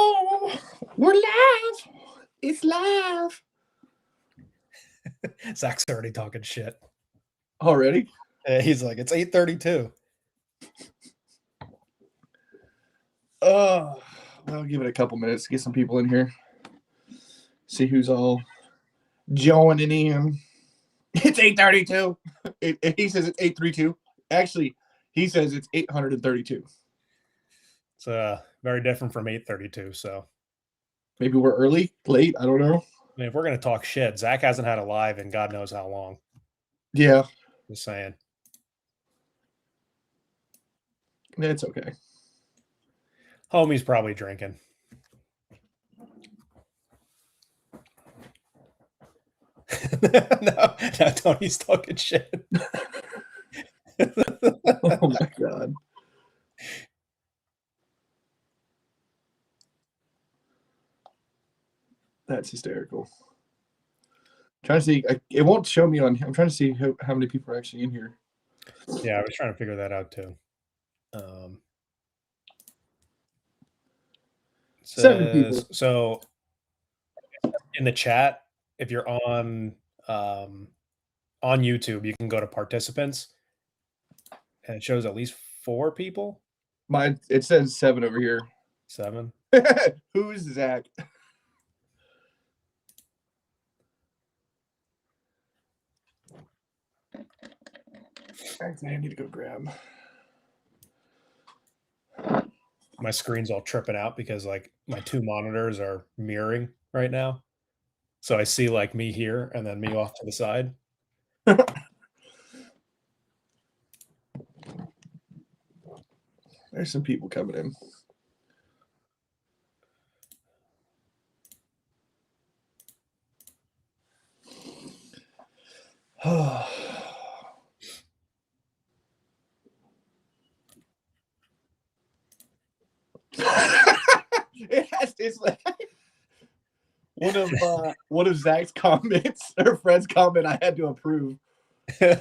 Oh, we're live. It's live. Zach's already talking shit. Already? He's like, it's 8:32. I'll give it a couple minutes to get some people in here. See who's all joining in. It's 8:32. He says it's 8:32. Actually, he says it's 832. It's very different from 8:32. So maybe we're early, late. I don't know. I mean, if we're gonna talk shit, Zach hasn't had a live in God knows how long. Yeah, just saying. It's okay. Homie's probably drinking. no, Tony's talking shit. Oh my God. That's hysterical. I'm trying to see, it won't show me on. I'm trying to see how many people are actually in here. Yeah, I was trying to figure that out too. 7 people. So in the chat, if you're on YouTube, you can go to participants, and it shows at least 4 people. It says 7 over here. 7. Who's Zach? I need to go grab. My screen's all tripping out because like my 2 monitors are mirroring right now. So I see like me here and then me off to the side. There's some people coming in. It's like one of Zach's comments or Fred's comment I had to approve. I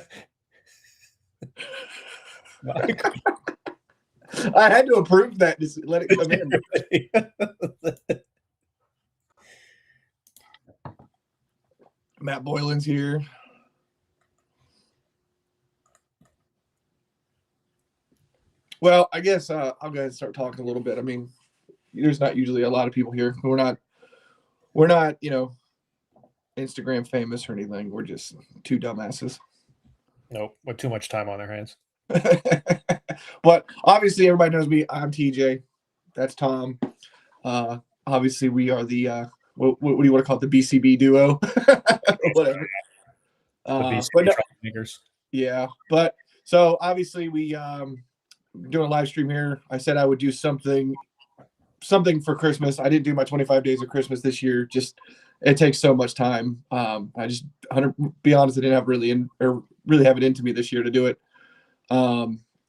had to approve that. Just let it come in. Matt Boylan's here. Well, I guess I'll go ahead and start talking a little bit. I mean, there's not usually a lot of people here. We're not, Instagram famous or anything. We're just 2 dumbasses. Nope, with too much time on their hands. But obviously, everybody knows me. I'm TJ. That's Tom. Obviously, we are the what do you want to call it? The BCB duo. Whatever. The BCB troublemakers. Yeah, but so obviously we doing a live stream here. I said I would do something for Christmas. I didn't do my 25 days of Christmas this year. Just it takes so much time. I just be honest, I didn't have really have it into me this year to do it.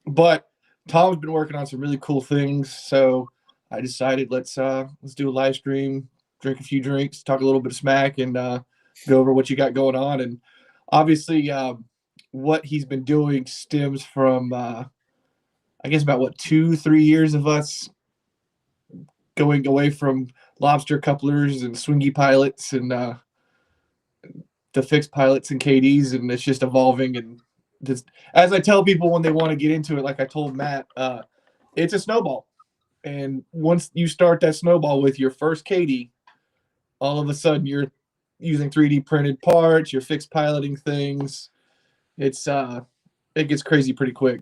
But Tom's been working on some really cool things, so I decided let's do a live stream, drink a few drinks, talk a little bit of smack, and go over what you got going on. And obviously, what he's been doing stems from I guess about 2-3 years of us going away from lobster couplers and swingy pilots and the fixed pilots and KDs, and it's just evolving. And just, as I tell people when they want to get into it, like I told Matt, it's a snowball. And once you start that snowball with your first KD, all of a sudden you're using 3D printed parts, you're fixed piloting things. It gets crazy pretty quick.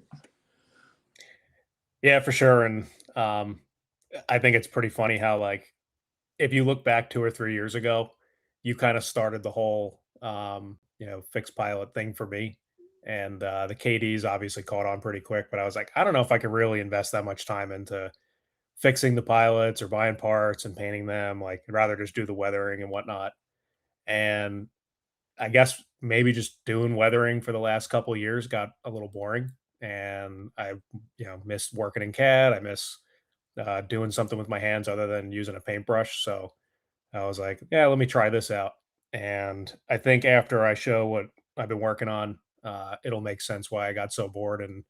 Yeah, for sure. And I think it's pretty funny how, like, if you look back 2 or 3 years ago, you kind of started the whole, fixed pilot thing for me. And the KDs obviously caught on pretty quick, but I was like, I don't know if I could really invest that much time into fixing the pilots or buying parts and painting them. Like, I'd rather just do the weathering and whatnot. And I guess maybe just doing weathering for the last couple of years got a little boring. And I, missed working in CAD. I miss doing something with my hands other than using a paintbrush. So I was like, yeah, let me try this out. And I think after I show what I've been working on, it'll make sense why I got so bored and,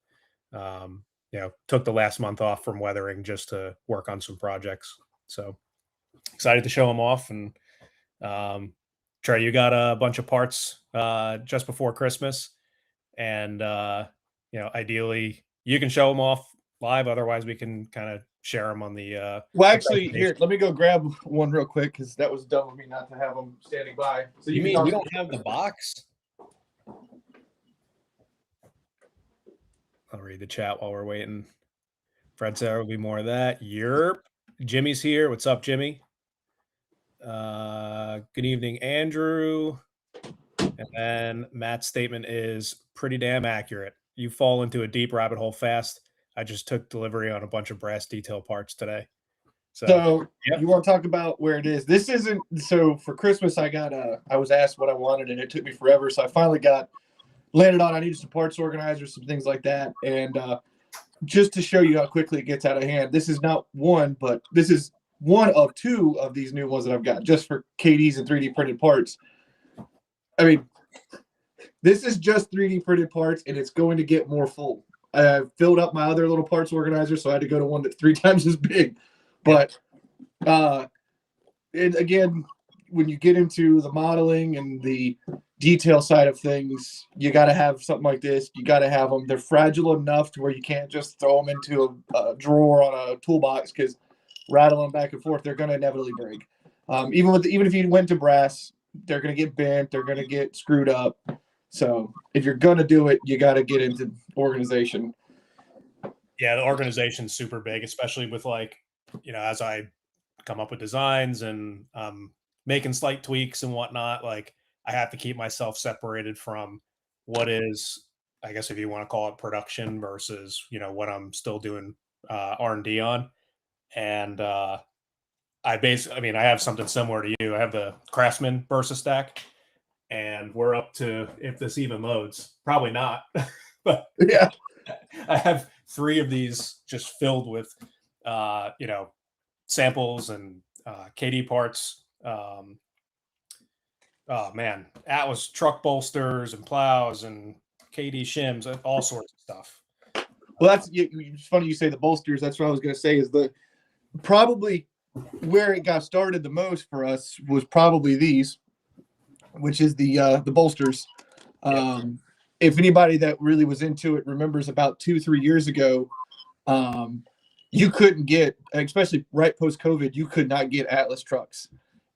took the last month off from weathering just to work on some projects. So excited to show them off. And Trey, you got a bunch of parts just before Christmas, and ideally you can show them off live. Otherwise, we can kind of share them on the. Well, actually, here, let me go grab one real quick because that was dumb of me not to have them standing by. So you mean we don't have the box? I'll read the chat while we're waiting. Fred said there will be more of that. Yerp. Jimmy's here. What's up, Jimmy? Good evening, Andrew. And then Matt's statement is pretty damn accurate. You fall into a deep rabbit hole fast. I just took delivery on a bunch of brass detail parts today. So yep. You want to talk about where it is? This isn't so for Christmas. I was asked what I wanted, and it took me forever. So I finally landed on. I needed some parts organizers, some things like that, and just to show you how quickly it gets out of hand. This is not one, but this is one of two of these new ones that I've got just for KDs and 3D printed parts. I mean, this is just 3D printed parts, and it's going to get more full. I filled up my other little parts organizer, so I had to go to one that's 3 times as big. But again, when you get into the modeling and the detail side of things, you got to have something like this. You got to have them. They're fragile enough to where you can't just throw them into a drawer on a toolbox because rattling back and forth, they're going to inevitably break. Even if you went to brass, they're going to get bent. They're going to get screwed up. So if you're going to do it, you got to get into organization. Yeah, the organization's super big, especially with as I come up with designs and making slight tweaks and whatnot, I have to keep myself separated from what is, I guess if you want to call it production versus, what I'm still doing R&D on. And I have something similar to you. I have the Craftsman Bursa stack, and we're up to, if this even loads, probably not, but yeah, I have 3 of these just filled with, samples and KD parts. Oh man, Atlas truck bolsters and plows and KD shims, all sorts of stuff. Well, it's funny you say the bolsters. That's what I was going to say. Is probably where it got started the most for us was probably these, which is the bolsters. If anybody that really was into it remembers about 2-3 years ago, you couldn't get, especially right post-COVID, you could not get Atlas trucks.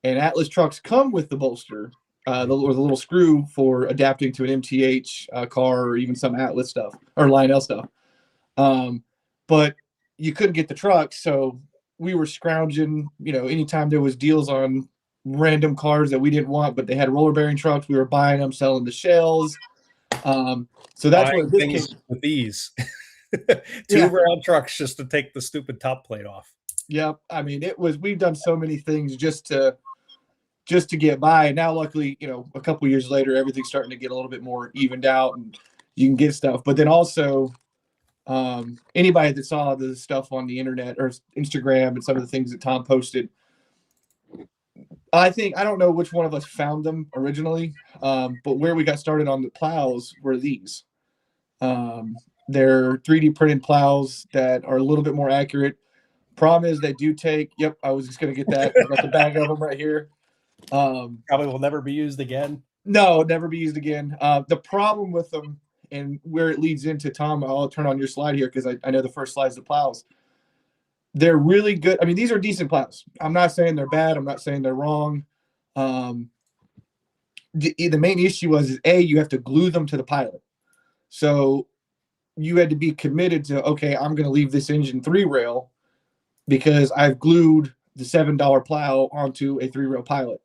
And Atlas trucks come with the bolster, the little screw for adapting to an MTH car or even some Atlas stuff or Lionel stuff. But you couldn't get the trucks, so we were scrounging, anytime there was deals on random cars that we didn't want, but they had roller bearing trucks, we were buying them, selling the shells. So that's where this came with these. Two round trucks just to take the stupid top plate off. Yeah, I mean, we've done so many things just to get by. And now, luckily, a couple years later, everything's starting to get a little bit more evened out, and you can get stuff. But then also, anybody that saw the stuff on the internet or Instagram and some of the things that Tom posted, I don't know which one of us found them originally, but where we got started on the plows were these. They're 3D printed plows that are a little bit more accurate. Problem is they do take, yep, I was just going to get that. I got the bag of them right here. Probably will never be used again. No, never be used again. The problem with them and where it leads into, Tom, I'll turn on your slide here because I know the first slide is the plows. They're really good. I mean, these are decent plows. I'm not saying they're bad. I'm not saying they're wrong. The main issue was, you have to glue them to the pilot. So you had to be committed to, okay, I'm going to leave this engine 3-rail because I've glued the $7 plow onto a 3-rail pilot.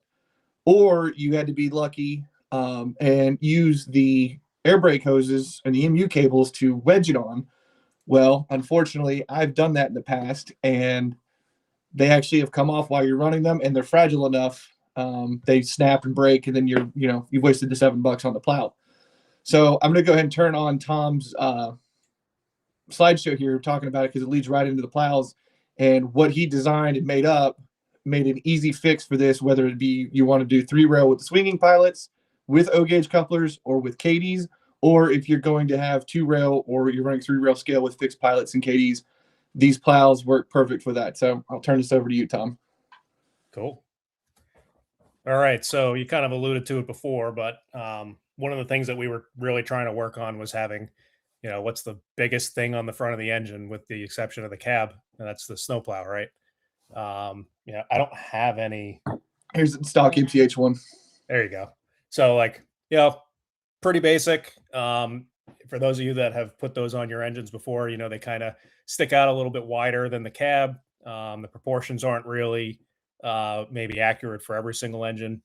Or you had to be lucky and use the air brake hoses and the MU cables to wedge it on. Well, unfortunately, I've done that in the past, and they actually have come off while you're running them, and they're fragile enough. They snap and break, and then you've wasted the $7 on the plow. So I'm going to go ahead and turn on Tom's slideshow here, talking about it because it leads right into the plows and what he designed and made an easy fix for this, whether it be you want to do 3-rail with the swinging pilots, with O-gauge couplers, or with KDs, or if you're going to have 2-rail or you're running 3-rail scale with fixed pilots and KDs, these plows work perfect for that. So I'll turn this over to you, Tom. Cool. All right. So you kind of alluded to it before, but one of the things that we were really trying to work on was having, what's the biggest thing on the front of the engine, with the exception of the cab, and that's the snowplow, right? I don't have any. Here's the stock MTH one. There you go. So like, pretty basic. For those of you that have put those on your engines before, they kind of stick out a little bit wider than the cab. The proportions aren't really maybe accurate for every single engine.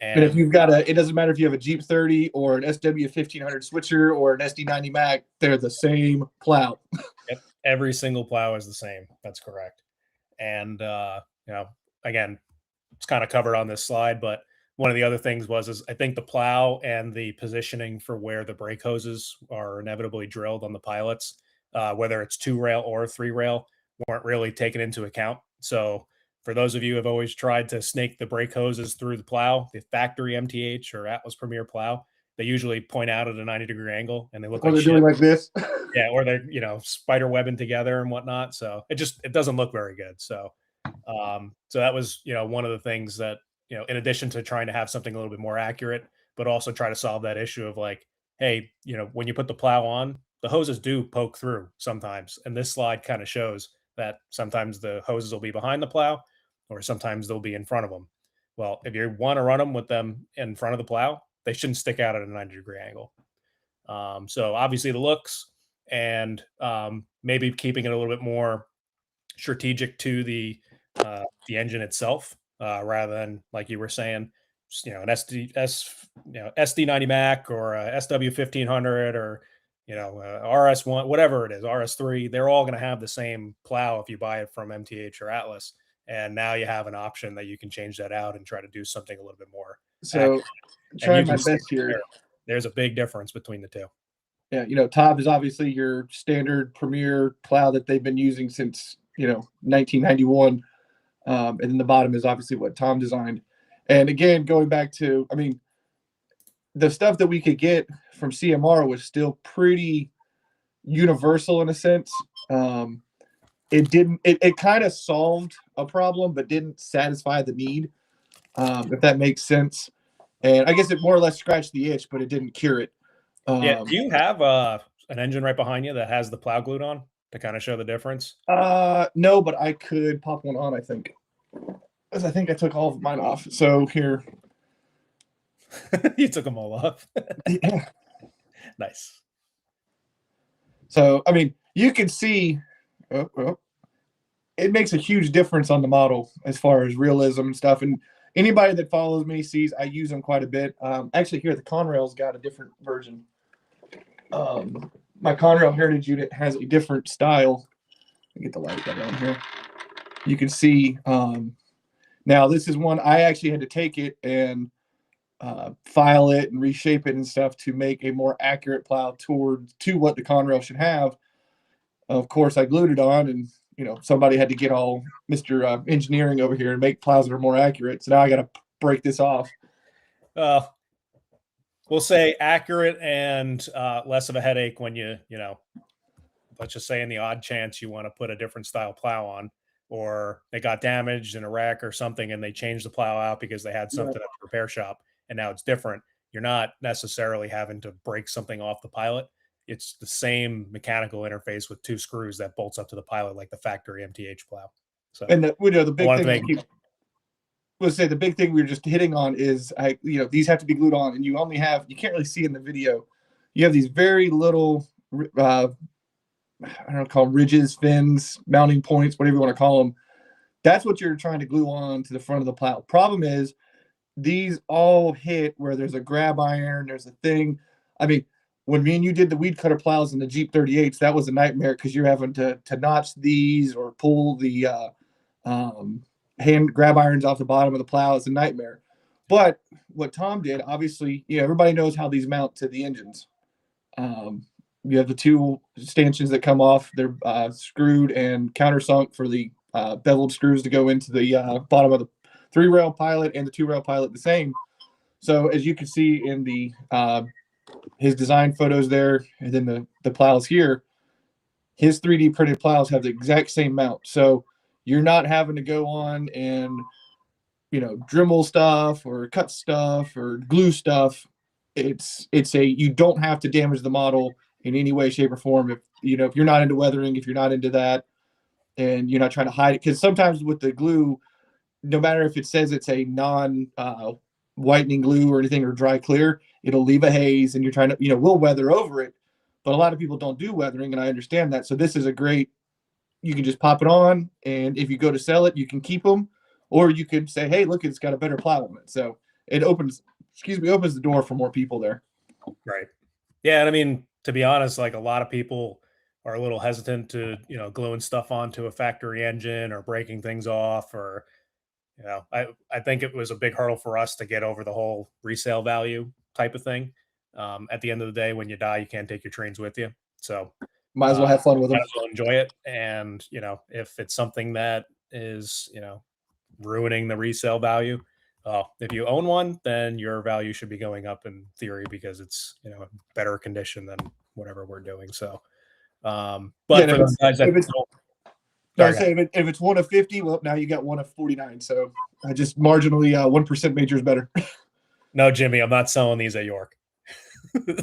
And if you've got it doesn't matter if you have a Jeep 30 or an SW 1500 switcher or an SD90 Mac, they're the same plow. Yep, every single plow is the same. That's correct. And again, it's kind of covered on this slide, but one of the other things is I think the plow and the positioning for where the brake hoses are inevitably drilled on the pilots, whether it's 2-rail or 3-rail, weren't really taken into account. So for those of you who have always tried to snake the brake hoses through the plow, the factory MTH or Atlas Premier plow, they usually point out at a 90-degree angle and they look or like they're shit. doing like this. Yeah, or they're spider webbing together and whatnot. So it doesn't look very good. So so that was one of the things that in addition to trying to have something a little bit more accurate, but also try to solve that issue of like, hey, when you put the plow on, the hoses do poke through sometimes, and this slide kind of shows that sometimes the hoses will be behind the plow, or sometimes they'll be in front of them. Well, if you want to run them with them in front of the plow, they shouldn't stick out at a 90-degree angle. So obviously the looks and maybe keeping it a little bit more strategic to the engine itself, rather than, like you were saying, an SD90 Mac or a SW 1500 or RS1, whatever it is, RS3. They're all going to have the same plow if you buy it from MTH or Atlas. And now you have an option that you can change that out and try to do something a little bit more. So trying my best here. There's a big difference between the two. Yeah, top is obviously your standard Premier plow that they've been using since 1991, and then the bottom is obviously what Tom designed. And again, going back to, the stuff that we could get from CMR was still pretty universal in a sense. It kind of solved a problem, but didn't satisfy the need, if that makes sense. And I guess it more or less scratched the itch, but it didn't cure it. Do you have an engine right behind you that has the plow glued on to kind of show the difference? No, but I could pop one on, I think. Because I think I took all of mine off. So here. You took them all off. Yeah. Nice. So, you can see it makes a huge difference on the model as far as realism and stuff. And anybody that follows me sees I use them quite a bit. Actually, here, the Conrail's got a different version. My Conrail Heritage unit has a different style. Let me get the light back on here. You can see, now this is one I actually had to take it and file it and reshape it and stuff to make a more accurate plow to what the Conrail should have. Of course, I glued it on, and somebody had to get all Mr. Engineering over here and make plows that are more accurate. So now I got to break this off. We'll say accurate and less of a headache when let's just say in the odd chance you want to put a different style plow on, or they got damaged in a wreck or something and they changed the plow out because they had something at the repair shop and now it's different. You're not necessarily having to break something off the pilot. It's the same mechanical interface with 2 screws that bolts up to the pilot like the factory MTH plow. So, and the big thing the big thing we were just hitting on is these have to be glued on, and you can't really see in the video. You have these very little I don't know, call them ridges, fins, mounting points, whatever you want to call them. That's what you're trying to glue on to the front of the plow. Problem is, these all hit where there's a grab iron, there's a thing. When me and you did the weed cutter plows in the Jeep 38s, that was a nightmare because you're having to notch these or pull the hand grab irons off the bottom of the plow. It's a nightmare. But what Tom did, obviously, everybody knows how these mount to the engines. You have the 2 stanchions that come off. They're screwed and countersunk for the beveled screws to go into the bottom of the 3-rail pilot and the 2-rail pilot the same. So as you can see in the his design photos there, and then the plows here, his 3D printed plows have the exact same mount. So you're not having to go on and Dremel stuff or cut stuff or glue stuff, you don't have to damage the model in any way, shape, or form. If you're not into weathering, if you're not into that, and you're not trying to hide it, because sometimes with the glue, no matter if it says it's a non whitening glue or anything or dry clear, it'll leave a haze, and you're trying to, we'll weather over it, but a lot of people don't do weathering, and I understand that. So this is you can just pop it on, and if you go to sell it, you can keep them, or you could say, hey, look, it's got a better plow on it. So it opens the door for more people there. Right. Yeah. And I mean, to be honest, like a lot of people are a little hesitant to, gluing stuff onto a factory engine or breaking things off, or, I think it was a big hurdle for us to get over the whole resale value type of thing. At the end of the day, when you die, you can't take your trains with you. So might as well have fun with them. Might as well enjoy it. And, if it's something that is, ruining the resale value, if you own one, then your value should be going up in theory, because it's, better condition than whatever we're doing. So, but Yeah, for those guys that if it's one of 50, well, now you got one of 49. So I just marginally 1% major is better. No, Jimmy, I'm not selling these at York. Yeah,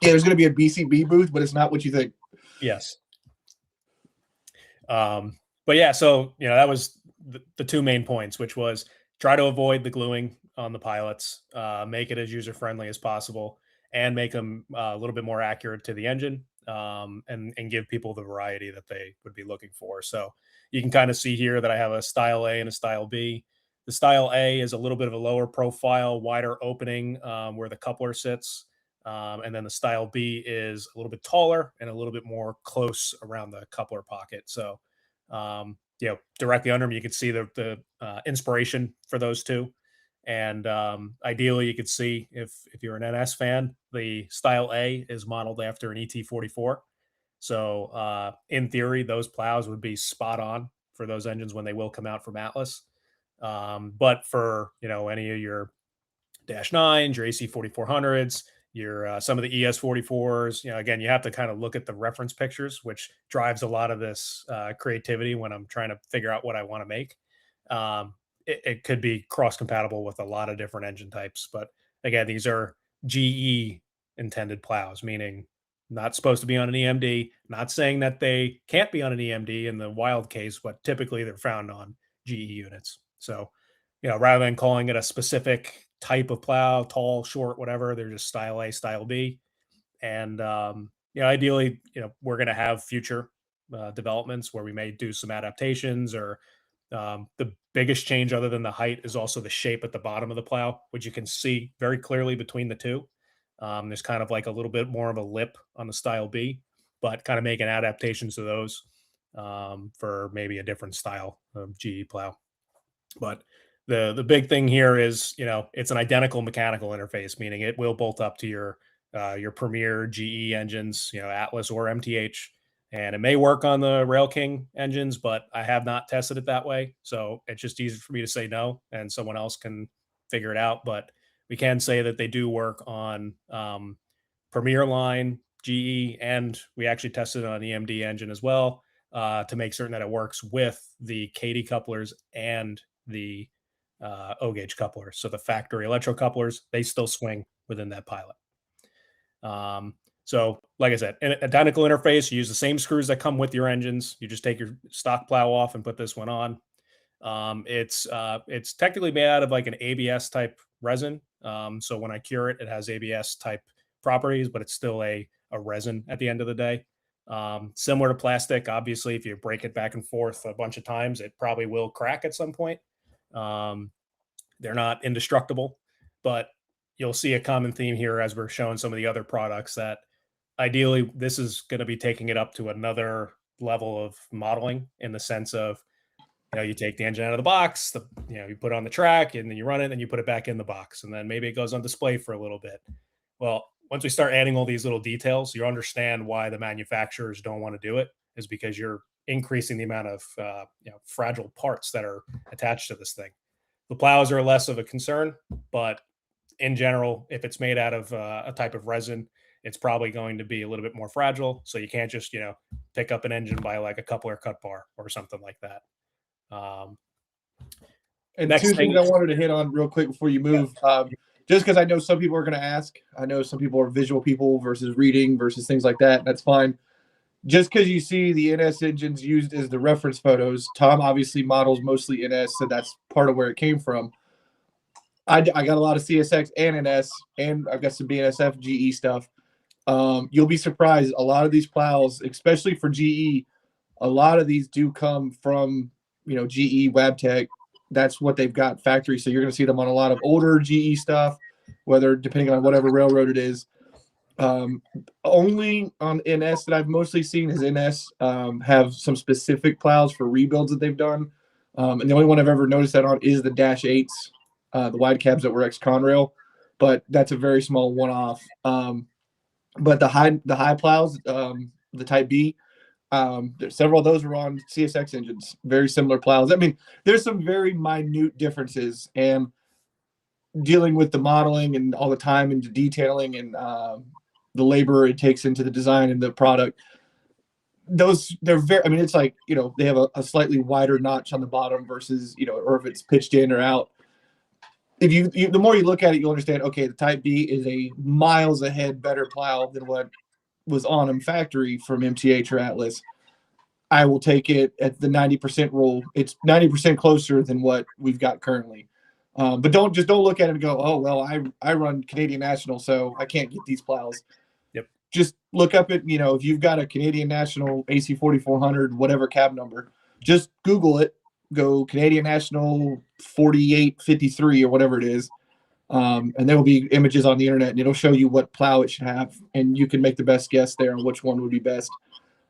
there's going to be a BCB booth, but it's not what you think. Yes. But yeah, so, that was the two main points, which was try to avoid the gluing on the pilots, make it as user-friendly as possible, and make them a little bit more accurate to the engine, and give people the variety that they would be looking for. So you can kind of see here that I have a style A and a style B. The style A is a little bit of a lower profile, wider opening, where the coupler sits. And then the style B is a little bit taller and a little bit more close around the coupler pocket. So, directly under them, you could see the inspiration for those two. And ideally, you could see, if you're an NS fan, the style A is modeled after an ET44. So in theory, those plows would be spot on for those engines when they will come out from Atlas. But for any of your -9s, your AC 4400s, your some of the ES 44s, again, you have to kind of look at the reference pictures, which drives a lot of this creativity when I'm trying to figure out what I want to make. It could be cross compatible with a lot of different engine types, but again, these are GE intended plows, meaning not supposed to be on an EMD. Not saying that they can't be on an EMD in the wild case, but typically they're found on GE units. So, rather than calling it a specific type of plow, tall, short, whatever, they're just style A, style B. And, ideally, we're going to have future developments where we may do some adaptations, or the biggest change other than the height is also the shape at the bottom of the plow, which you can see very clearly between the two. There's kind of like a little bit more of a lip on the style B, but kind of making adaptations to those for maybe a different style of GE plow. But the big thing here is, it's an identical mechanical interface, meaning it will bolt up to your premier GE engines, Atlas or MTH, and it may work on the Rail King engines, but I have not tested it that way. So it's just easy for me to say no, and someone else can figure it out. But we can say that they do work on Premier line GE, and we actually tested it on an EMD engine as well, to make certain that it works with the Katy couplers and the O-gauge couplers. So the factory electro couplers, they still swing within that pilot. So like I said, an identical interface, you use the same screws that come with your engines. You just take your stock plow off and put this one on. It's technically made out of like an ABS type resin. So when I cure it, it has ABS type properties, but it's still a resin at the end of the day. Similar to plastic, obviously, if you break it back and forth a bunch of times, it probably will crack at some point. They're not indestructible, but you'll see a common theme here as we're showing some of the other products, that ideally this is going to be taking it up to another level of modeling, in the sense of, you take the engine out of the box, you put it on the track, and then you run it, and you put it back in the box, and then maybe it goes on display for a little bit. Well, once we start adding all these little details, you understand why the manufacturers don't want to do it, is because you're increasing the amount of fragile parts that are attached to this thing. The plows are less of a concern, but in general, if it's made out of a type of resin, it's probably going to be a little bit more fragile. So you can't just, pick up an engine by like a coupler cut bar or something like that. And Next two things thing, I wanted to hit on real quick before you move, just because I know some people are going to ask. I know some people are visual people versus reading versus things like that. That's fine. Just because you see the NS engines used as the reference photos, Tom obviously models mostly NS, so that's part of where it came from. I got a lot of CSX and NS, and I've got some BNSF GE stuff. You'll be surprised. A lot of these plows, especially for GE, a lot of these do come from, GE Wabtec. That's what they've got factory. So you're going to see them on a lot of older GE stuff, whether depending on whatever railroad it is. Only on NS that I've mostly seen is NS have some specific plows for rebuilds that they've done. And the only one I've ever noticed that on is the Dash 8s, the wide cabs that were ex-Conrail, but that's a very small one-off. But the high plows, the Type B, several of those were on CSX engines, very similar plows. I mean, there's some very minute differences, and dealing with the modeling and all the time into detailing and the labor it takes into the design and the product. They're very, I mean, it's like, they have a slightly wider notch on the bottom versus, or if it's pitched in or out. If you the more you look at it, you'll understand, okay, the Type B is a miles ahead better plow than what was on them factory from MTH or Atlas. I will take it at the 90% rule. It's 90% closer than what we've got currently. But don't look at it and go, oh, well, I run Canadian National, so I can't get these plows. Yep. Just look up at, if you've got a Canadian National AC 4400, whatever cab number, just Google it, go Canadian National 4853 or whatever it is. And there will be images on the internet, and it'll show you what plow it should have, and you can make the best guess there on which one would be best.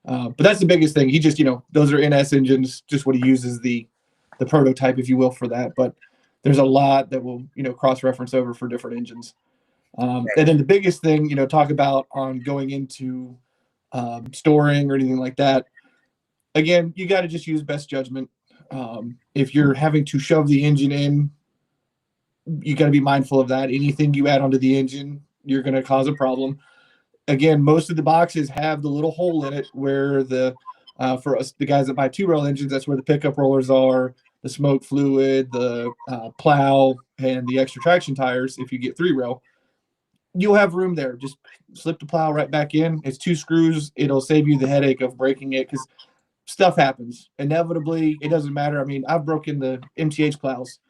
But that's the biggest thing. He just, those are NS engines, just what he uses the prototype, if you will, for that. But there's a lot that will, cross-reference over for different engines. And then the biggest thing, talk about on going into storing or anything like that. Again, you got to just use best judgment. If you're having to shove the engine in, you got to be mindful of that. Anything you add onto the engine, you're going to cause a problem. Again, most of the boxes have the little hole in it where for us, the guys that buy 2-rail engines, that's where the pickup rollers are, the smoke fluid, the plow, and the extra traction tires. If you get 3-rail, you'll have room there. Just slip the plow right back in. It's 2 screws. It'll save you the headache of breaking it, because stuff happens. Inevitably, it doesn't matter. I mean, I've broken the MTH plows.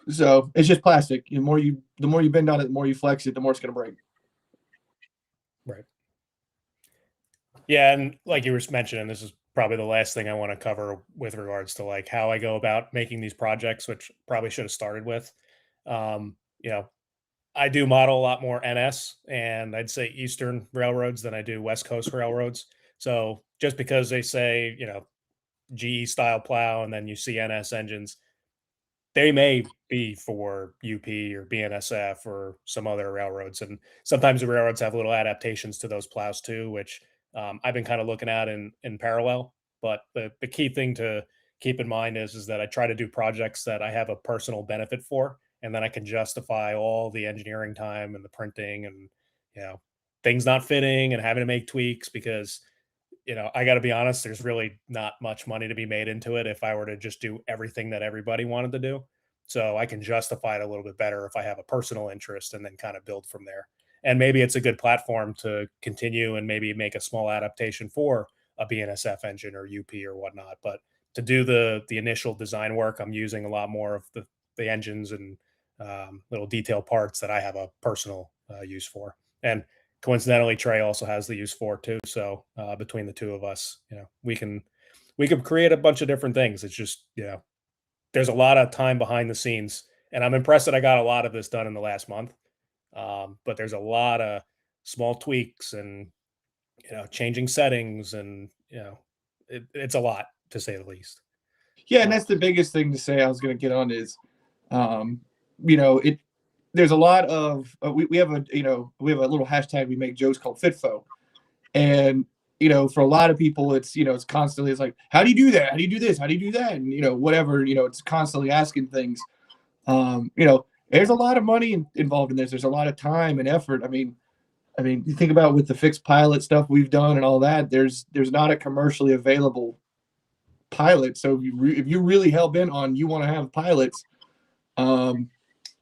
So it's just plastic. The more you bend on it, the more you flex it, the more it's going to break. Right. Yeah, and like you were mentioning, this is probably the last thing I want to cover with regards to like how I go about making these projects, which probably should have started with. I do model a lot more NS and I'd say Eastern railroads than I do West Coast railroads. So just because they say, GE style plow and then you see NS engines, they may be for UP or BNSF or some other railroads. And sometimes the railroads have little adaptations to those plows too, which I've been kind of looking at in parallel. But the key thing to keep in mind is that I try to do projects that I have a personal benefit for, and then I can justify all the engineering time and the printing and, things not fitting and having to make tweaks because, I got to be honest, there's really not much money to be made into it if I were to just do everything that everybody wanted to do. So I can justify it a little bit better if I have a personal interest and then kind of build from there. And maybe it's a good platform to continue and maybe make a small adaptation for a BNSF engine or UP or whatnot. But to do the initial design work, I'm using a lot more of the engines and little detail parts that I have a personal use for. And coincidentally, Trey also has the use for too. So between the two of us, we can create a bunch of different things. It's just, there's a lot of time behind the scenes, and I'm impressed that I got a lot of this done in the last month. But there's a lot of small tweaks and, changing settings and, it's a lot to say the least. Yeah. And that's the biggest thing to say I was going to get on is, there's a lot of, we have a little hashtag we make jokes called FitFo. And, for a lot of people, it's constantly, it's like, how do you do that? How do you do this? How do you do that? And, whatever, it's constantly asking things. There's a lot of money involved in this. There's a lot of time and effort. I mean, you think about with the fixed pilot stuff we've done and all that, there's not a commercially available pilots. So if you really hell bent on you want to have pilots,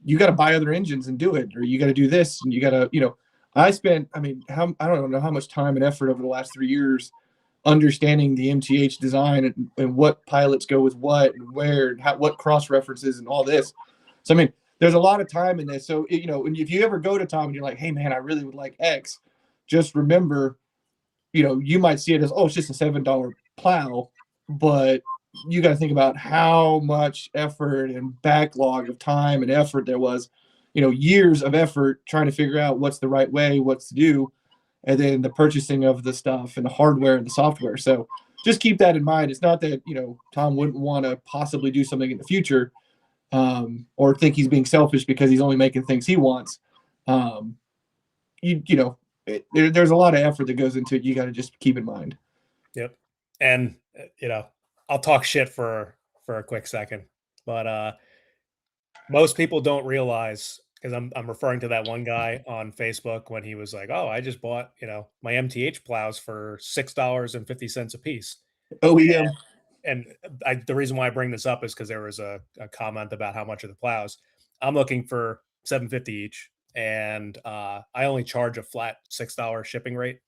you got to buy other engines and do it, or you got to do this, and you got to, I don't know how much time and effort over the last 3 years understanding the MTH design and what pilots go with what and where and what cross references and all this. So, I mean, there's a lot of time in this. So, if you ever go to Tom and you're like, hey, man, I really would like X, just remember, you might see it as, oh, it's just a $7 plow, but you got to think about how much effort and backlog of time and effort there was, years of effort trying to figure out what's the right way, what's to do, and then the purchasing of the stuff and the hardware and the software. So just keep that in mind. It's not that, Tom wouldn't want to possibly do something in the future, or think he's being selfish because he's only making things he wants. There's a lot of effort that goes into it. You got to just keep in mind. Yep. And, I'll talk shit for a quick second, but most people don't realize, because I'm referring to that one guy on Facebook when he was like, oh, I just bought, my MTH plows for $6.50 a piece. Oh, yeah. And the reason why I bring this up is because there was a comment about how much are the plows. I'm looking for $7.50 each, and I only charge a flat $6 shipping rate.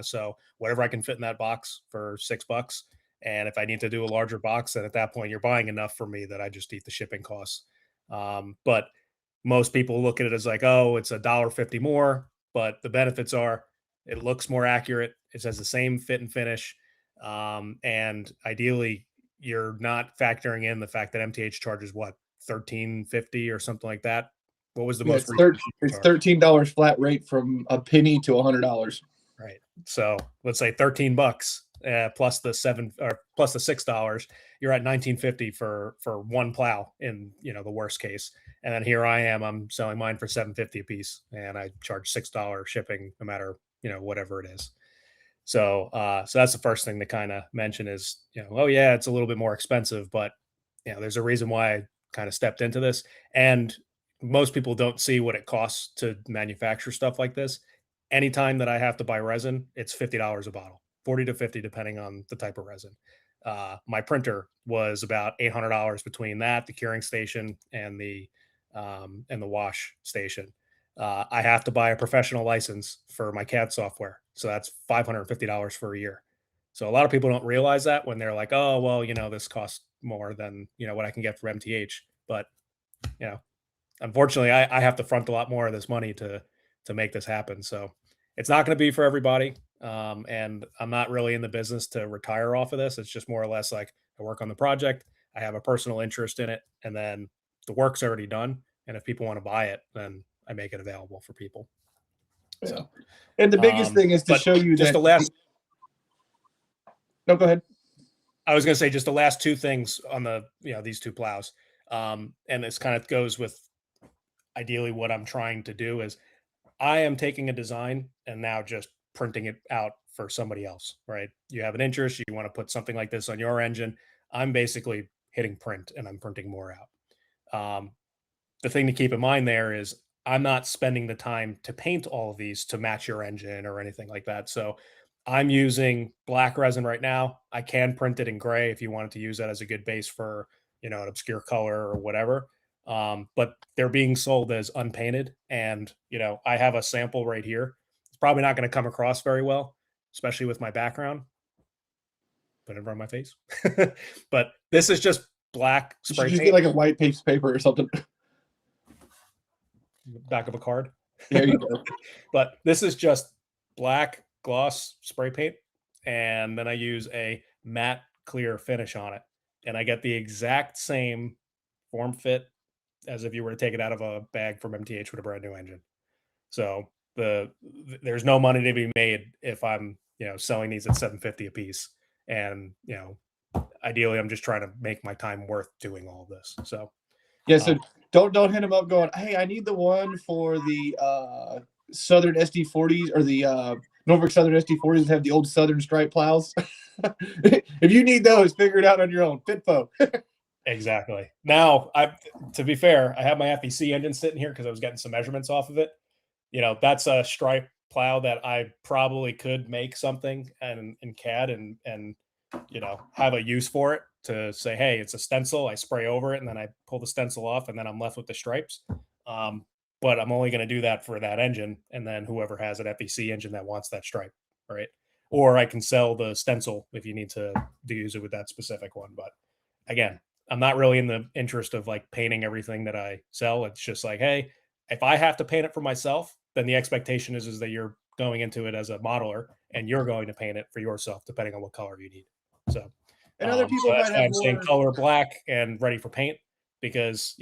So whatever I can fit in that box for $6. And if I need to do a larger box, then at that point you're buying enough for me that I just eat the shipping costs. But most people look at it as like, oh, it's $1.50 more, but the benefits are it looks more accurate. It has the same fit and finish. And ideally, you're not factoring in the fact that MTH charges what, $13.50 or something like that. What was the most? It's $13 flat rate from a penny to $100. Right. So let's say $13 plus the $6. You're at $19.50 for one plow in the worst case. And then here I am, I'm selling mine for $7.50 a piece, and I charge $6 shipping no matter whatever it is. So so that's the first thing to kind of mention is, oh yeah, it's a little bit more expensive, but there's a reason why I kind of stepped into this. And most people don't see what it costs to manufacture stuff like this. Anytime that I have to buy resin, it's $50 a bottle, 40 to 50, depending on the type of resin. My printer was about $800 between that, the curing station, and the wash station. I have to buy a professional license for my CAD software. So that's $550 for a year. So a lot of people don't realize that when they're like, oh, well, this costs more than, what I can get from MTH. But, unfortunately, I have to front a lot more of this money to make this happen. So it's not going to be for everybody. And I'm not really in the business to retire off of this. It's just more or less like I work on the project. I have a personal interest in it. And then the work's already done. And if people want to buy it, then I make it available for people. So, and the biggest thing is to show you just that. No, go ahead. I was going to say just the last two things on these two plows. And this kind of goes with ideally what I'm trying to do is I am taking a design and now just printing it out for somebody else, right? You have an interest, you want to put something like this on your engine. I'm basically hitting print and I'm printing more out. The thing to keep in mind there is I'm not spending the time to paint all of these to match your engine or anything like that. So I'm using black resin right now. I can print it in gray if you wanted to use that as a good base for, an obscure color or whatever. But they're being sold as unpainted. And, I have a sample right here. It's probably not going to come across very well, especially with my background. Put it on my face. But this is just black spray paint. Get like a white piece of paper or something. Back of a card. There you go. But this is just black gloss spray paint. And then I use a matte clear finish on it. And I get the exact same form fit as if you were to take it out of a bag from MTH with a brand new engine. So there's no money to be made if I'm, selling these at $7.50 a piece. And, ideally I'm just trying to make my time worth doing all of this. So yeah, so don't hit them up going, hey, I need the one for the Southern SD40s or the Norfolk Southern SD40s that have the old Southern stripe plows. If you need those, figure it out on your own. Fitfo. Exactly. Now, to be fair, I have my FEC engine sitting here because I was getting some measurements off of it. That's a stripe plow that I probably could make something in CAD and have a use for it to say, hey, it's a stencil. I spray over it and then I pull the stencil off and then I'm left with the stripes. But I'm only going to do that for that engine. And then whoever has an FEC engine that wants that stripe, right? Or I can sell the stencil if you need to use it with that specific one. But again, I'm not really in the interest of like painting everything that I sell. It's just like, hey, if I have to paint it for myself, then the expectation is that you're going into it as a modeler and you're going to paint it for yourself, depending on what color you need. So, and other people so that's might why have I'm saying more. color black and ready for paint, because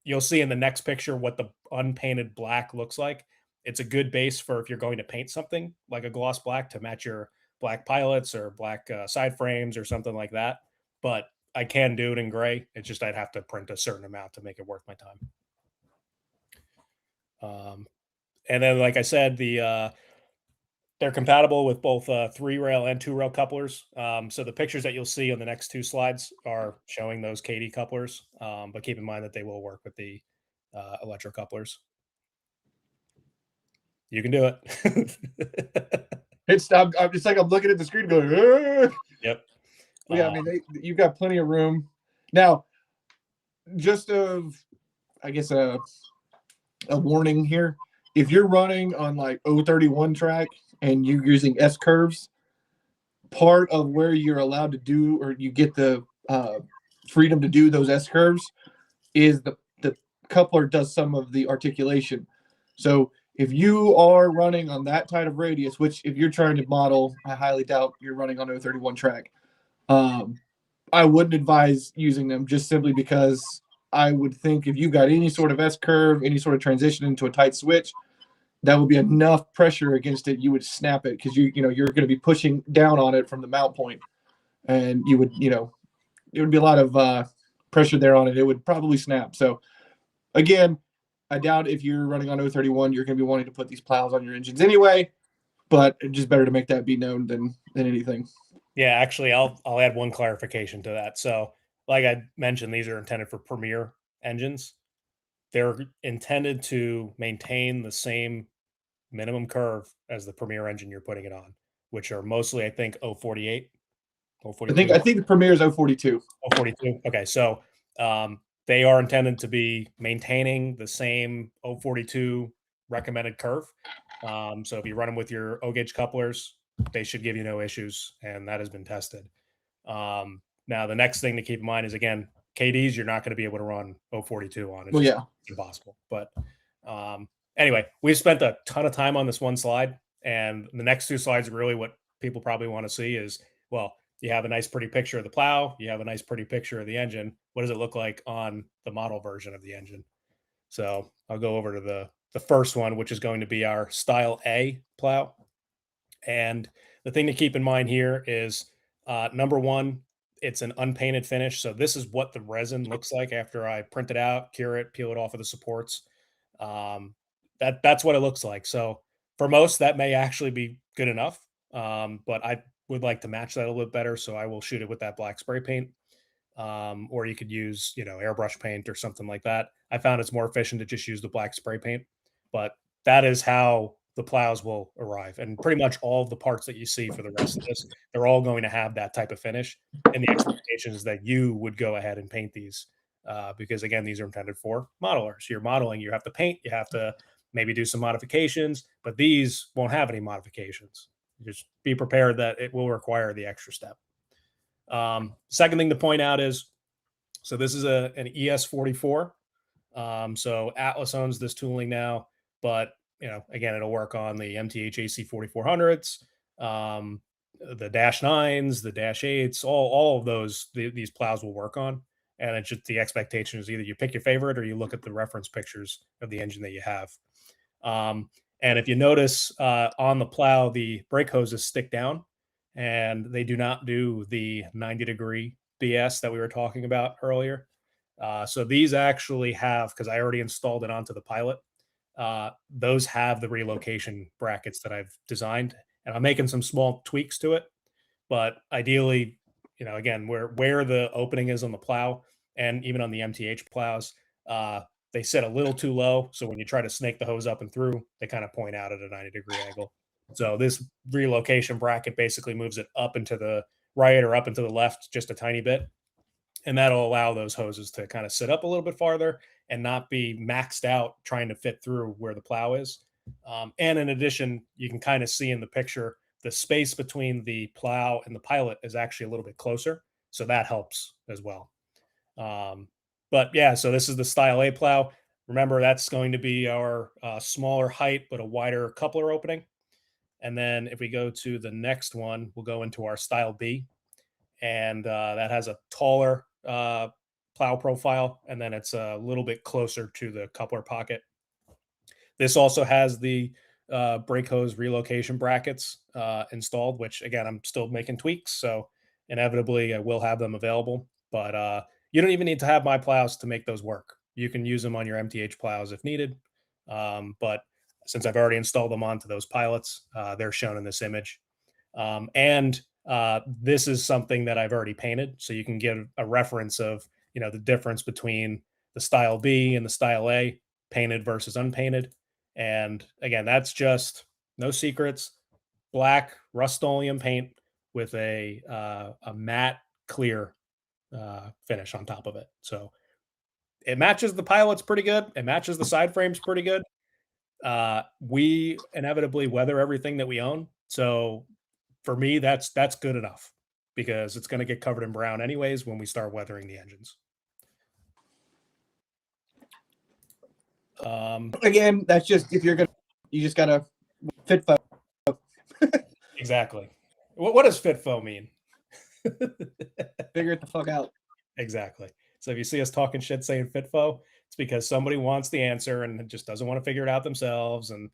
you'll see in the next picture what the unpainted black looks like. It's a good base for if you're going to paint something like a gloss black to match your black pilots or black side frames or something like that. But I can do it in gray. It's just I'd have to print a certain amount to make it worth my time. And then, like I said, they're compatible with both 3-rail and 2-rail couplers. So the pictures that you'll see on the next 2 slides are showing those KD couplers, but keep in mind that they will work with the electric couplers. You can do it. I'm just like I'm looking at the screen going. Argh! Yep. Well, yeah, I mean, you've got plenty of room. Now, just I guess a warning here. If you're running on like 031 track and you're using S curves, part of where you're allowed to do or you get the freedom to do those S curves is the coupler does some of the articulation. So if you are running on that type of radius, which if you're trying to model, I highly doubt you're running on 031 track. I wouldn't advise using them just simply because I would think if you got any sort of S curve, any sort of transition into a tight switch, that would be enough pressure against it. You would snap it because you're going to be pushing down on it from the mount point, and you would it would be a lot of pressure there on it. It would probably snap. So again, I doubt if you're running on 031, you're going to be wanting to put these plows on your engines anyway. But it's just better to make that be known than anything. Yeah, actually, I'll add one clarification to that. So, like I mentioned, these are intended for Premier engines. They're intended to maintain the same minimum curve as the Premier engine you're putting it on, which are mostly, I think, 048, 042. I think the Premier is 042. 042. Okay, so they are intended to be maintaining the same 042 recommended curve. So if you run them with your O-gauge couplers, they should give you no issues, and that has been tested. Now, the next thing to keep in mind is, again, KDs, you're not going to be able to run 042 on. It's Well, just yeah. impossible. But anyway, we've spent a ton of time on this one slide, and the next 2 slides are really what people probably want to see is, well, you have a nice, pretty picture of the plow. You have a nice, pretty picture of the engine. What does it look like on the model version of the engine? So I'll go over to the first one, which is going to be our Style A plow. And the thing to keep in mind here is, number one, it's an unpainted finish. So this is what the resin looks like after I print it out, cure it, peel it off of the supports. That's what it looks like. So for most, that may actually be good enough. But I would like to match that a little bit better. So I will shoot it with that black spray paint. Or you could use, airbrush paint or something like that. I found it's more efficient to just use the black spray paint, but that is how the plows will arrive. And pretty much all of the parts that you see for the rest of this, they're all going to have that type of finish. And the expectation is that you would go ahead and paint these because, again, these are intended for modelers. You're modeling, you have to paint, you have to maybe do some modifications, but these won't have any modifications. Just be prepared that it will require the extra step. Second thing to point out is, so this is an ES44. So Atlas owns this tooling now, but again, it'll work on the MTH AC 4400s, the Dash 9s, the Dash 8s, all of those, these plows will work on. And it's just the expectation is either you pick your favorite or you look at the reference pictures of the engine that you have. And if you notice on the plow, the brake hoses stick down and they do not do the 90-degree BS that we were talking about earlier. So these actually have, because I already installed it onto the Pilot, those have the relocation brackets that I've designed, and I'm making some small tweaks to it. But ideally, again, where the opening is on the plow and even on the MTH plows, they sit a little too low. So when you try to snake the hose up and through, they kind of point out at a 90-degree angle. So this relocation bracket basically moves it up into the right or up and to the left just a tiny bit. And that'll allow those hoses to kind of sit up a little bit farther and not be maxed out trying to fit through where the plow is. And in addition, you can kind of see in the picture, the space between the plow and the pilot is actually a little bit closer. So that helps as well. But yeah, so this is the Style A plow. Remember, that's going to be our smaller height, but a wider coupler opening. And then if we go to the next one, we'll go into our Style B. And that has a taller plow profile. And then it's a little bit closer to the coupler pocket. This also has the brake hose relocation brackets installed, which again, I'm still making tweaks. So inevitably I will have them available, but you don't even need to have my plows to make those work. You can use them on your MTH plows if needed. But since I've already installed them onto those pilots, they're shown in this image. And this is something that I've already painted. So you can get a reference of, the difference between the Style B and the Style A, painted versus unpainted. And again, that's just no secrets, black Rust-Oleum paint with a matte clear finish on top of it. So it matches the pilots pretty good. It matches the side frames pretty good. We inevitably weather everything that we own. So for me, that's good enough because it's going to get covered in brown anyways when we start weathering the engines. Again, that's just if you just gotta fit foam. Exactly. What does fit foam mean? Figure it the fuck out. Exactly. So if you see us talking shit saying FitFo, it's because somebody wants the answer and just doesn't want to figure it out themselves. And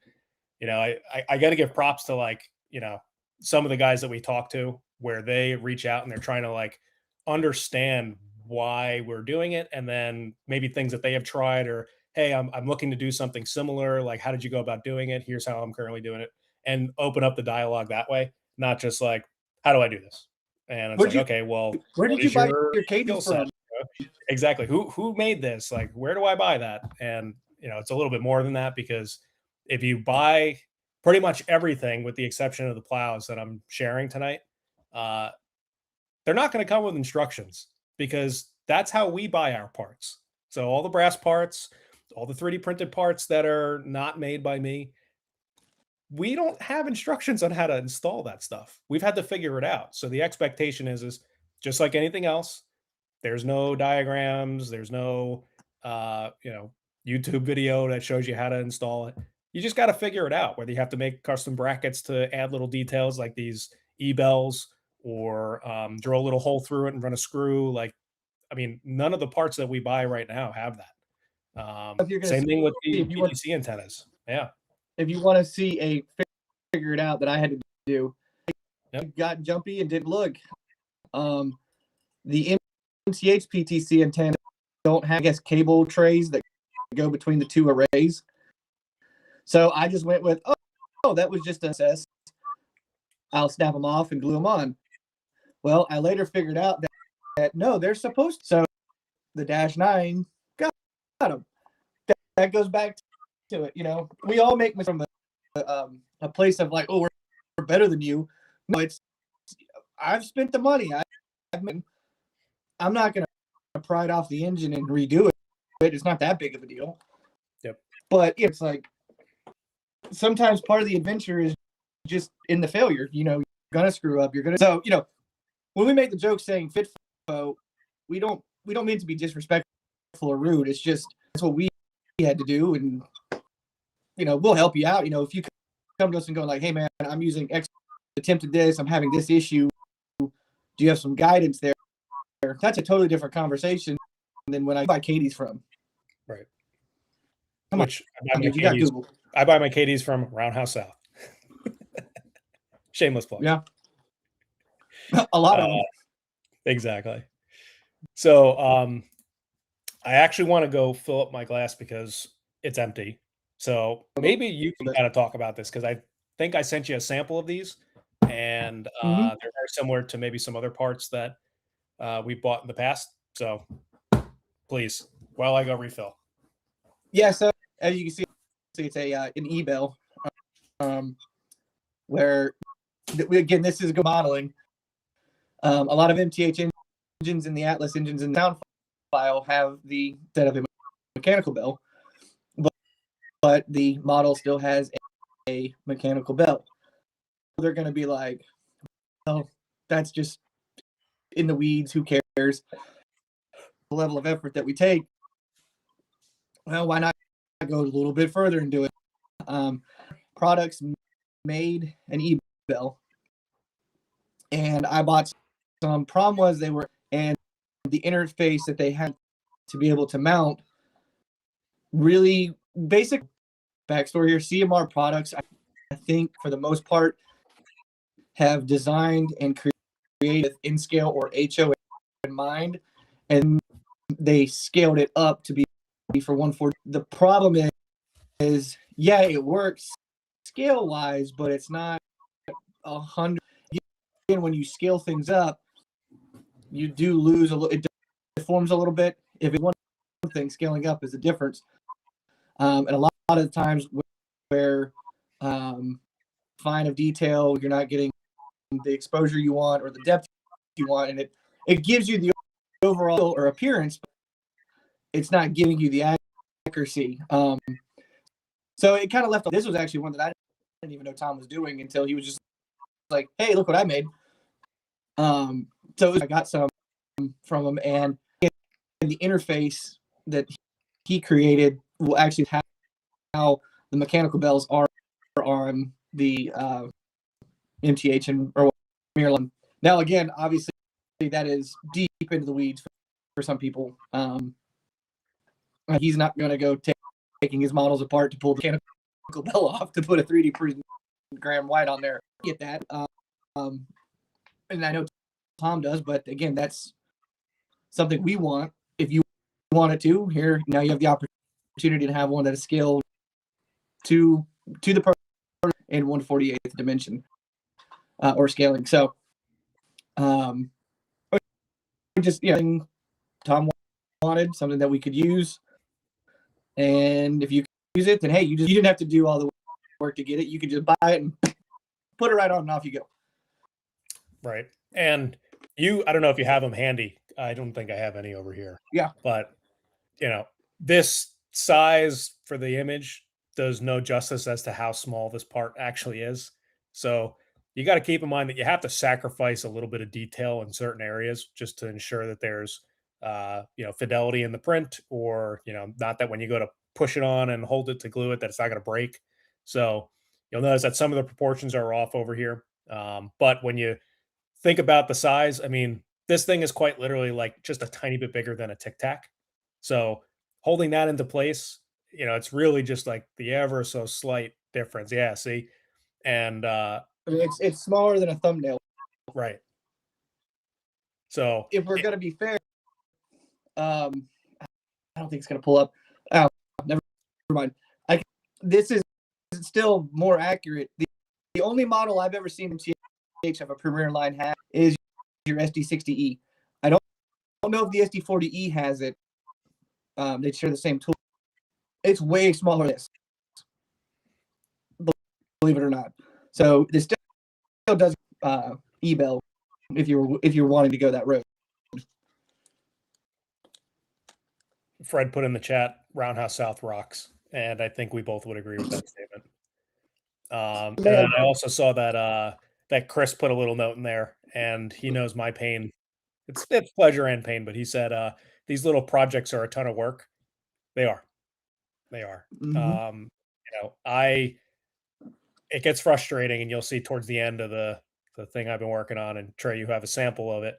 I got to give props to some of the guys that we talk to where they reach out and they're trying to understand why we're doing it, and then maybe things that they have tried, or hey, I'm looking to do something similar. Like, how did you go about doing it? Here's how I'm currently doing it, and open up the dialogue that way, not just how do I do this? And it's okay, well, where did you buy your cadence from? Exactly. Who made this? Where do I buy that? And it's a little bit more than that, because if you buy pretty much everything with the exception of the plows that I'm sharing tonight, they're not going to come with instructions, because that's how we buy our parts. So all the brass parts, all the 3D printed parts that are not made by me, we don't have instructions on how to install that stuff. We've had to figure it out. So the expectation is just like anything else. There's no diagrams. There's no, YouTube video that shows you how to install it. You just got to figure it out, whether you have to make custom brackets to add little details like these E-bells, or drill a little hole through it and run a screw. None of the parts that we buy right now have that. Same thing with the PTC antennas. Yeah. If you want to see a figure it out that I had to do, yep. Got jumpy and didn't look. The MTH PTC antennas don't have, cable trays that go between the two arrays. So I just went with, that was just an SS. I'll snap them off and glue them on. Well, I later figured out that no, they're supposed to. So the -9 got them. That goes back to it. We all make from a place of we're better than you. No, I've spent the money. I'm not going to pry it off the engine and redo it. It's not that big of a deal. Yep. But it's sometimes part of the adventure is just in the failure. You're gonna screw up. So when we make the joke saying FitFo, we don't mean to be disrespectful or rude. It's just that's what we had to do, and we'll help you out. If you come to us and go hey man, I'm using X, attempted this, I'm having this issue. Do you have some guidance there? That's a totally different conversation than when I buy Katie's from. Right. Which I buy my Katie's from Roundhouse South. Shameless plug. Yeah. A lot of them. Exactly. So I actually want to go fill up my glass because it's empty. So maybe you can kind of talk about this, because I think I sent you a sample of these, and they're very similar to maybe some other parts that we bought in the past. So please, while I go refill. Yeah, so as you can see, it's an E-bell, where again, this is modeling. A lot of MTH engines and the Atlas engines in the sound file have the set of a mechanical bell, but the model still has a mechanical bell. They're going to be like, oh, that's just in the weeds. Who cares? The level of effort that we take. Well, why not go a little bit further and do it? Products made an e-bell, and I bought some. Problem was they were, and the interface that they had to be able to mount really basic. Backstory here: CMR products, I think for the most part, have designed and created in scale or HO in mind, and they scaled it up to be for 140. The problem is yeah, it works scale wise, but it's not 100. Again, when you scale things up, you do lose a little. It deforms a little bit. If it's one thing, scaling up is a difference. And a lot of times where fine of detail, you're not getting the exposure you want or the depth you want, and it gives you the overall or appearance, but it's not giving you the accuracy. So it kind of left. This was actually one that I didn't even know Tom was doing until he was just like, "Hey, look what I made." So I got some from him, and the interface that he created will actually have how the mechanical bells are on the MTH and or Miralon. Now, again, obviously, that is deep into the weeds for some people. He's not going to go taking his models apart to pull the mechanical bell off to put a 3D printed Graham White on there. Get that. And I know Tom does, but again, that's something we want. If you want it to, here now you have the opportunity to have one that is scaled to the person in 1/48th dimension or scaling. So, just Tom wanted something that we could use, and if you use it, then hey, you didn't have to do all the work to get it. You could just buy it and put it right on, and off you go. Right. And I don't know if you have them handy. I don't think I have any over here. Yeah. But, this size for the image does no justice as to how small this part actually is. So you got to keep in mind that you have to sacrifice a little bit of detail in certain areas just to ensure that there's, fidelity in the print, or, not that when you go to push it on and hold it to glue it, that it's not going to break. So you'll notice that some of the proportions are off over here. But when you think about the size, I mean, this thing is quite literally like just a tiny bit bigger than a Tic Tac. So holding that into place, it's really just like the ever so slight difference. Yeah, see? And I mean, it's smaller than a thumbnail. right. So if we're going to be fair, I don't think it's going to pull up. Oh, never mind. This is still more accurate. The only model I've ever seen MTH of a Premier line have is your SD60E. I don't know if the SD40E has it. They share the same tool. It's way smaller than this, believe it or not. So this still does e-bell if you're wanting to go that road. Fred put in the chat, Roundhouse South rocks, and I think we both would agree with that statement. And then I also saw that Chris put a little note in there, and he knows my pain. It's pleasure and pain, but he said these little projects are a ton of work. They are. Mm-hmm. It gets frustrating, and you'll see towards the end of the thing I've been working on, and Trey, you have a sample of it,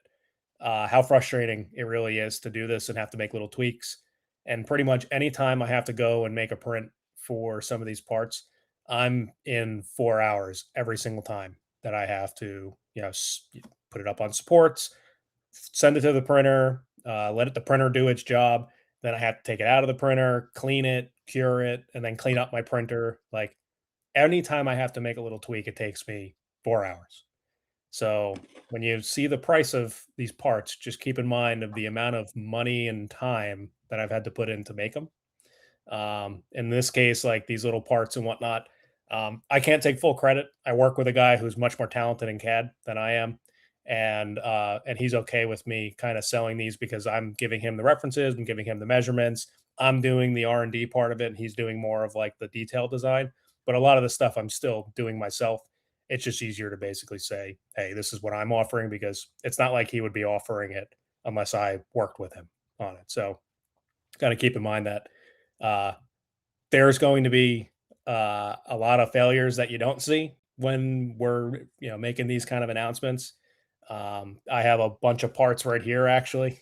how frustrating it really is to do this and have to make little tweaks. And pretty much anytime I have to go and make a print for some of these parts, I'm in 4 hours every single time that I have to, put it up on supports, send it to the printer, let the printer do its job. Then I have to take it out of the printer, clean it, cure it, and then clean up my printer. Like anytime I have to make a little tweak, it takes me 4 hours. So when you see the price of these parts, just keep in mind of the amount of money and time that I've had to put in to make them. In this case, like these little parts and whatnot, I can't take full credit. I work with a guy who's much more talented in CAD than I am. and he's okay with me kind of selling these because I'm giving him the references, I'm giving him the measurements, I'm doing the R&D part of it, and he's doing more of like the detailed design. But a lot of the stuff I'm still doing myself. It's just easier to basically say, hey, this is what I'm offering, because it's not like he would be offering it unless I worked with him on it. So got to keep in mind that uh, there's going to be a lot of failures that you don't see when we're making these kind of announcements. I have a bunch of parts right here, actually,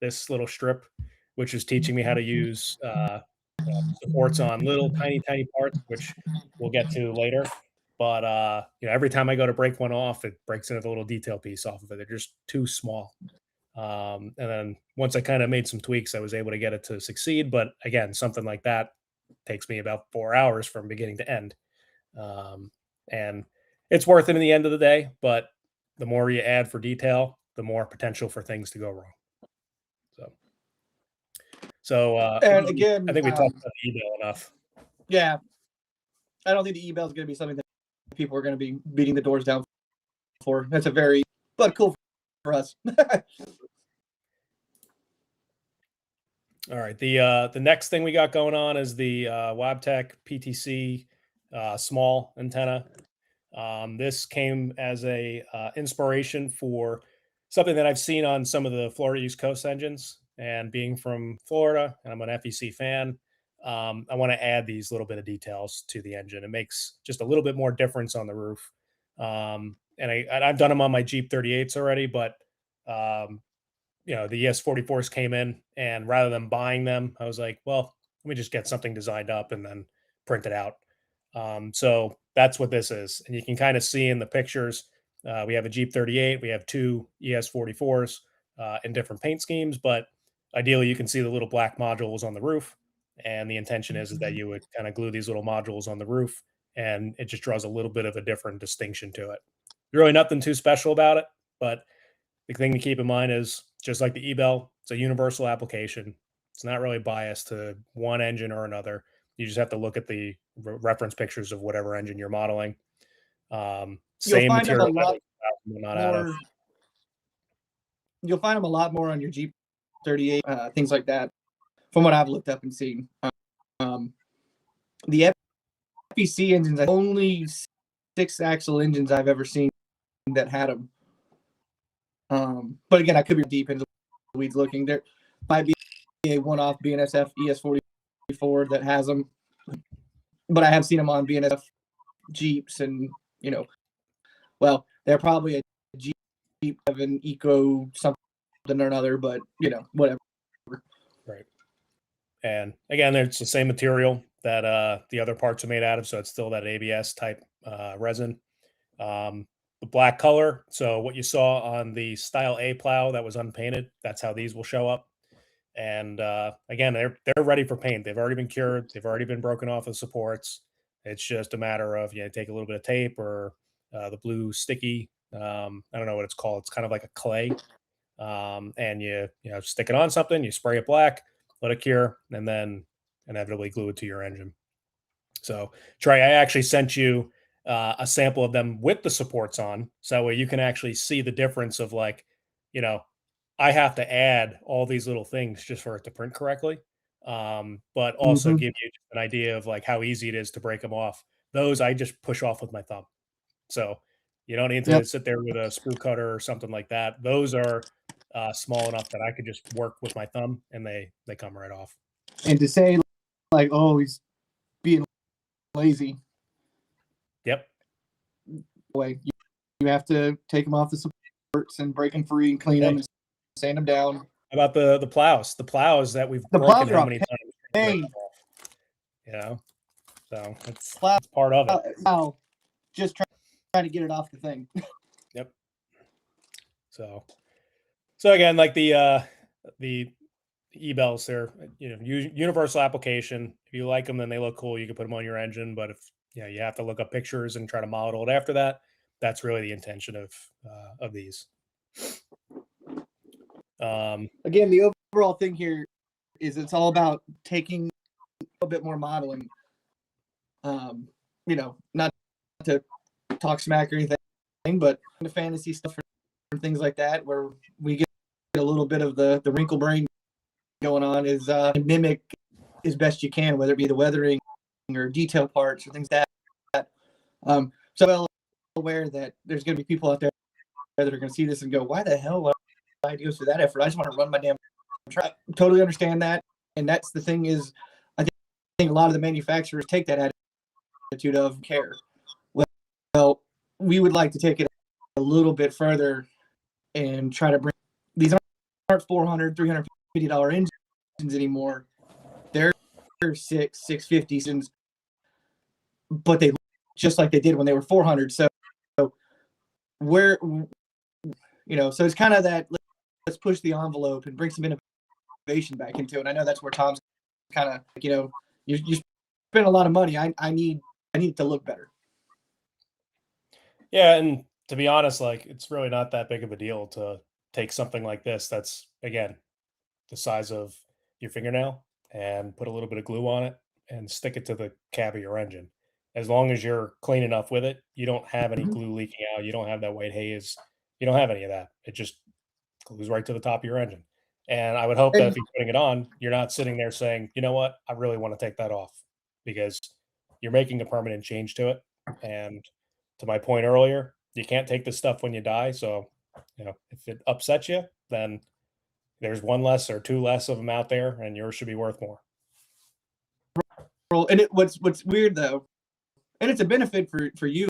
this little strip, which is teaching me how to use supports on little tiny parts, which we'll get to later. But every time I go to break one off, it breaks into the little detail piece off of it. They're just too small. And then once I kind of made some tweaks, I was able to get it to succeed. But again, something like that takes me about 4 hours from beginning to end. And it's worth it in the end of the day. But the more you add for detail, the more potential for things to go wrong. So And again, I think we talked about the email enough. Yeah, I don't think the email is going to be something that people are going to be beating the doors down for. That's a very, but cool for us. All right. The next thing we got going on is the Wabtec PTC small antenna. This came as a inspiration for something that I've seen on some of the Florida East Coast engines. And being from Florida, and I'm an FEC fan, I want to add these little bit of details to the engine. It makes just a little bit more difference on the roof. And I've done them on my Jeep 38s already, but the ES44s came in, and rather than buying them, I was like, well, let me just get something designed up and then print it out. So that's what this is. And you can kind of see in the pictures, we have a Jeep 38, we have two ES44s in different paint schemes, but ideally you can see the little black modules on the roof. And the intention is that you would kind of glue these little modules on the roof, and it just draws a little bit of a different distinction to it. Really nothing too special about it, but the thing to keep in mind is, just like the e-bell, it's a universal application. It's not really biased to one engine or another. You just have to look at the reference pictures of whatever engine you're modeling. Same material. You'll find them a lot more on your Jeep 38, things like that, from what I've looked up and seen. The FEC engines, only 6-axle engines I've ever seen that had them. But again, I could be deep into the weeds looking. There might be a one-off BNSF ES44 that has them, but I have seen them on BNSF Jeeps, and well, they're probably a Jeep of an Eco something or another, but whatever. Right. And again, it's the same material that the other parts are made out of, so it's still that ABS type resin. The black color, so what you saw on the Style A plow that was unpainted, that's how these will show up. And again, they're ready for paint. They've already been cured. They've already been broken off of supports. It's just a matter of take a little bit of tape or the blue sticky. I don't know what it's called. It's kind of like a clay, and you stick it on something. You spray it black, let it cure, and then inevitably glue it to your engine. So Trey, I actually sent you a sample of them with the supports on, so that way you can actually see the difference of I have to add all these little things just for it to print correctly, but also give you an idea of how easy it is to break them off. Those I just push off with my thumb, so you don't need to sit there with a sprue cutter or something like that. Those are small enough that I could just work with my thumb, and they come right off. And to say oh, he's being lazy. Yep. You have to take them off the supports and break them free and clean them and sand them down. How about the plows? The plows that we've broken how many times? So it's part of it. Now, just trying to get it off the thing. Yep. So again, like the e-bells, they're universal application. If you like them, then they look cool. You can put them on your engine. But if you have to look up pictures and try to model it after that, that's really the intention of these. Again, the overall thing here is it's all about taking a bit more modeling. Not to talk smack or anything, but the fantasy stuff for things like that, where we get a little bit of the wrinkle brain going on, is mimic as best you can, whether it be the weathering or detail parts or things like that. So I'm aware that there's going to be people out there that are going to see this and go, why the hell would I go through that effort? I just want to run my damn track. Totally understand that. And that's the thing is, I think a lot of the manufacturers take that attitude of care. Well, we would like to take it a little bit further and try to bring, these aren't $400, $350 engines anymore. They're $650 engines, but they look just like they did when they were 400. So where, so it's kind of that, let's push the envelope and bring some innovation back into it. And I know that's where Tom's kind of, you spend a lot of money. I need it to look better. Yeah, and to be honest, like it's really not that big of a deal to take something like this that's, again, the size of your fingernail and put a little bit of glue on it and stick it to the cab of your engine. As long as you're clean enough with it, you don't have any glue leaking out, you don't have that white haze, you don't have any of that. It just glues right to the top of your engine. And I would hope that if you're putting it on, you're not sitting there saying, you know what, I really want to take that off, because you're making a permanent change to it. And to my point earlier, you can't take this stuff when you die. So, if it upsets you, then there's one less or two less of them out there, and yours should be worth more. And what's weird though, and it's a benefit for you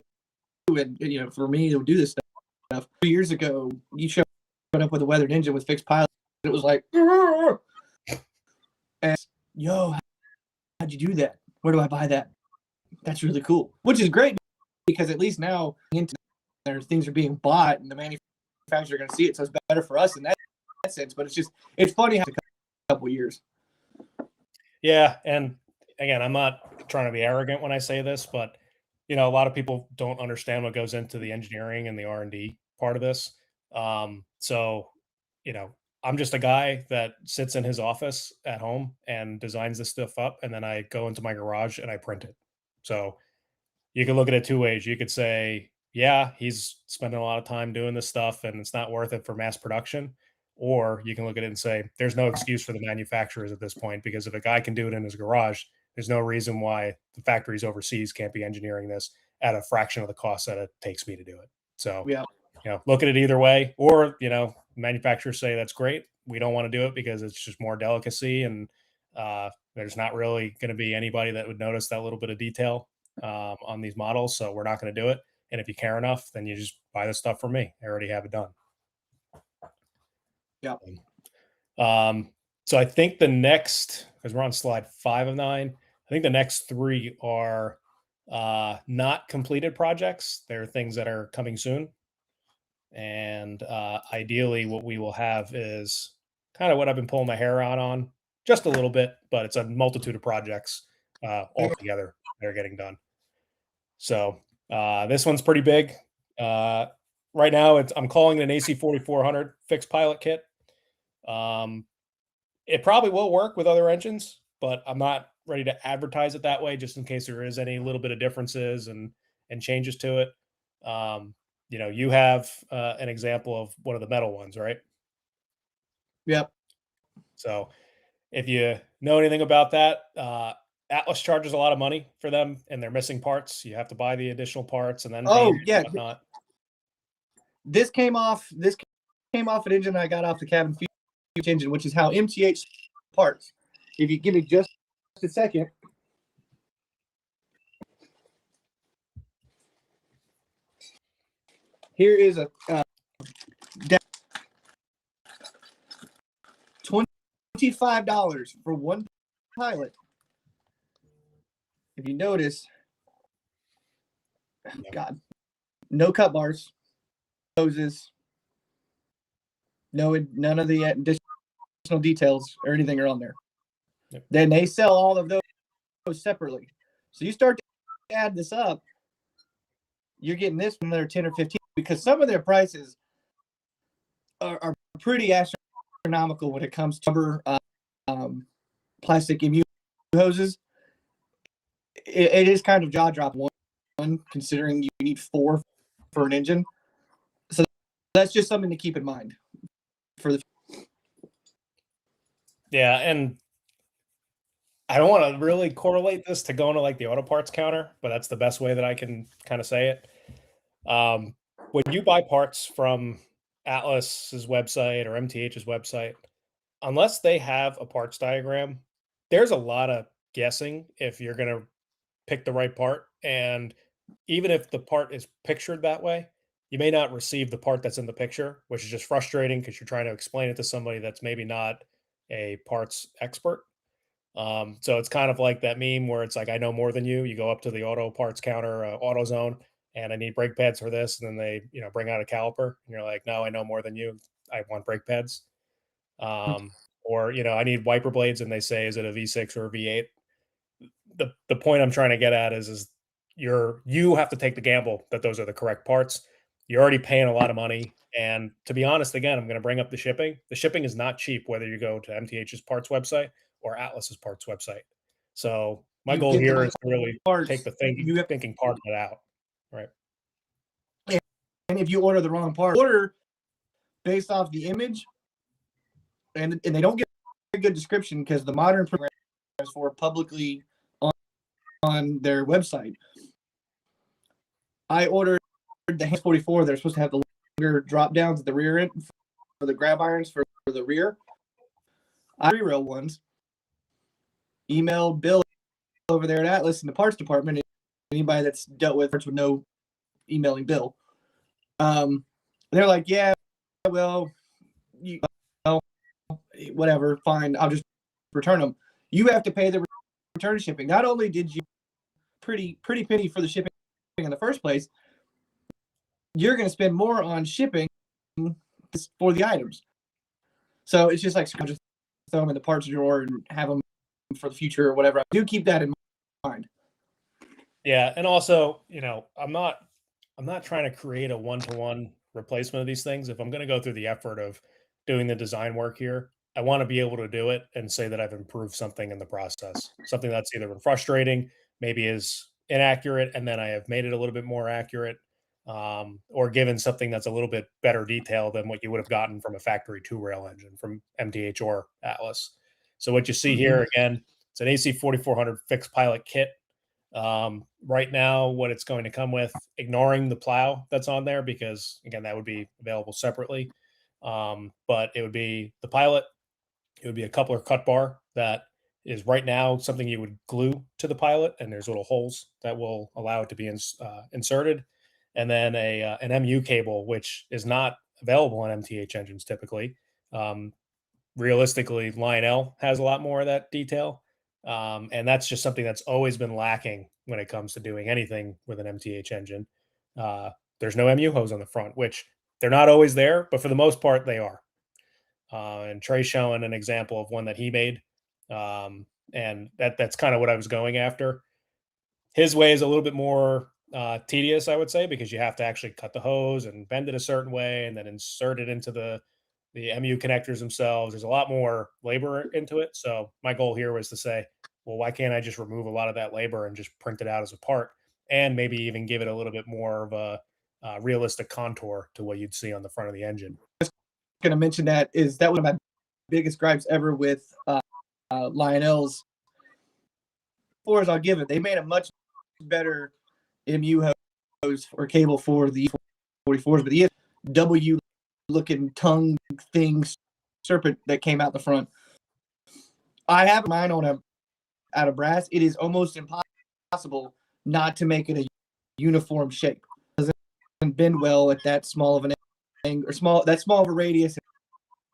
and for me to do this stuff. 2 years ago, you showed up with a weathered engine with fixed pilot. It was like, and yo, how'd you do that? Where do I buy that? That's really cool. Which is great, because at least now things are being bought and the manufacturer are going to see it, so it's better for us in that sense. But it's funny how it's a couple of years. Yeah, and again, I'm not trying to be arrogant when I say this, but a lot of people don't understand what goes into the engineering and the R&D part of this. So, I'm just a guy that sits in his office at home and designs this stuff up, and then I go into my garage and I print it. So you can look at it two ways. You could say, yeah, he's spending a lot of time doing this stuff and it's not worth it for mass production. Or you can look at it and say, there's no excuse for the manufacturers at this point, because if a guy can do it in his garage, there's no reason why the factories overseas can't be engineering this at a fraction of the cost that it takes me to do it. So, yeah, look at it either way. Or, manufacturers say that's great, we don't want to do it because it's just more delicacy, and there's not really going to be anybody that would notice that little bit of detail on these models, so we're not going to do it. And if you care enough, then you just buy the stuff from me. I already have it done. Yeah. So I think the next, because we're on slide 5 of 9, I think the next 3 are not completed projects. They're things that are coming soon. And ideally what we will have is kind of what I've been pulling my hair out on just a little bit, but it's a multitude of projects all together that are getting done. So this one's pretty big. Right now I'm calling it an AC 4400 fixed pilot kit. It probably will work with other engines, but I'm not ready to advertise it that way, just in case there is any little bit of differences and changes to it. You have an example of one of the metal ones, right? Yep. So if you know anything about that, Atlas charges a lot of money for them, and they're missing parts. You have to buy the additional parts and then yeah, whatnot. This came off an engine I got off the cabin feed engine, which is how MTH parts. If you give me just a second. Here is a $25 for one pilot. If you notice, God, no cut bars, hoses, none of the additional details or anything are on there. Yep. Then they sell all of those separately. So you start to add this up, you're getting this from another 10 or 15, because some of their prices are pretty astronomical when it comes to rubber, plastic MU hoses. It is kind of jaw dropping, one considering you need 4 for an engine. So that's just something to keep in mind for the. Yeah, and I don't want to really correlate this to going to like the auto parts counter, but that's the best way that I can kind of say it. When you buy parts from Atlas's website or MTH's website, unless they have a parts diagram, there's a lot of guessing if you're going to pick the right part. And even if the part is pictured that way, you may not receive the part that's in the picture, which is just frustrating because you're trying to explain it to somebody that's maybe not a parts expert. So it's kind of like that meme where it's like, I know more than you. You go up to the auto parts counter, AutoZone, and I need brake pads for this. And then they, bring out a caliper and you're like, no, I know more than you. I want brake pads. Or, I need wiper blades. And they say, is it a V6 or a V8? The point I'm trying to get at is you have to take the gamble that those are the correct parts. You're already paying a lot of money. And to be honest, again, I'm going to bring up the shipping. The shipping is not cheap, whether you go to MTH's parts website or Atlas's parts website. So my You goal get the here right is to really parts. take the thinking part of it out. Right. And if you order the wrong part, order based off the image, and they don't get a good description because the modern program is for publicly on their website. I ordered the Hands 44. They're supposed to have the longer drop downs at the rear end for the grab irons for the rear. I rail ones. Emailed Bill over there at Atlas in the parts department. Anybody that's dealt with parts would know emailing Bill. They're like, yeah, well, whatever, fine. I'll just return them. You have to pay the return shipping. Not only did you pretty penny for the shipping in the first place, you're going to spend more on shipping for the items. So it's just like just throw them in the parts drawer and have them for the future or whatever. I do keep that in mind. Yeah, and also, I'm not trying to create a one-to-one replacement of these things. If I'm going to go through the effort of doing the design work here, I want to be able to do it and say that I've improved something in the process. Something that's either been frustrating, maybe is inaccurate, and then I have made it a little bit more accurate, or given something that's a little bit better detail than what you would have gotten from a factory two-rail engine from MTH or Atlas. So what you see here, again, it's an AC 4400 fixed pilot kit. Right now, what it's going to come with, ignoring the plow that's on there, because again, that would be available separately. But it would be the pilot, it would be a coupler cut bar that is right now something you would glue to the pilot, and there's little holes that will allow it to be inserted. And then an MU cable, which is not available on MTH engines typically. Realistically, Lionel has a lot more of that detail. And that's just something that's always been lacking when it comes to doing anything with an MTH engine. There's no MU hose on the front, which they're not always there, but for the most part, they are. And Trey's showing an example of one that he made. And that's kind of what I was going after. His way is a little bit more tedious, I would say, because you have to actually cut the hose and bend it a certain way and then insert it into the MU connectors themselves. There's a lot more labor into it. So my goal here was to say, well, why can't I just remove a lot of that labor and just print it out as a part, and maybe even give it a little bit more of a realistic contour to what you'd see on the front of the engine. Going to mention that one of my biggest gripes ever with Lionel's. As I'll give it, they made a much better MU hose or cable for the 44s, but the W looking tongue thing serpent that came out the front. I have mine out of brass. It is almost impossible not to make it a uniform shape. It doesn't bend well at that small of an angle or that small of a radius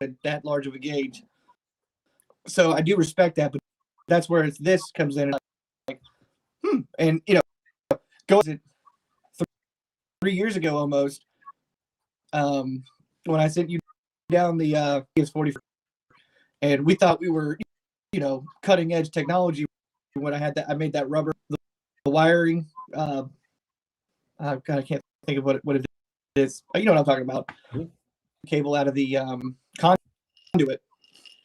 at that large of a gauge. So I do respect that, but that's where this comes in. Like, and goes 3 years ago almost. When I sent you down the PS40, and we thought we were, cutting edge technology. When I made that rubber, the wiring. God, I can't think of what it is. You know what I'm talking about? Mm-hmm. Cable out of the conduit,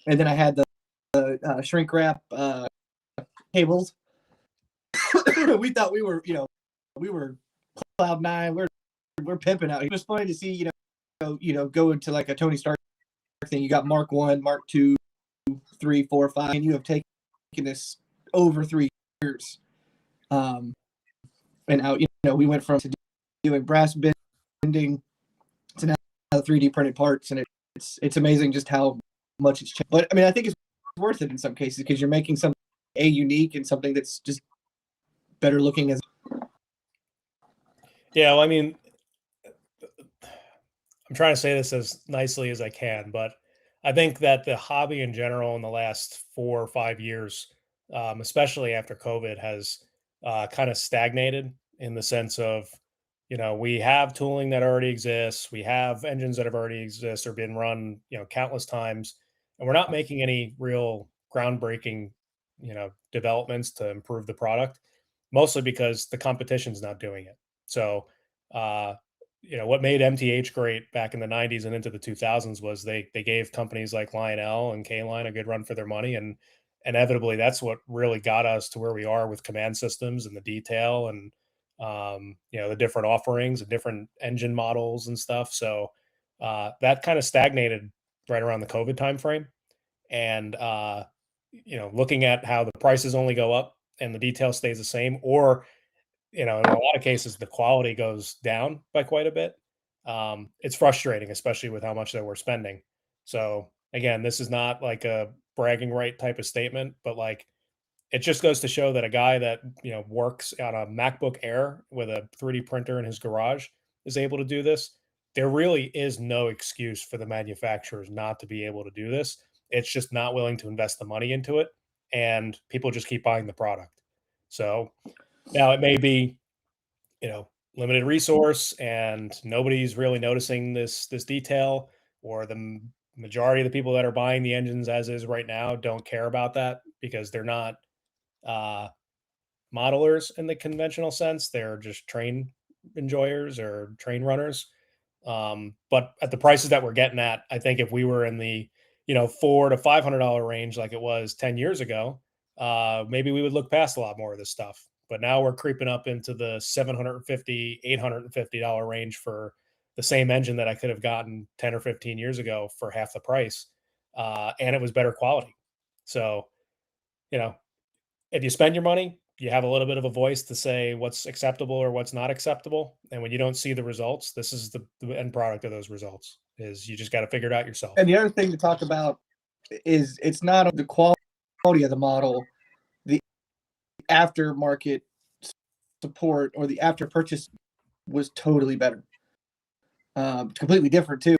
and then I had the shrink wrap cables. We thought we were cloud nine. We're pimping out. It was funny to see, go into like a Tony Stark thing. You got Mark 1, Mark 2, 3, 4, 5, and you have taken this over 3 years. And now, we went from doing brass bending to now 3D printed parts, and it's amazing just how much it's changed. But I mean, I think it's worth it in some cases because you're making something unique and something that's just better looking as. Yeah, well, I mean, I'm trying to say this as nicely as I can, but I think that the hobby in general in the last 4 or 5 years, especially after COVID, has kind of stagnated in the sense of, we have tooling that already exists, we have engines that have already exist or been run, countless times, and we're not making any real groundbreaking, developments to improve the product, mostly because the competition's not doing it. So, uh, what made MTH great back in the 90s and into the 2000s was they gave companies like Lionel and K-Line a good run for their money, and inevitably that's what really got us to where we are with command systems and the detail and the different offerings and different engine models and stuff. So that kind of stagnated right around the COVID timeframe, and looking at how the prices only go up and the detail stays the same, or in a lot of cases, the quality goes down by quite a bit. It's frustrating, especially with how much that we're spending. So again, this is not like a bragging right type of statement, but like it just goes to show that a guy that works on a MacBook Air with a 3D printer in his garage is able to do this. There really is no excuse for the manufacturers not to be able to do this. It's just not willing to invest the money into it, and people just keep buying the product. So now it may be, limited resource and nobody's really noticing this detail, or the majority of the people that are buying the engines as is right now don't care about that because they're not uh, modelers in the conventional sense. They're just train enjoyers or train runners. But at the prices that we're getting at, I think if we were in the $400 to $500 range like it was 10 years ago, maybe we would look past a lot more of this stuff. But now we're creeping up into the $750 $850 range for the same engine that I could have gotten 10 or 15 years ago for half the price, and it was better quality. So, you know, if you spend your money, you have a little bit of a voice to say what's acceptable or what's not acceptable. And when you don't see the results, this is the end product of those results. Is you just got to figure it out yourself. And the other thing to talk about is it's not the quality of the model, the aftermarket support or the after purchase was totally better. Completely different too.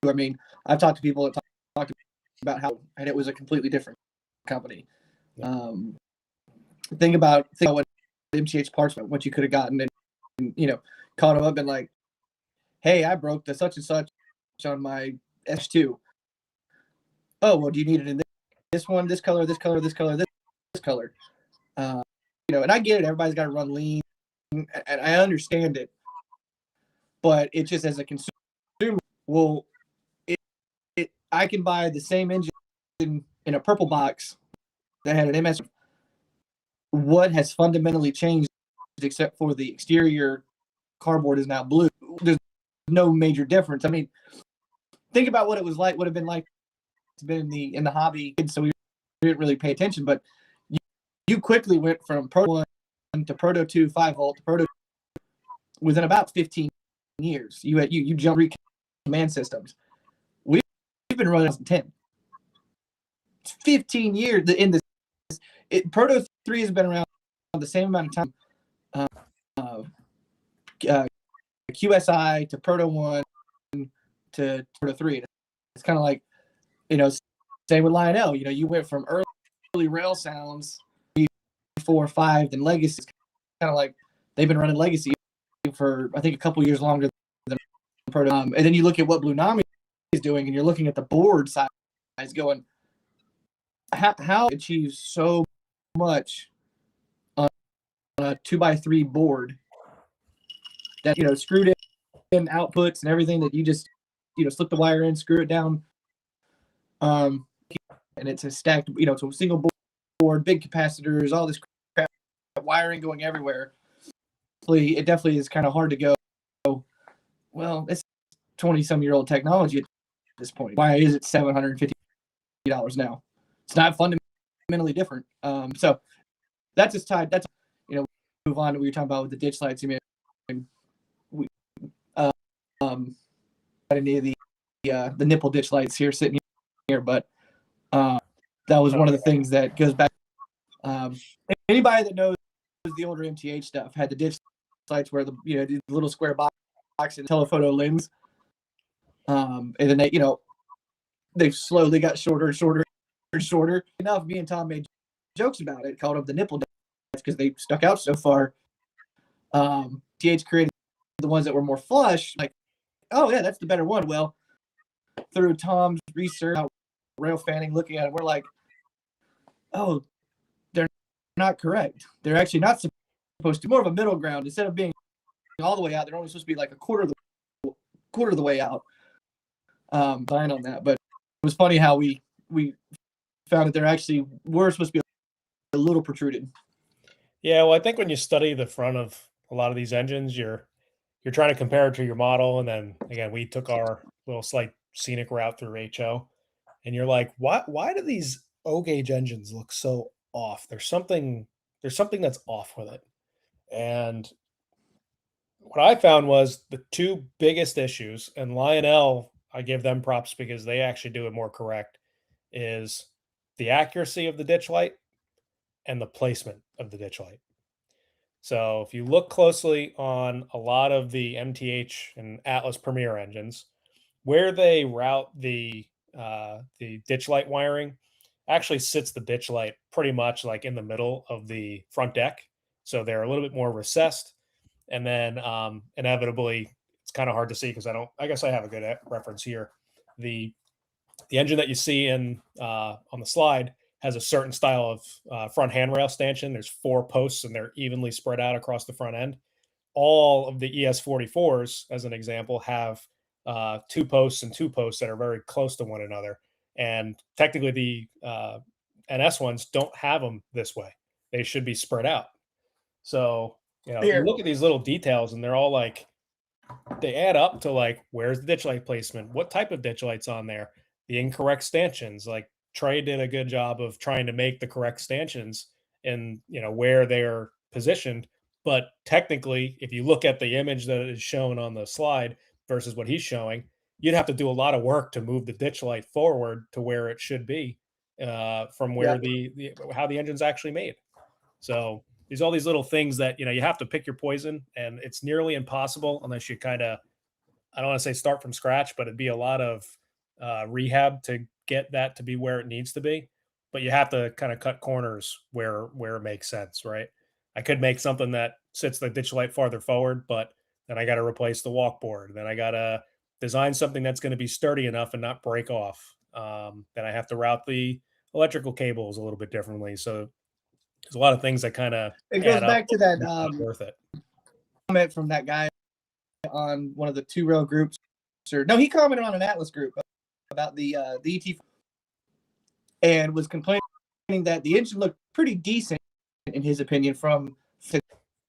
I mean, I've talked to people that talked about how, and it was a completely different company. Yeah. Think about what MTH parts, what you could have gotten, and called them up and like, hey, I broke the such and such on my S2. Oh, well, do you need it in this one, this color, this color, this color, this color? And I get it. Everybody's got to run lean, and I understand it. But it just as a consumer, well, I can buy the same engine in a purple box that had an MS. What has fundamentally changed except for the exterior cardboard is now blue? There's no major difference. I mean, think about what it would have been like to be in the hobby, so we didn't really pay attention. But you quickly went from Proto 1 to Proto 2 5-volt to Proto 2 within about 15 years. You jumped 3 command systems. We've been running since 10. It's 15 years in this. Proto 3 has been around the same amount of time. QSI to Proto 1 to Proto 3. It's kind of like, same with Lionel. You went from early rail sounds 4, 5, then Legacy. It's kind of like they've been running Legacy for I think a couple years longer than Proto. And then you look at what Blue Nami is doing, and you're looking at the board size, going, how achieves so much on a 2x3 board that screwed in outputs and everything that you just slip the wire in, screw it down, and it's a stacked, it's a single board, big capacitors, all this crap, wiring going everywhere. It definitely is kind of hard to go, well, 20-some-year-old technology at this point. Why is it $750 now? It's not fundamentally different. So that's just tied. That's, move on to what you're talking about with the ditch lights. I mean, we any of the nipple ditch lights here sitting here, but that was one of the things that goes back. Anybody that knows the older MTH stuff had the ditch lights where the little square box and telephoto lens, and then they slowly got shorter and shorter and shorter. Enough, me and Tom made jokes about it, called them the nipple lights because they stuck out so far. TH created the ones that were more flush, like, oh yeah, that's the better one. Well, through Tom's research, rail fanning, looking at it, we're like, oh, they're not correct. They're actually not supposed to. More of a middle ground. Instead of being all the way out, they're only supposed to be like a quarter of the way out. Fine on that, but it was funny how we found that they're actually were supposed to be a little protruded. Yeah, well, I think when you study the front of a lot of these engines, you're trying to compare it to your model, and then again, we took our little slight scenic route through HO, and you're like, why do these O gauge engines look so off? There's something that's off with it. And what I found was the two biggest issues, and Lionel, I give them props because they actually do it more correct, is the accuracy of the ditch light and the placement of the ditch light. So if you look closely on a lot of the MTH and Atlas Premier engines, where they route the ditch light wiring actually sits the ditch light pretty much like in the middle of the front deck. So they're a little bit more recessed. And then inevitably, it's kind of hard to see because I guess I have a good reference here. The engine that you see in on the slide has a certain style of front handrail stanchion. There's 4 posts and they're evenly spread out across the front end. All of the ES44s, as an example, have 2 posts and 2 posts that are very close to one another. And technically the NS ones don't have them this way. They should be spread out. So, you look at these little details and they're all like, they add up to like, where's the ditch light placement? What type of ditch light's on there? The incorrect stanchions. Like Trey did a good job of trying to make the correct stanchions and, where they're positioned. But technically, if you look at the image that is shown on the slide versus what he's showing, you'd have to do a lot of work to move the ditch light forward to where it should be from where how the engine's actually made. So there's all these little things that, you have to pick your poison, and it's nearly impossible unless you kind of, I don't want to say start from scratch, but it'd be a lot of rehab to get that to be where it needs to be. But you have to kind of cut corners where it makes sense, right? I could make something that sits the ditch light farther forward, but then I got to replace the walk board. Then I got to design something that's going to be sturdy enough and not break off. Then I have to route the electrical cables a little bit differently. So there's a lot of things that kind of it goes back to that worth it. Comment from that guy on one of the 2-rail groups. He commented on an Atlas group about the ET and was complaining that the engine looked pretty decent in his opinion from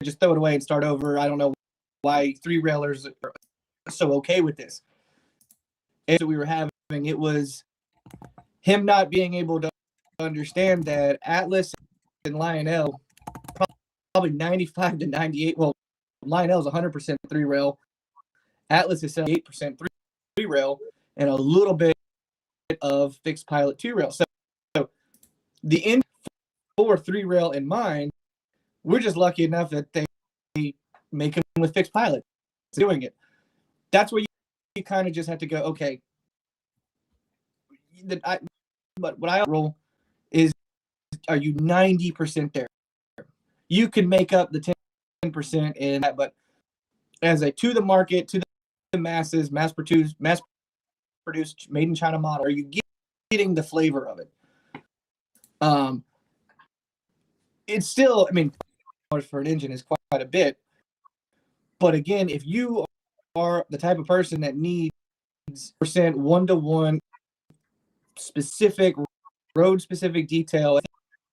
just throw it away and start over. I don't know why 3-railers are so okay with this. And so we were having, it was him not being able to understand that Atlas and Lionel, probably 95 to 98. Well, Lionel's 100% 3-rail. Atlas is 78% 3-rail, and a little bit of fixed pilot 2-rail. So the end for 3-rail in mind, we're just lucky enough that they make them with fixed pilot doing it. That's where you kind of just have to go, okay. But what I roll is, are you 90% there? You can make up the 10% in that, but as a to the market, to the masses, mass produced, made in China model, are you getting the flavor of it? It's still, for an engine is quite a bit. But again, if you are the type of person that needs percent 1-to-1 specific road specific detail,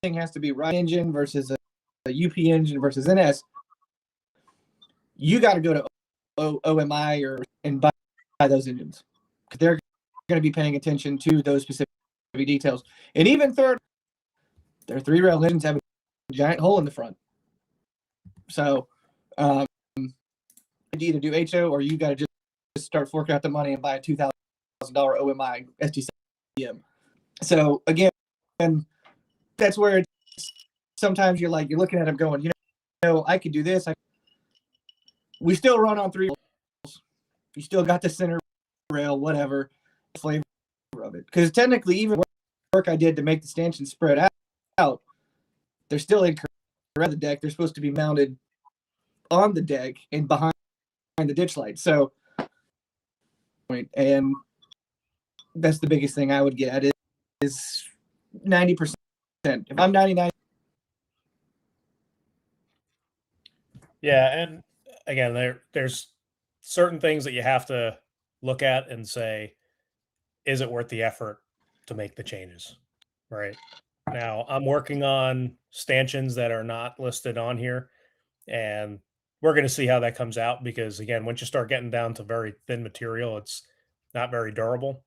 everything has to be right engine versus a UP engine versus NS. You got to go to OMI and buy those engines, because they're going to be paying attention to those specific details. And even their 3-rail engines have a giant hole in the front. So you either do HO or you got to just start forking out the money and buy a $2,000 OMI ST7. So again, that's where sometimes you're looking at them going, I could do this. We still run on 3 rails. You still got the center rail, whatever flavor of it. Because technically, even work I did to make the stanchions spread out, they're still in the deck. They're supposed to be mounted on the deck and behind the ditch light. So, and that's the biggest thing I would get at is 90%. If I'm 99. Yeah, and again, there's certain things that you have to look at and say, is it worth the effort to make the changes? Right. Now, I'm working on stanchions that are not listed on here, and we're going to see how that comes out because, again, once you start getting down to very thin material, it's not very durable.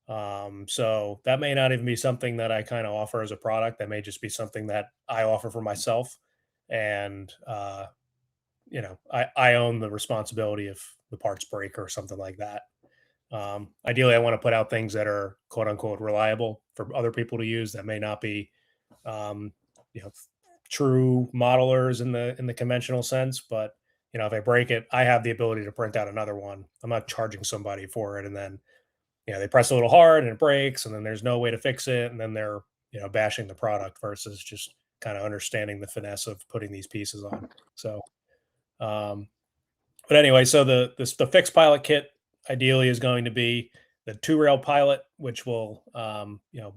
So that may not even be something that I kind of offer as a product. That may just be something that I offer for myself. And, I own the responsibility if the parts break or something like that. Ideally, I want to put out things that are quote unquote reliable for other people to use that may not be, um, you know, true modelers in the conventional sense. But if I break it, I have the ability to print out another one. I'm not charging somebody for it, and then they press a little hard and it breaks, and then there's no way to fix it, and then they're bashing the product versus just kind of understanding the finesse of putting these pieces on. So, um, but anyway, so the fixed pilot kit ideally is going to be the 2-rail pilot, which will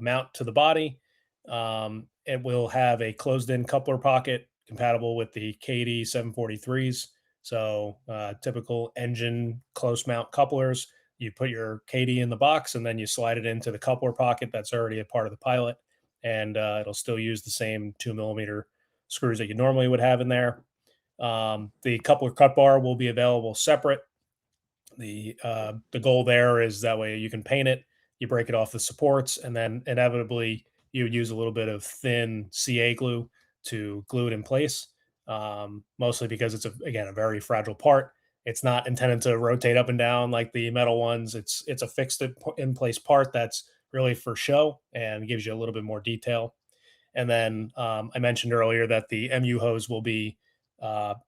mount to the body. It will have a closed-in coupler pocket compatible with the KD 743s. So typical engine close mount couplers. You put your KD in the box and then you slide it into the coupler pocket that's already a part of the pilot, and it'll still use the same 2mm screws that you normally would have in there. The coupler cut bar will be available separate. The goal there is that way you can paint it, you break it off the supports, and then inevitably you would use a little bit of thin CA glue to glue it in place. Mostly because it's a very fragile part. It's not intended to rotate up and down like the metal ones. It's a fixed in place part that's really for show and gives you a little bit more detail. And then I mentioned earlier that the MU hose will be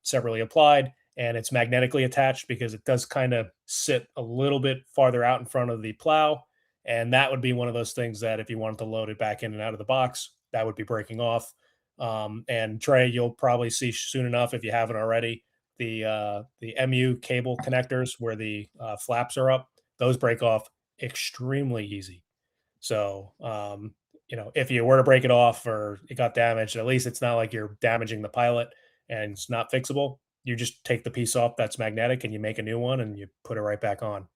separately applied, and it's magnetically attached because it does kind of sit a little bit farther out in front of the plow. And that would be one of those things that if you wanted to load it back in and out of the box, that would be breaking off. And Trey, you'll probably see soon enough, if you haven't already, the MU cable connectors where the flaps are up. Those break off extremely easy. So, if you were to break it off or it got damaged, at least it's not like you're damaging the pilot and it's not fixable. You just take the piece off that's magnetic and you make a new one and you put it right back on.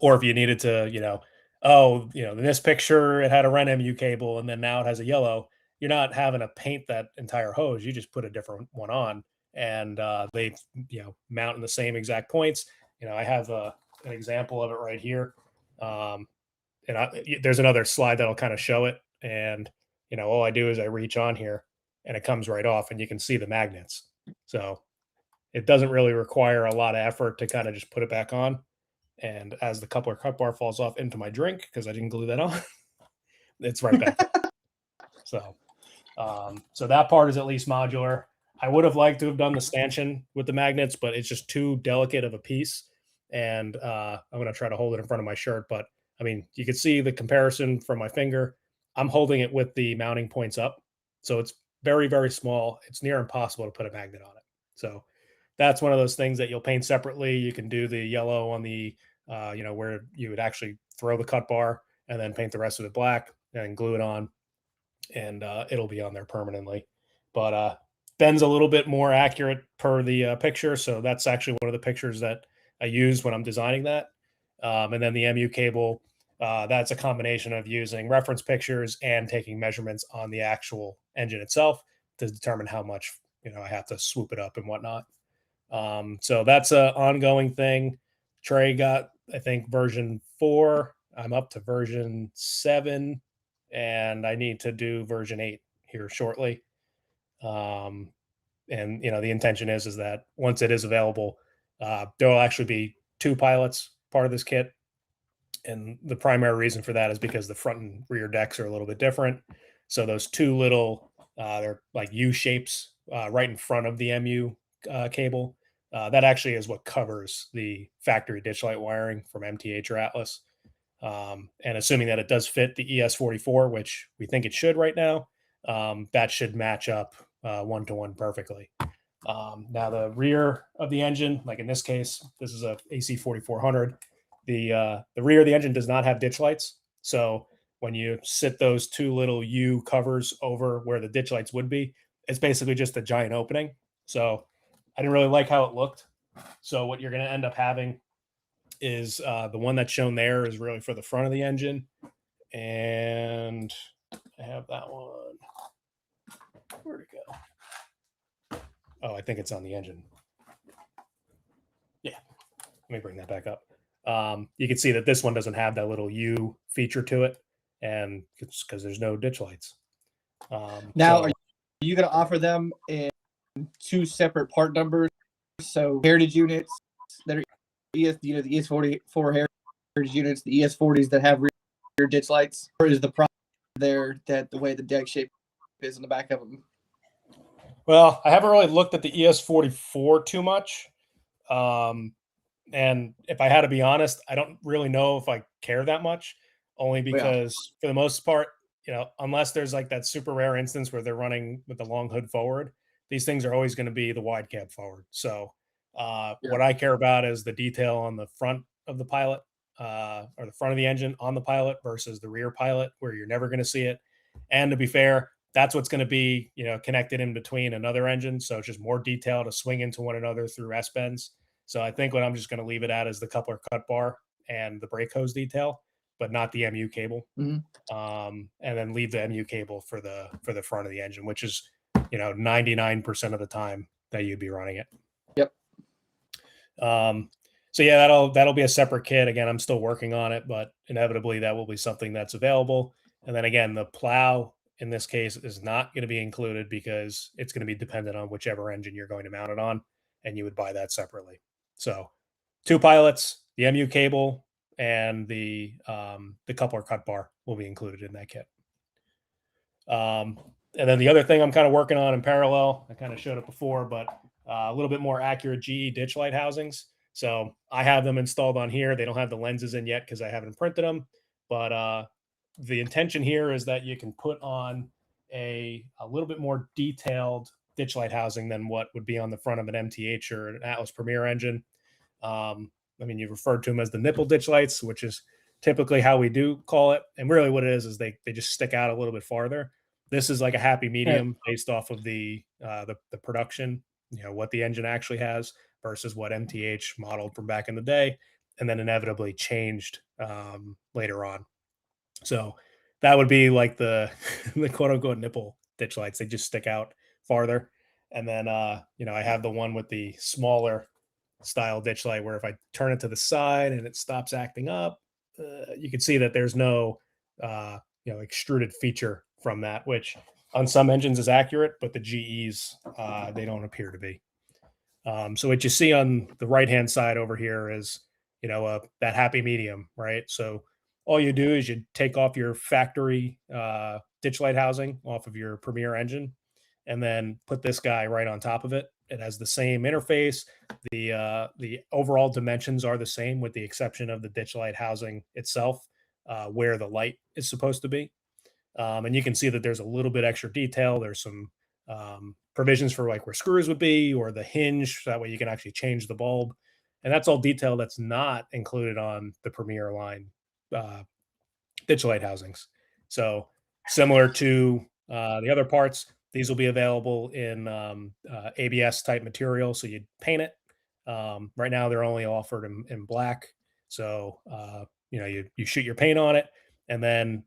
Or if you needed to, in this picture it had a red MU cable and then now it has a yellow. You're not having to paint that entire hose. You just put a different one on, and they mount in the same exact points. I have an example of it right here. There's another slide that'll kind of show it. And, all I do is I reach on here and it comes right off and you can see the magnets. So it doesn't really require a lot of effort to kind of just put it back on. And as the coupler cut bar falls off into my drink, because I didn't glue that on, it's right back. So that part is at least modular. I would have liked to have done the stanchion with the magnets, but it's just too delicate of a piece. And I'm going to try to hold it in front of my shirt, but I mean, you can see the comparison from my finger. I'm holding it with the mounting points up. So it's very, very small. It's near impossible to put a magnet on it. So that's one of those things that you'll paint separately. You can do the yellow on the, where you would actually throw the cut bar and then paint the rest of it black and glue it on. And it'll be on there permanently. But Ben's a little bit more accurate per the picture. So that's actually one of the pictures that I use when I'm designing that. And then the MU cable, that's a combination of using reference pictures and taking measurements on the actual engine itself to determine how much, I have to swoop it up and whatnot. So that's an ongoing thing. Trey got, I think, version 4. I'm up to version 7, and I need to do version 8 here shortly. And the intention is that once it is available, there will actually be 2 pilots part of this kit. And the primary reason for that is because the front and rear decks are a little bit different. So those 2 little, they're like U shapes right in front of the MU cable. That actually is what covers the factory ditch light wiring from MTH or Atlas. And assuming that it does fit the ES44, which we think it should right now, that should match up 1-to-1 perfectly. Now the rear of the engine, like in this case, this is a AC 4400. The rear of the engine does not have ditch lights. So when you sit those 2 little U covers over where the ditch lights would be, it's basically just a giant opening. So I didn't really like how it looked. So what you're going to end up having is the one that's shown there is really for the front of the engine. And I have that one. Where'd it go? Oh, I think it's on the engine. Yeah. Let me bring that back up. You can see that this one doesn't have that little U feature to it, and it's because there's no ditch lights. Now, are you going to offer them in 2 separate part numbers? So heritage units that are the ES44 heritage units, the ES40s that have rear ditch lights, or is the problem there that the way the deck shape is in the back of them? Well, I haven't really looked at the ES44 too much. And if I had to be honest, I don't really know if I care that much, only because for the most part, unless there's like that super rare instance where they're running with the long hood forward, these things are always going to be the wide cab forward. So what I care about is the detail on the front of the pilot or the front of the engine on the pilot versus the rear pilot where you're never going to see it. And to be fair, that's what's going to be, connected in between another engine. So it's just more detail to swing into one another through S-bends. So I think what I'm just going to leave it at is the coupler cut bar and the brake hose detail, but not the MU cable. And then leave the MU cable for the front of the engine, which is, 99% of the time that you'd be running it. Yep. So yeah, that'll be a separate kit. Again, I'm still working on it, but inevitably that will be something that's available. And then again, the plow in this case is not going to be included because it's going to be dependent on whichever engine you're going to mount it on, and you would buy that separately. So 2 pilots, the MU cable, and the coupler cut bar will be included in that kit. And then the other thing I'm kind of working on in parallel, I kind of showed it before, but a little bit more accurate GE ditch light housings. So I have them installed on here. They don't have the lenses in yet because I haven't printed them, but the intention here is that you can put on a little bit more detailed ditch light housing than what would be on the front of an MTH or an Atlas Premier engine. You've referred to them as the nipple ditch lights, which is typically how we do call it. And really what it is they just stick out a little bit farther. This is like a happy medium based off of the production, what the engine actually has versus what MTH modeled from back in the day, and then inevitably changed later on. So that would be like the quote unquote nipple ditch lights. They just stick out farther. And then, I have the one with the smaller style ditch light where if I turn it to the side and it stops acting up, you can see that there's no, extruded feature from that, which on some engines is accurate, but the GEs, they don't appear to be. So what you see on the right-hand side over here is, that happy medium, right? So all you do is you take off your factory ditch light housing off of your Premier engine and then put this guy right on top of it. It has the same interface. The overall dimensions are the same with the exception of the ditch light housing itself, where the light is supposed to be. And you can see that there's a little bit extra detail. There's some provisions for like where screws would be or the hinge. So that way you can actually change the bulb. And that's all detail that's not included on the Premier line ditch light housings. So similar to the other parts, these will be available in ABS type material. So you paint it. Right now they're only offered in black. So, you shoot your paint on it. And then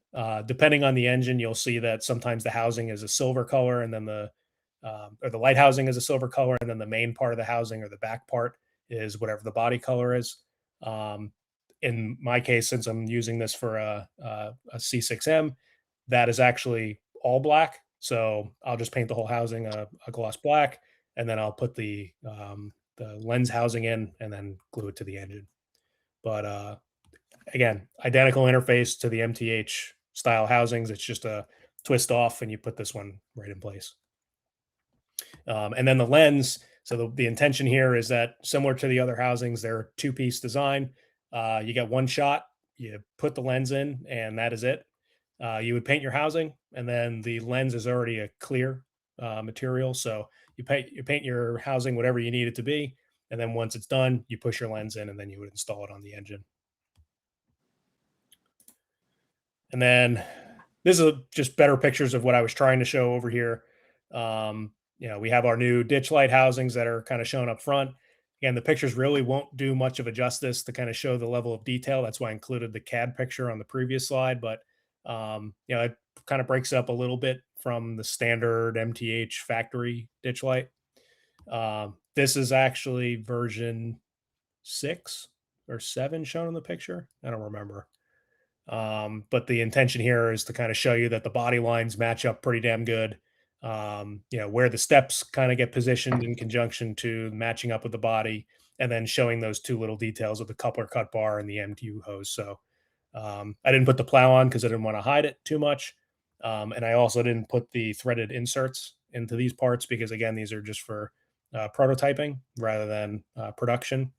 depending on the engine, you'll see that sometimes the housing is a silver color and then the light housing is a silver color. And then the main part of the housing or the back part is whatever the body color is. In my case, since I'm using this for a C6M, that is actually all black. So I'll just paint the whole housing a gloss black, and then I'll put the lens housing in and then glue it to the engine. But again, identical interface to the MTH style housings. It's just a twist off, and you put this one right in place. And then the lens. So the intention here is that similar to the other housings, they're a two-piece design. You get one shot, you put the lens in, and that is it. You would paint your housing, and then the lens is already a clear material. So you paint your housing whatever you need it to be, and then once it's done, you push your lens in, and then you would install it on the engine. And then this is just better pictures of what I was trying to show over here. We have our new ditch light housings that are kind of shown up front. Again, the pictures really won't do much of a justice to kind of show the level of detail. That's why I included the CAD picture on the previous slide, but it kind of breaks up a little bit from the standard MTH factory ditch light. This is actually version 6 or 7 shown in the picture. I don't remember. But the intention here is to kind of show you that the body lines match up pretty damn good. Where the steps kind of get positioned in conjunction to matching up with the body, and then showing those two little details of the coupler cut bar and the MTU hose. So I didn't put the plow on because I didn't want to hide it too much. And I also didn't put the threaded inserts into these parts because, again, these are just for prototyping rather than production.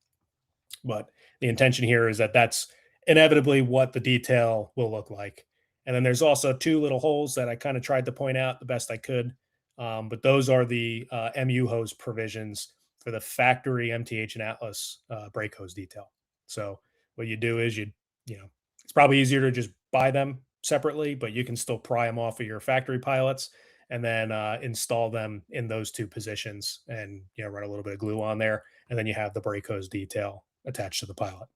But the intention here is that that's inevitably what the detail will look like. And then there's also two little holes that I kind of tried to point out the best I could. But those are the MU hose provisions for the factory MTH and Atlas brake hose detail. So what you do is it's probably easier to just buy them separately, but you can still pry them off of your factory pilots and then install them in those two positions and run a little bit of glue on there. And then you have the brake hose detail attached to the pilot.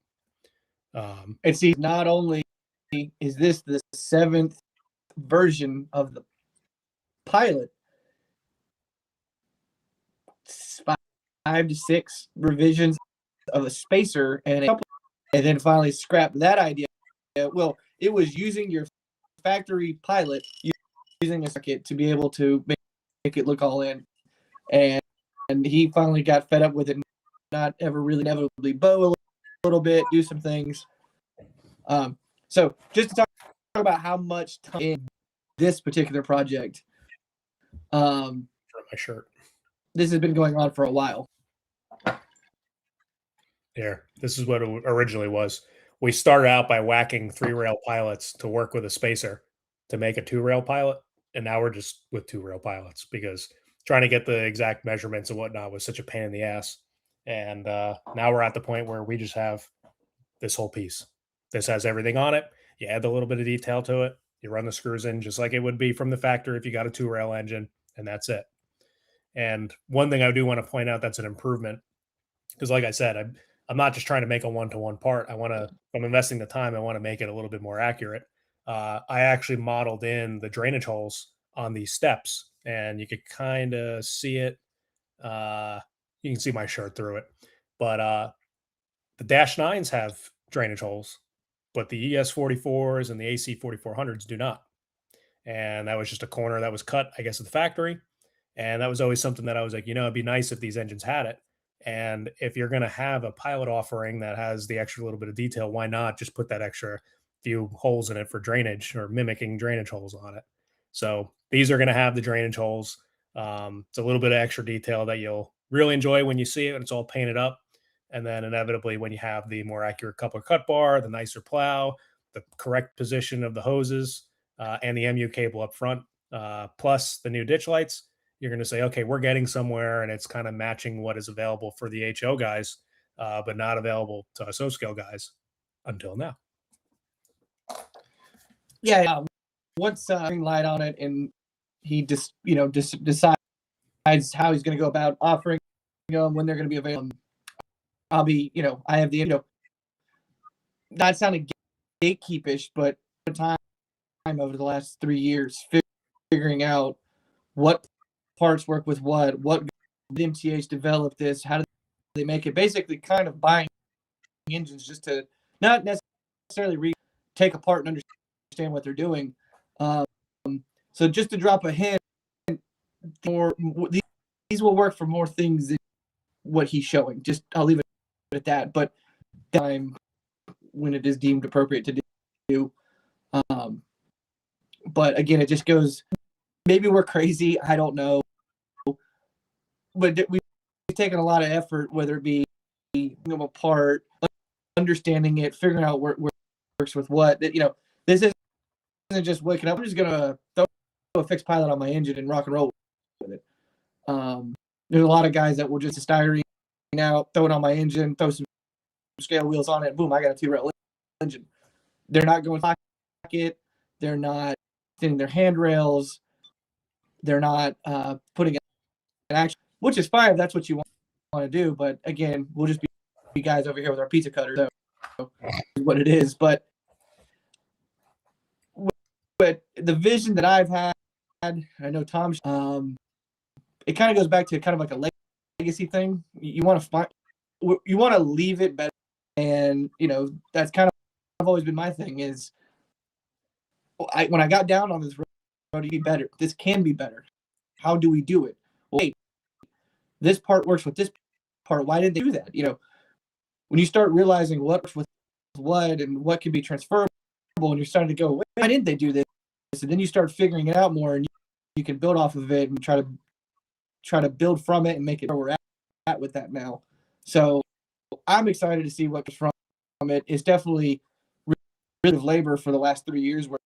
And see, not only is this the 7th version of the pilot, 5 to 6 revisions of a spacer and then finally scrapped that idea. Well, it was using your factory pilot, using a circuit to be able to make it look all in. And he finally got fed up with it, not ever really inevitably bow a little bit, do some things. So just to talk about how much time in this particular project, for my shirt, this has been going on for a while. Here, this is what it originally was. We started out by whacking 3-rail pilots to work with a spacer to make a 2-rail pilot, and now we're just with 2-rail pilots because trying to get the exact measurements and whatnot was such a pain in the ass. And now we're at the point where we just have this whole piece. This has everything on it. You add a little bit of detail to it. You run the screws in just like it would be from the factory if you got a 2-rail engine, and that's it. And one thing I do want to point out that's an improvement, because like I said, I'm not just trying to make a one-to-one part. If I'm investing the time, I want to make it a little bit more accurate. I actually modeled in the drainage holes on these steps, and you could kind of see it. You can see my shirt through it. But the Dash 9s have drainage holes, but the ES44s and the AC4400s do not. And that was just a corner that was cut, I guess, at the factory. And that was always something that I was like, it'd be nice if these engines had it. And if you're going to have a pilot offering that has the extra little bit of detail, why not just put that extra few holes in it for drainage or mimicking drainage holes on it? So these are going to have the drainage holes. It's a little bit of extra detail that you'll really enjoy when you see it and it's all painted up. And then inevitably, when you have the more accurate coupler cut bar, the nicer plow, the correct position of the hoses, and the MU cable up front, plus the new ditch lights, you're going to say, okay, we're getting somewhere, and it's kind of matching what is available for the HO guys, but not available to us O-scale guys until now. Yeah. Once green light on it, and he just decides how he's going to go about offering them when they're going to be available. I'll be, I have the, not sounding gatekeepish, but time over the last 3 years figuring out what parts work with what MTH developed this, how do they make it, basically kind of buying engines just to not necessarily take apart and understand what they're doing. So just to drop a hint, these will work for more things than what he's showing. Just I'll leave it at that. But time when it is deemed appropriate to do. But again, it just goes. Maybe we're crazy. I don't know. But we've taken a lot of effort, whether it be them apart, understanding it, figuring out where it works with what. This isn't just waking up. I'm just gonna throw a fixed pilot on my engine and rock and roll with it. There's a lot of guys that will just styrene out, throw it on my engine, throw some scale wheels on it, boom, I got a 2-rail engine. They're not going to pocket. They're not thinning their handrails. They're not putting an action, which is fine if that's what you want to do. But again, we'll just be guys over here with our pizza cutter. So what it is. But the vision that I've had, I know Tom, it kind of goes back to kind of like a legacy thing. You want to leave it better. And, that's kind of always been my thing is when I got down on this road to be better, this can be better. How do we do it? Well, wait, this part works with this part. Why didn't they do that? When you start realizing what works with what and what can be transferable, and you're starting to go, why didn't they do this? And then you start figuring it out more, and you can build off of it and try to build from it and make it where we're at with that now. So I'm excited to see what comes from it. It's definitely rid of labor for the last 3 years where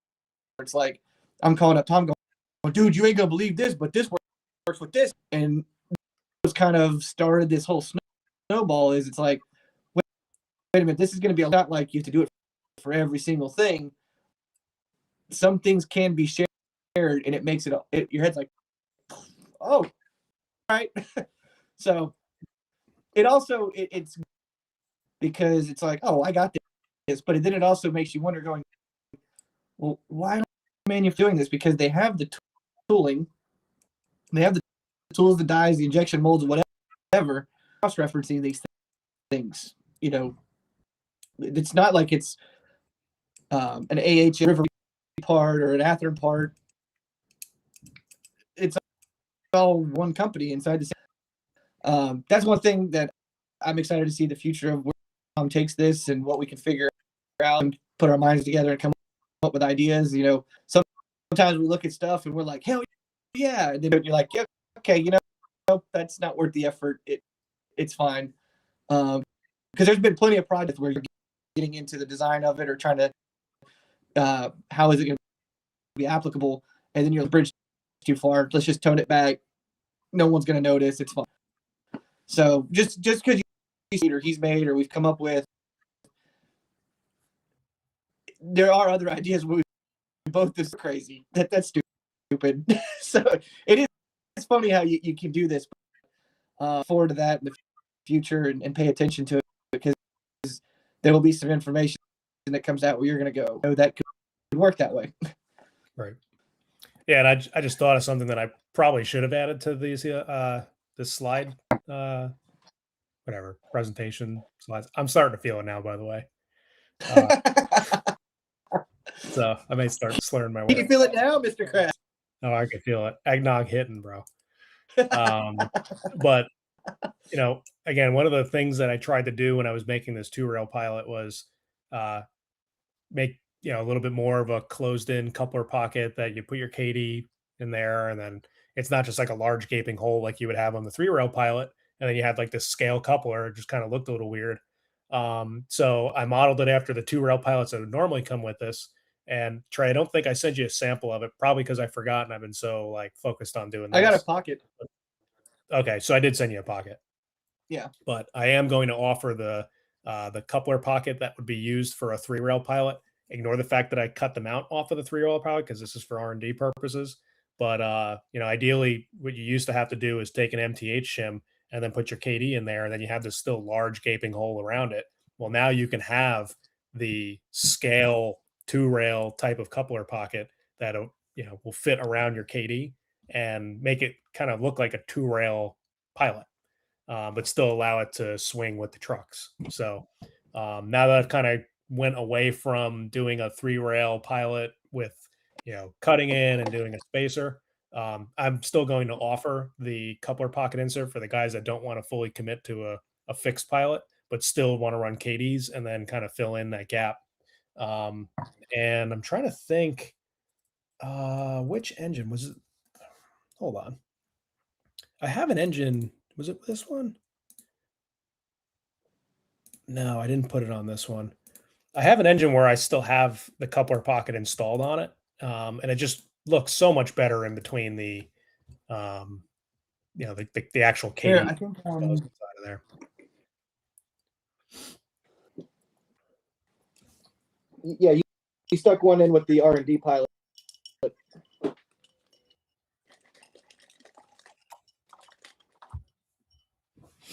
it's like I'm calling up Tom going, dude, you ain't gonna believe this, but this works with this. And what's kind of started this whole snowball is it's like, wait a minute, this is gonna be a lot like you have to do it for every single thing. Some things can be shared and it makes it your head's like, oh, right. So it also it's because it's like, oh, I got this, but then it also makes you wonder, going, well, why don't manufacturers doing this? Because they have the tooling, they have the tools, the dies, the injection molds, whatever. Cross-referencing these things, it's not like it's an AH river part or an Athearn part. It's all one company inside the same. That's one thing that I'm excited to see the future of where Tom takes this and what we can figure out and put our minds together and come up with ideas. Sometimes we look at stuff and we're like, hell yeah. And then you're like, yeah, okay, that's not worth the effort. It's fine. Because there's been plenty of projects where you're getting into the design of it or trying to, how is it going to be applicable? And then you're the bridge too far. Let's just tone it back. No one's going to notice. It's fine. So just because he's made or we've come up with, there are other ideas where we both this crazy. That's stupid. So it's funny how you can do this. Forward to that in the future and pay attention to it, because there will be some information that comes out where you're going to go, oh, that could work that way. Right. Yeah, and I just thought of something that I probably should have added to these this slide, whatever presentation slides. I'm starting to feel it now, by the way. So I may start slurring my words. You can feel it now, Mr. Kraft. Oh, I can feel it. Eggnog hitting, bro. But again, one of the things that I tried to do when I was making this 2-rail pilot was make a little bit more of a closed-in coupler pocket that you put your KD in there, and then it's not just like a large gaping hole like you would have on the 3-rail pilot, and then you had like this scale coupler. It just kind of looked a little weird. So I modeled it after the 2-rail pilots that would normally come with this. And Trey, I don't think I sent you a sample of it, probably because I forgot and I've been so focused on doing this. I got a pocket. Okay, so I did send you a pocket. Yeah. But I am going to offer the coupler pocket that would be used for a 3-rail pilot. Ignore the fact that I cut them out off of the 3-rail pilot because this is for R&D purposes. But ideally, what you used to have to do is take an MTH shim and then put your KD in there, and then you have this still large gaping hole around it. Well, now you can have the scale 2-rail type of coupler pocket that will fit around your KD and make it kind of look like a 2-rail pilot, but still allow it to swing with the trucks. So Now that I've kind of went away from doing a 3-rail pilot with, cutting in and doing a spacer, I'm still going to offer the coupler pocket insert for the guys that don't want to fully commit to a fixed pilot, but still want to run KDs and then kind of fill in that gap. Um, and I'm trying to think, which engine was it? Hold on. I have an engine. Was it this one? No, I didn't put it on this one. I have an engine where I still have the coupler pocket installed on it, and it just looks so much better in between um, the actual Here, KD I think inside of there. yeah, you stuck one in with the R&D pilot.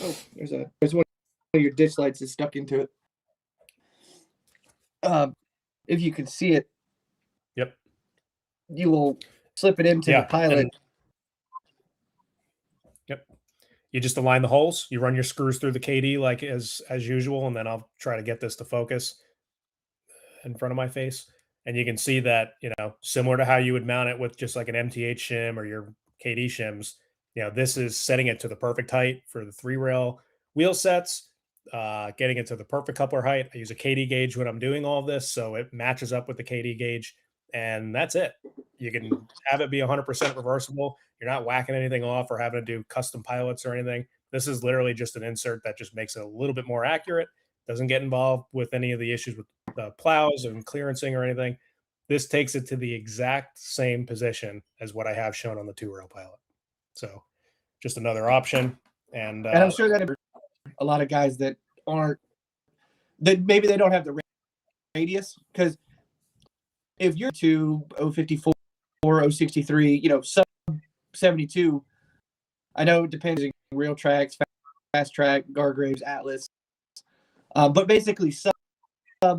Oh, there's one of your ditch lights is stuck into it. If you can see it, Yep, you will slip it into the pilot. Yep, you just align the holes. You run your screws through the KD like as usual, and then I'll try to get this to focus in front of my face. And you can see that, similar to how you would mount it with just like an MTH shim or your KD shims, this is setting it to the perfect height for the 3-rail wheel sets, getting it to the perfect coupler height. I use a KD gauge when I'm doing all of this, so it matches up with the KD gauge, and that's it. You can have it be 100% reversible. You're not whacking anything off or having to do custom pilots or anything. This is literally just an insert that just makes it a little bit more accurate, doesn't get involved with any of the issues with the plows and clearancing or anything. This takes it to the exact same position as what I have shown on the 2-rail pilot. So just another option. And I'm sure that a lot of guys that maybe they don't have the radius, because if you're to 054, 063, sub 72, I know it depends on real tracks, fast track, Gargraves, Atlas, but basically sub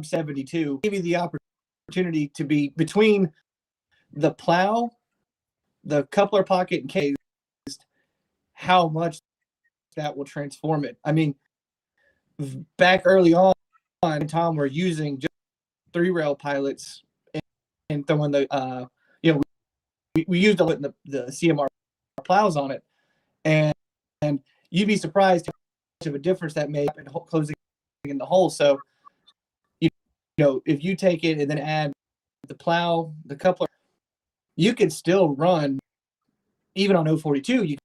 72 give you the opportunity to be between the plow, the coupler pocket, and case, how much that will transform it. I mean, back early on, Tom, we're using just 3-rail pilots and throwing the, we used the CMR plows on it, and you'd be surprised how much of a difference that made in closing in the hole. So, if you take it and then add the plow, the coupler, you could still run, even on 042, you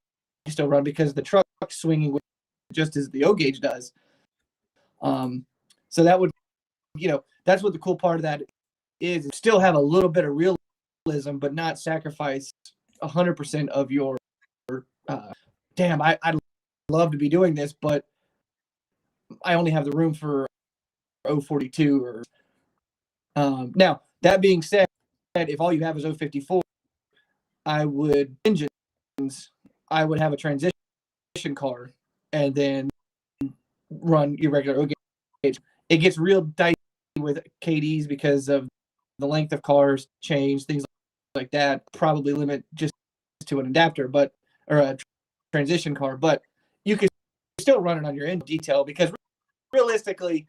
can still run because the truck swinging just as the O gauge does. So that would, that's what the cool part of that is. Still have a little bit of realism, but not sacrifice 100% of your, damn, I'd love to be doing this, but I only have the room for 042 or, now that being said, if all you have is 054, I would have a transition car and then run your regular O gauge. It gets real dicey with KDs because of the length of cars change, things like that. Probably limit just to an adapter, or a transition car, but you can still run it on your end detail, because realistically,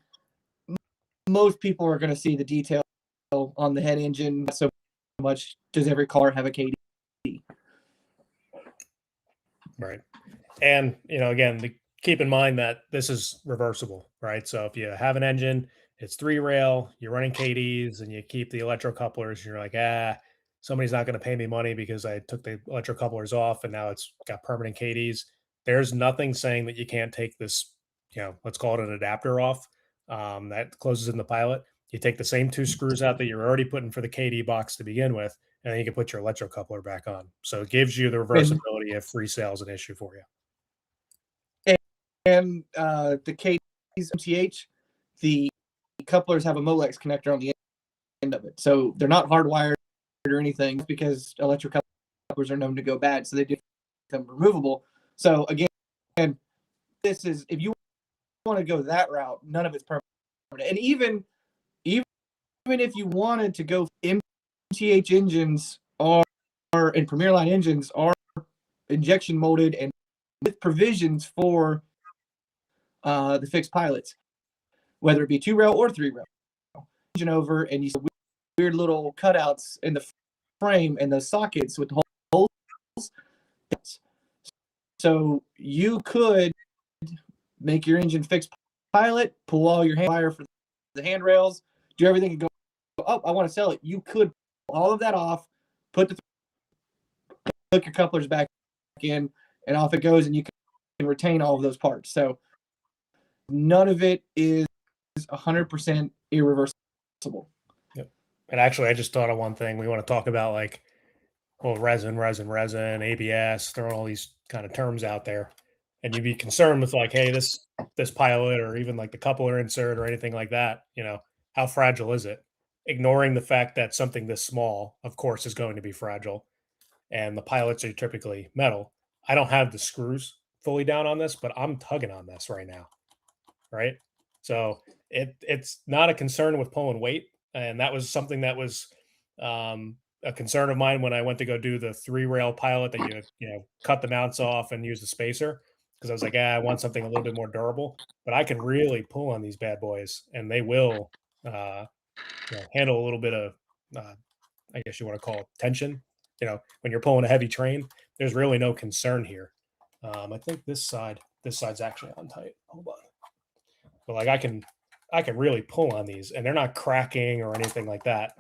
most people are going to see the detail on the head engine. Not so much does every car have a KD. Right. And, again, keep in mind that this is reversible, right? So if you have an engine, it's 3-rail, you're running KDs, and you keep the electrocouplers, and you're like, somebody's not going to pay me money because I took the electrocouplers off and now it's got permanent KDs. There's nothing saying that you can't take this, let's call it an adapter off, that closes in the pilot. You take the same 2 screws out that you're already putting for the KD box to begin with, and then you can put your electrocoupler back on. So it gives you the reversibility if resale is an issue for you. And the KD's MTH, the couplers have a Molex connector on the end of it. So they're not hardwired or anything, because electric couplers are known to go bad. So they do become removable. So again, this is, if you want to go that route, none of it's permanent. And even if you wanted to go, MTH engines and Premier Line engines are injection molded and with provisions for the fixed pilots. whether it be 2-rail or 3-rail. Engine over, and you see weird little cutouts in the frame and the sockets with the holes. So you could make your engine fixed pilot, pull all your wire for the handrails, do everything, and go, oh, I want to sell it. You could pull all of that off, hook your couplers back in, and off it goes, and you can retain all of those parts. So none of it is 100% irreversible. Yep. And actually, I just thought of one thing. We want to talk about, like, well, resin, ABS, throwing all these kind of terms out there. And you'd be concerned with, like, hey, this pilot, or even like the coupler insert or anything like that, how fragile is it? Ignoring the fact that something this small, of course, is going to be fragile. And the pilots are typically metal. I don't have the screws fully down on this, but I'm tugging on this right now. Right. So it's not a concern with pulling weight. And that was something that was a concern of mine when I went to go do the 3-rail pilot, that you cut the mounts off and use the spacer, because I was like, I want something a little bit more durable. But I can really pull on these bad boys, and they will handle a little bit of I guess you want to call it tension. When you're pulling a heavy train, there's really no concern here. I think this side's actually on tight. Hold on. But like I can really pull on these, and they're not cracking or anything like that.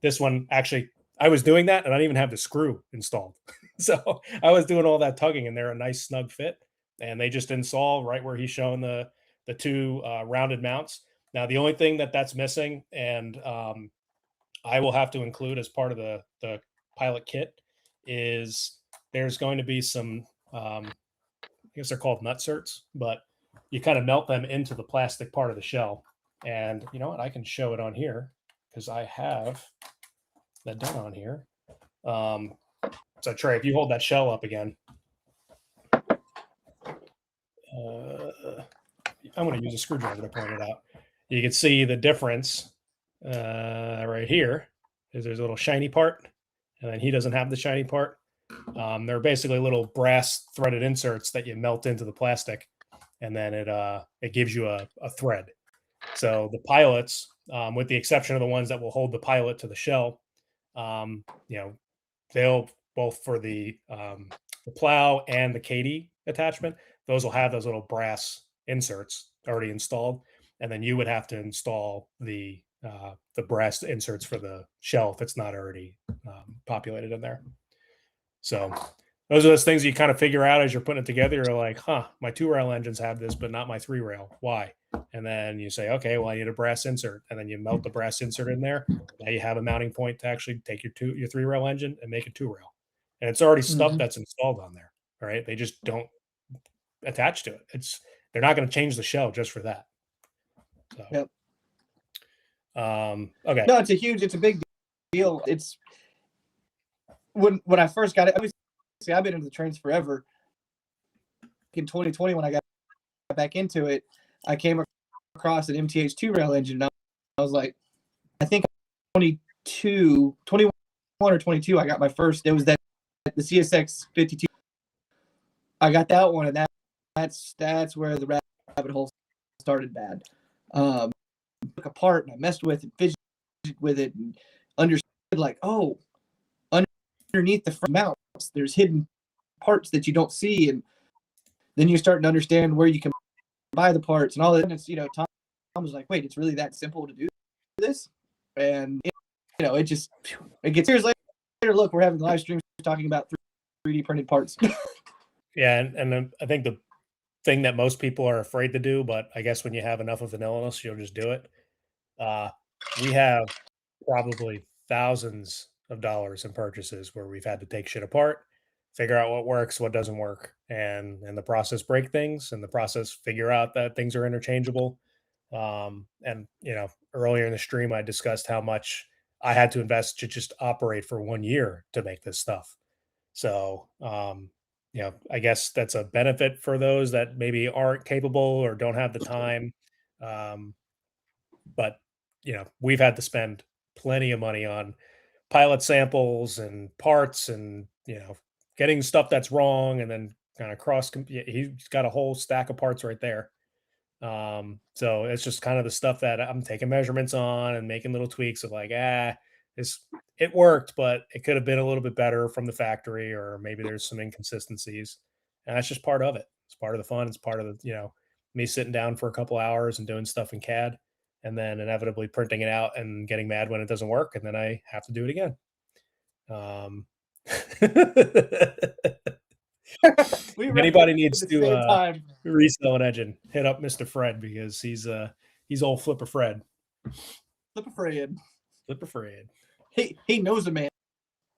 This one, actually, I was doing that and I didn't even have the screw installed. So I was doing all that tugging, and they're a nice snug fit, and they just install right where he's showing the two rounded mounts. Now, the only thing that's missing, and I will have to include as part of the pilot kit, is there's going to be some, I guess they're called nutserts, but you kind of melt them into the plastic part of the shell. And you know what? I can show it on here because I have that done on here. So Trey, if you hold that shell up again, I'm going to use a screwdriver to point it out. You can see the difference right here. There's a little shiny part, and then he doesn't have the shiny part. They're basically little brass threaded inserts that you melt into the plastic, and then it gives you a thread. So the pilots, with the exception of the ones that will hold the pilot to the shell, they'll both for the plow and the KD attachment, those will have those little brass inserts already installed, and then you would have to install the brass inserts for the shell if it's not already populated in there. So those are those things you kind of figure out as you're putting it together. You're like, my 2-rail engines have this, but not my 3-rail. Why? And then you say, okay, well, I need a brass insert. And then you melt the brass insert in there. Now you have a mounting point to actually take your 3-rail engine and make a 2-rail. And it's already stuff that's installed on there. All right. They just don't attach to it. They're not going to change the shell just for that. So, yep. Okay. No, it's a big deal. It's when I first got it, obviously I've been into the trains forever. In 2020, when I got back into it, I came across an MTH 2-rail engine, and I was like, I think 21 or 22, I got my first. It was the CSX 52. I got that one, and that's where the rabbit hole started bad. Took apart, and I messed with it, fidgeted with it, and understood, like, oh, underneath the front mounts, there's hidden parts that you don't see, and then you're starting to understand where you can buy the parts and all that. And it's, Tom was like, wait, it's really that simple to do this? And it gets years later. Look, we're having live streams talking about 3D printed parts. Yeah, and I think the thing that most people are afraid to do, but I guess when you have enough of an illness, you'll just do it. We have probably thousands of dollars in purchases where we've had to take shit apart, figure out what works, what doesn't work, and in the process break things, and the process figure out that things are interchangeable. And earlier in the stream, I discussed how much I had to invest to just operate for 1 year to make this stuff. So, I guess that's a benefit for those that maybe aren't capable or don't have the time. But we've had to spend plenty of money on pilot samples and parts, and getting stuff that's wrong, and then kind of he's got a whole stack of parts right there. So it's just kind of the stuff that I'm taking measurements on and making little tweaks of like, this it worked, but it could have been a little bit better from the factory, or maybe there's some inconsistencies. And that's just part of it. It's part of the fun. It's part of the, me sitting down for a couple hours and doing stuff in CAD and then inevitably printing it out and getting mad when it doesn't work. And then I have to do it again. We If run anybody at needs the to same time. resell an engine, hit up Mr. Fred, because he's old Flipper Fred. Flipper Fred. Flipper Fred. He knows a man.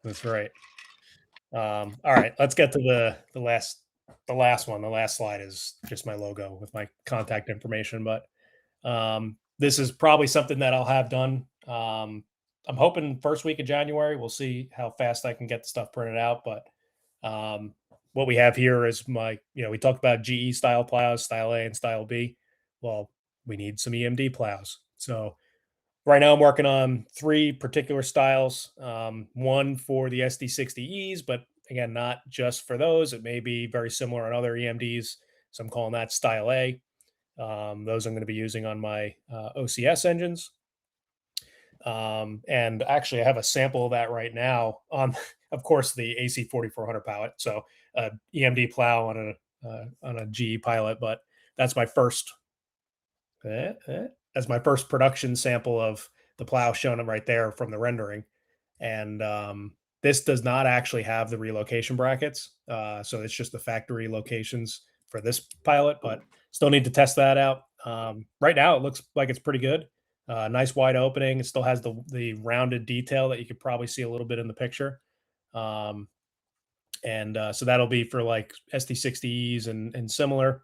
That's right. All right, let's get to the last one. The last slide is just my logo with my contact information, but this is probably something that I'll have done. I'm hoping first week of January. We'll see how fast I can get the stuff printed out, but what we have here is we talked about GE style plows, style A and style B. Well, we need some EMD plows. So right now I'm working on 3 particular styles. One for the SD60Es, but again, not just for those. It may be very similar on other EMDs. So I'm calling that style A. Those I'm going to be using on my OCS engines. And actually I have a sample of that right now on, of course, the AC 4400 pallet. So EMD plow on a GE pilot, but that's my first production sample of the plow shown right there from the rendering. And this does not actually have the relocation brackets. So it's just the factory locations for this pilot, but still need to test that out. Right now it looks like it's pretty good. Nice wide opening. It still has the rounded detail that you could probably see a little bit in the picture. So that'll be for like SD60Es and similar.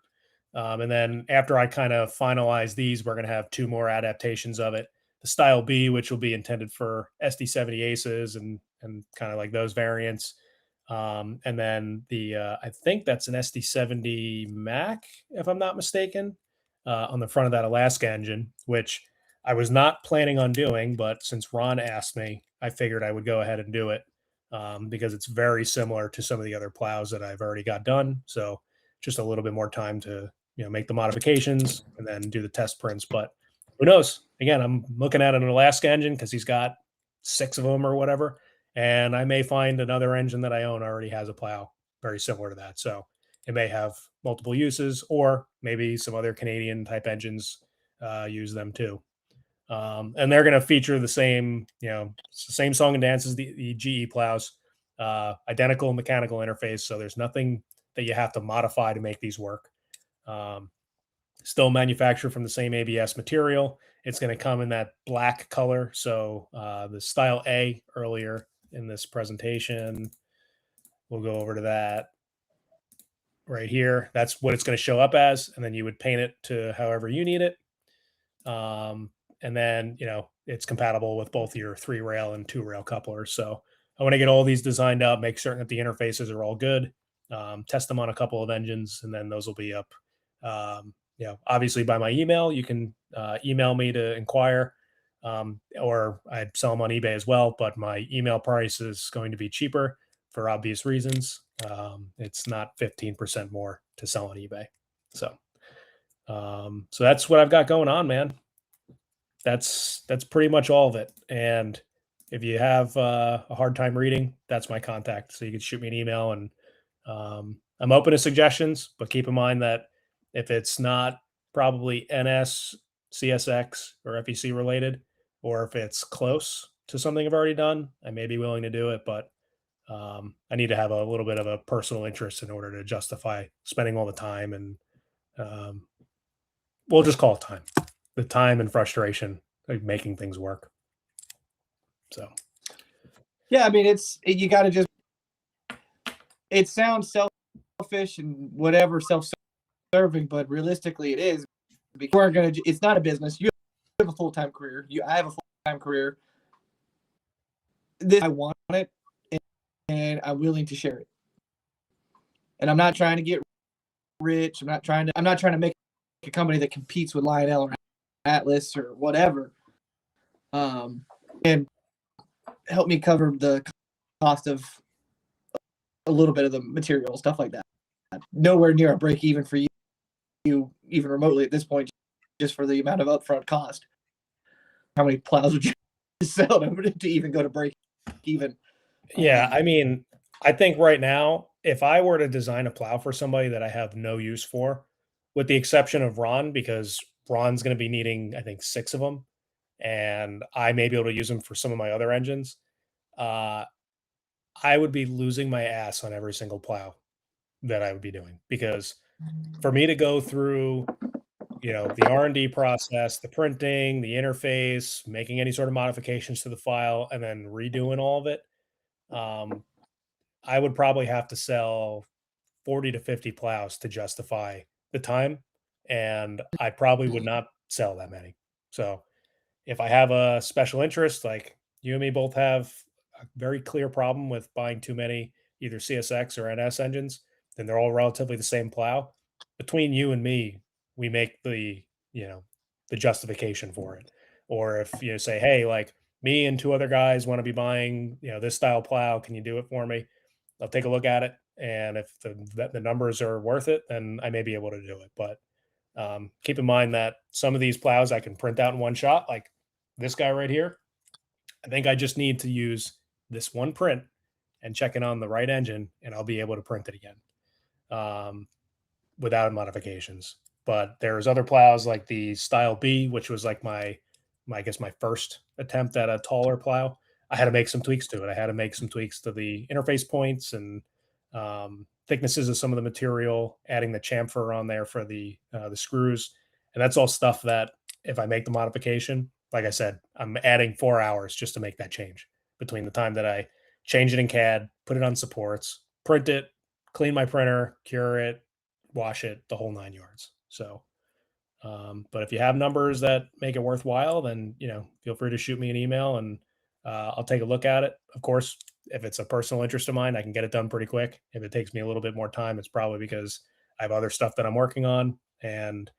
And then after I kind of finalize these, we're going to have 2 more adaptations of it. The style B, which will be intended for SD70 Aces and kind of like those variants. And then I think that's an SD70 Mac, if I'm not mistaken, on the front of that Alaska engine, which I was not planning on doing, but since Ron asked me, I figured I would go ahead and do it because it's very similar to some of the other plows that I've already got done. So just a little bit more time to make the modifications and then do the test prints. But who knows? Again, I'm looking at an Alaska engine because he's got 6 of them or whatever, and I may find another engine that I own already has a plow very similar to that. So it may have multiple uses, or maybe some other Canadian type engines use them too. And they're going to feature the same, same song and dance as the GE plows, identical mechanical interface. So there's nothing that you have to modify to make these work. Still manufactured from the same ABS material. It's going to come in that black color. So the style A earlier in this presentation, we'll go over to that right here. That's what it's going to show up as. And then you would paint it to however you need it. And then, it's compatible with both your 3-rail and 2-rail couplers. So I want to get all these designed up, make certain that the interfaces are all good, test them on a couple of engines, and then those will be up. Obviously by my email, you can email me to inquire, or I'd sell them on eBay as well, but my email price is going to be cheaper for obvious reasons. It's not 15% more to sell on eBay. So that's what I've got going on, man. That's pretty much all of it. And if you have a hard time reading, that's my contact. So you can shoot me an email, and I'm open to suggestions, but keep in mind that if it's not probably NS, CSX, or FEC related, or if it's close to something I've already done, I may be willing to do it, but I need to have a little bit of a personal interest in order to justify spending all the time, and we'll just call it time. The time and frustration of making things work. So, yeah, I mean, you got to just. It sounds selfish and whatever, self-serving, but realistically, it is. It's not a business. You have a full-time career. I have a full-time career. I want it, and I'm willing to share it. And I'm not trying to get rich. I'm not trying to make a company that competes with Lionel or Atlas or whatever, and help me cover the cost of a little bit of the material, stuff like that. Nowhere near a break even for you even remotely at this point, just for the amount of upfront cost. How many plows would you sell to even go to break even? Yeah, I mean, I think right now, if I were to design a plow for somebody that I have no use for, with the exception of Ron, because Ron's going to be needing, I think, 6 of them, and I may be able to use them for some of my other engines, uh, I would be losing my ass on every single plow that I would be doing, because for me to go through, the R&D process, the printing, the interface, making any sort of modifications to the file, and then redoing all of it, um, I would probably have to sell 40 to 50 plows to justify the time, and I probably would not sell that many. So if I have a special interest, like you and me both have a very clear problem with buying too many either CSX or NS engines, then they're all relatively the same plow. Between you and me, we make you know, the justification for it. Or if you say, hey, like me and 2 other guys want to be buying, this style plow, can you do it for me? I'll take a look at it. And if the numbers are worth it, then I may be able to do it. But keep in mind that some of these plows I can print out in one shot, like this guy right here. I think I just need to use this one print and check it on the right engine, and I'll be able to print it again without modifications. But there's other plows like the Style B, which was like I guess my first attempt at a taller plow. I had to make some tweaks to it. I had to make some tweaks to the interface points and thicknesses of some of the material, adding the chamfer on there for the screws, and that's all stuff that if I make the modification, like I said, I'm adding 4 hours just to make that change between the time that I change it in CAD, put it on supports, print it, clean my printer, cure it, wash it, the whole 9 yards. So, but if you have numbers that make it worthwhile, then feel free to shoot me an email and I'll take a look at it. Of course, if it's a personal interest of mine, I can get it done pretty quick. If it takes me a little bit more time, it's probably because I have other stuff that I'm working on, and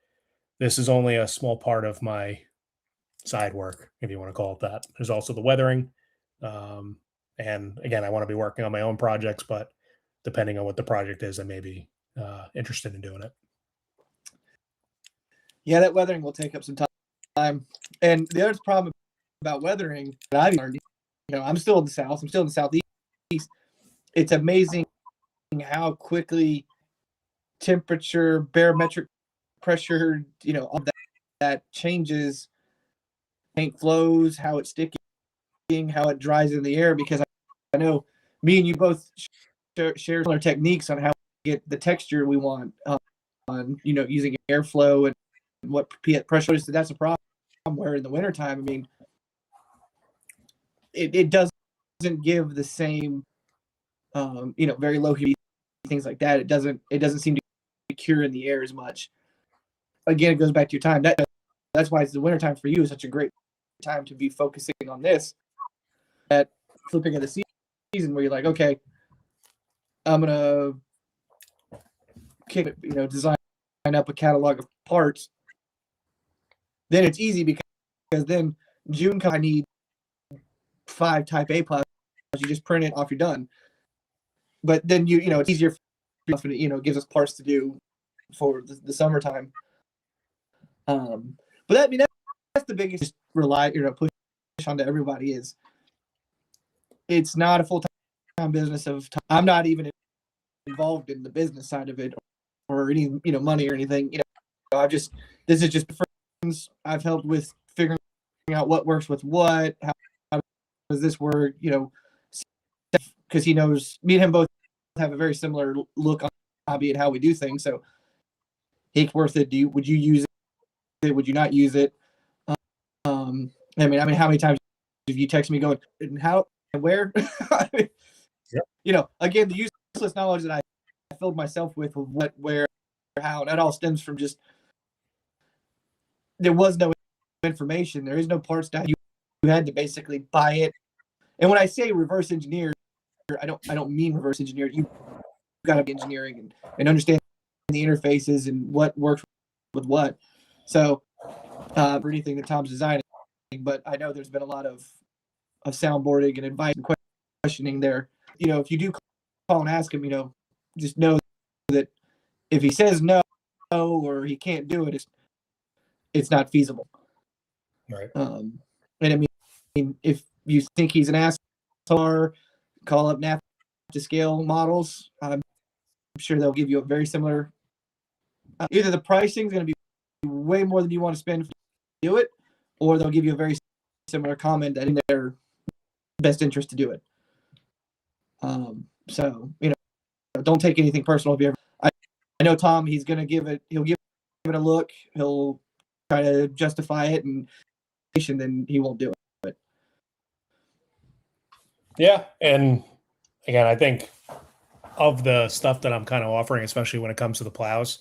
this is only a small part of my side work, if you want to call it that. There's also the weathering, and again, I want to be working on my own projects, but depending on what the project is, I may be interested in doing it. Yeah, that weathering will take up some time. And the other problem about weathering that I've learned, I'm still in the South. I'm still in the Southeast. It's amazing how quickly temperature, barometric pressure, all that changes. Paint flows, how it's sticking, how it dries in the air. Because I know me and you both share similar techniques on how to get the texture we want on using airflow and what pressure is. That's a problem. Where in the wintertime, I mean, it doesn't give the same, very low humidity, things like that. It doesn't seem to cure in the air as much. Again, it goes back to your time. That's why it's the wintertime for you is such a great time to be focusing on this. At flipping of the season, where you're like, okay, I'm gonna design up a catalog of parts. Then it's easy because then June I need 5 type A plows. You just print it off, you're done. But then it's easier for it gives us parts to do for the summertime. But that's the biggest push onto everybody is it's not a full-time business of time. I'm not even involved in the business side of it or any money or anything. This is just friends I've helped with figuring out what works with what, how does this work, because he knows me and him both have a very similar look on hobby and how we do things. So, hey, worth it? Would you use it? Would you not use it? I mean, how many times have you text me going, and how and where? Yep. Again, the useless knowledge that I filled myself with what, where, how, that all stems from just there was no information. There is no parts down. You had to basically buy it. And when I say reverse engineer, I don't mean reverse engineer. You got to be engineering and understand the interfaces and what works with what. So for anything that Tom's designing, but I know there's been a lot of soundboarding and advice and questioning there. If you do call and ask him, just know that if he says no, or he can't do it, it's not feasible. Right. And I mean, if you think he's an asshole, call up NAF to scale models. I'm sure they'll give you a very similar. Either the pricing is going to be way more than you want to spend to do it, or they'll give you a very similar comment that in their best interest to do it. So don't take anything personal. If you ever, I know Tom, he'll give it a look. He'll try to justify it, and then he won't do it. Yeah, and again, I think of the stuff that I'm kind of offering, especially when it comes to the plows,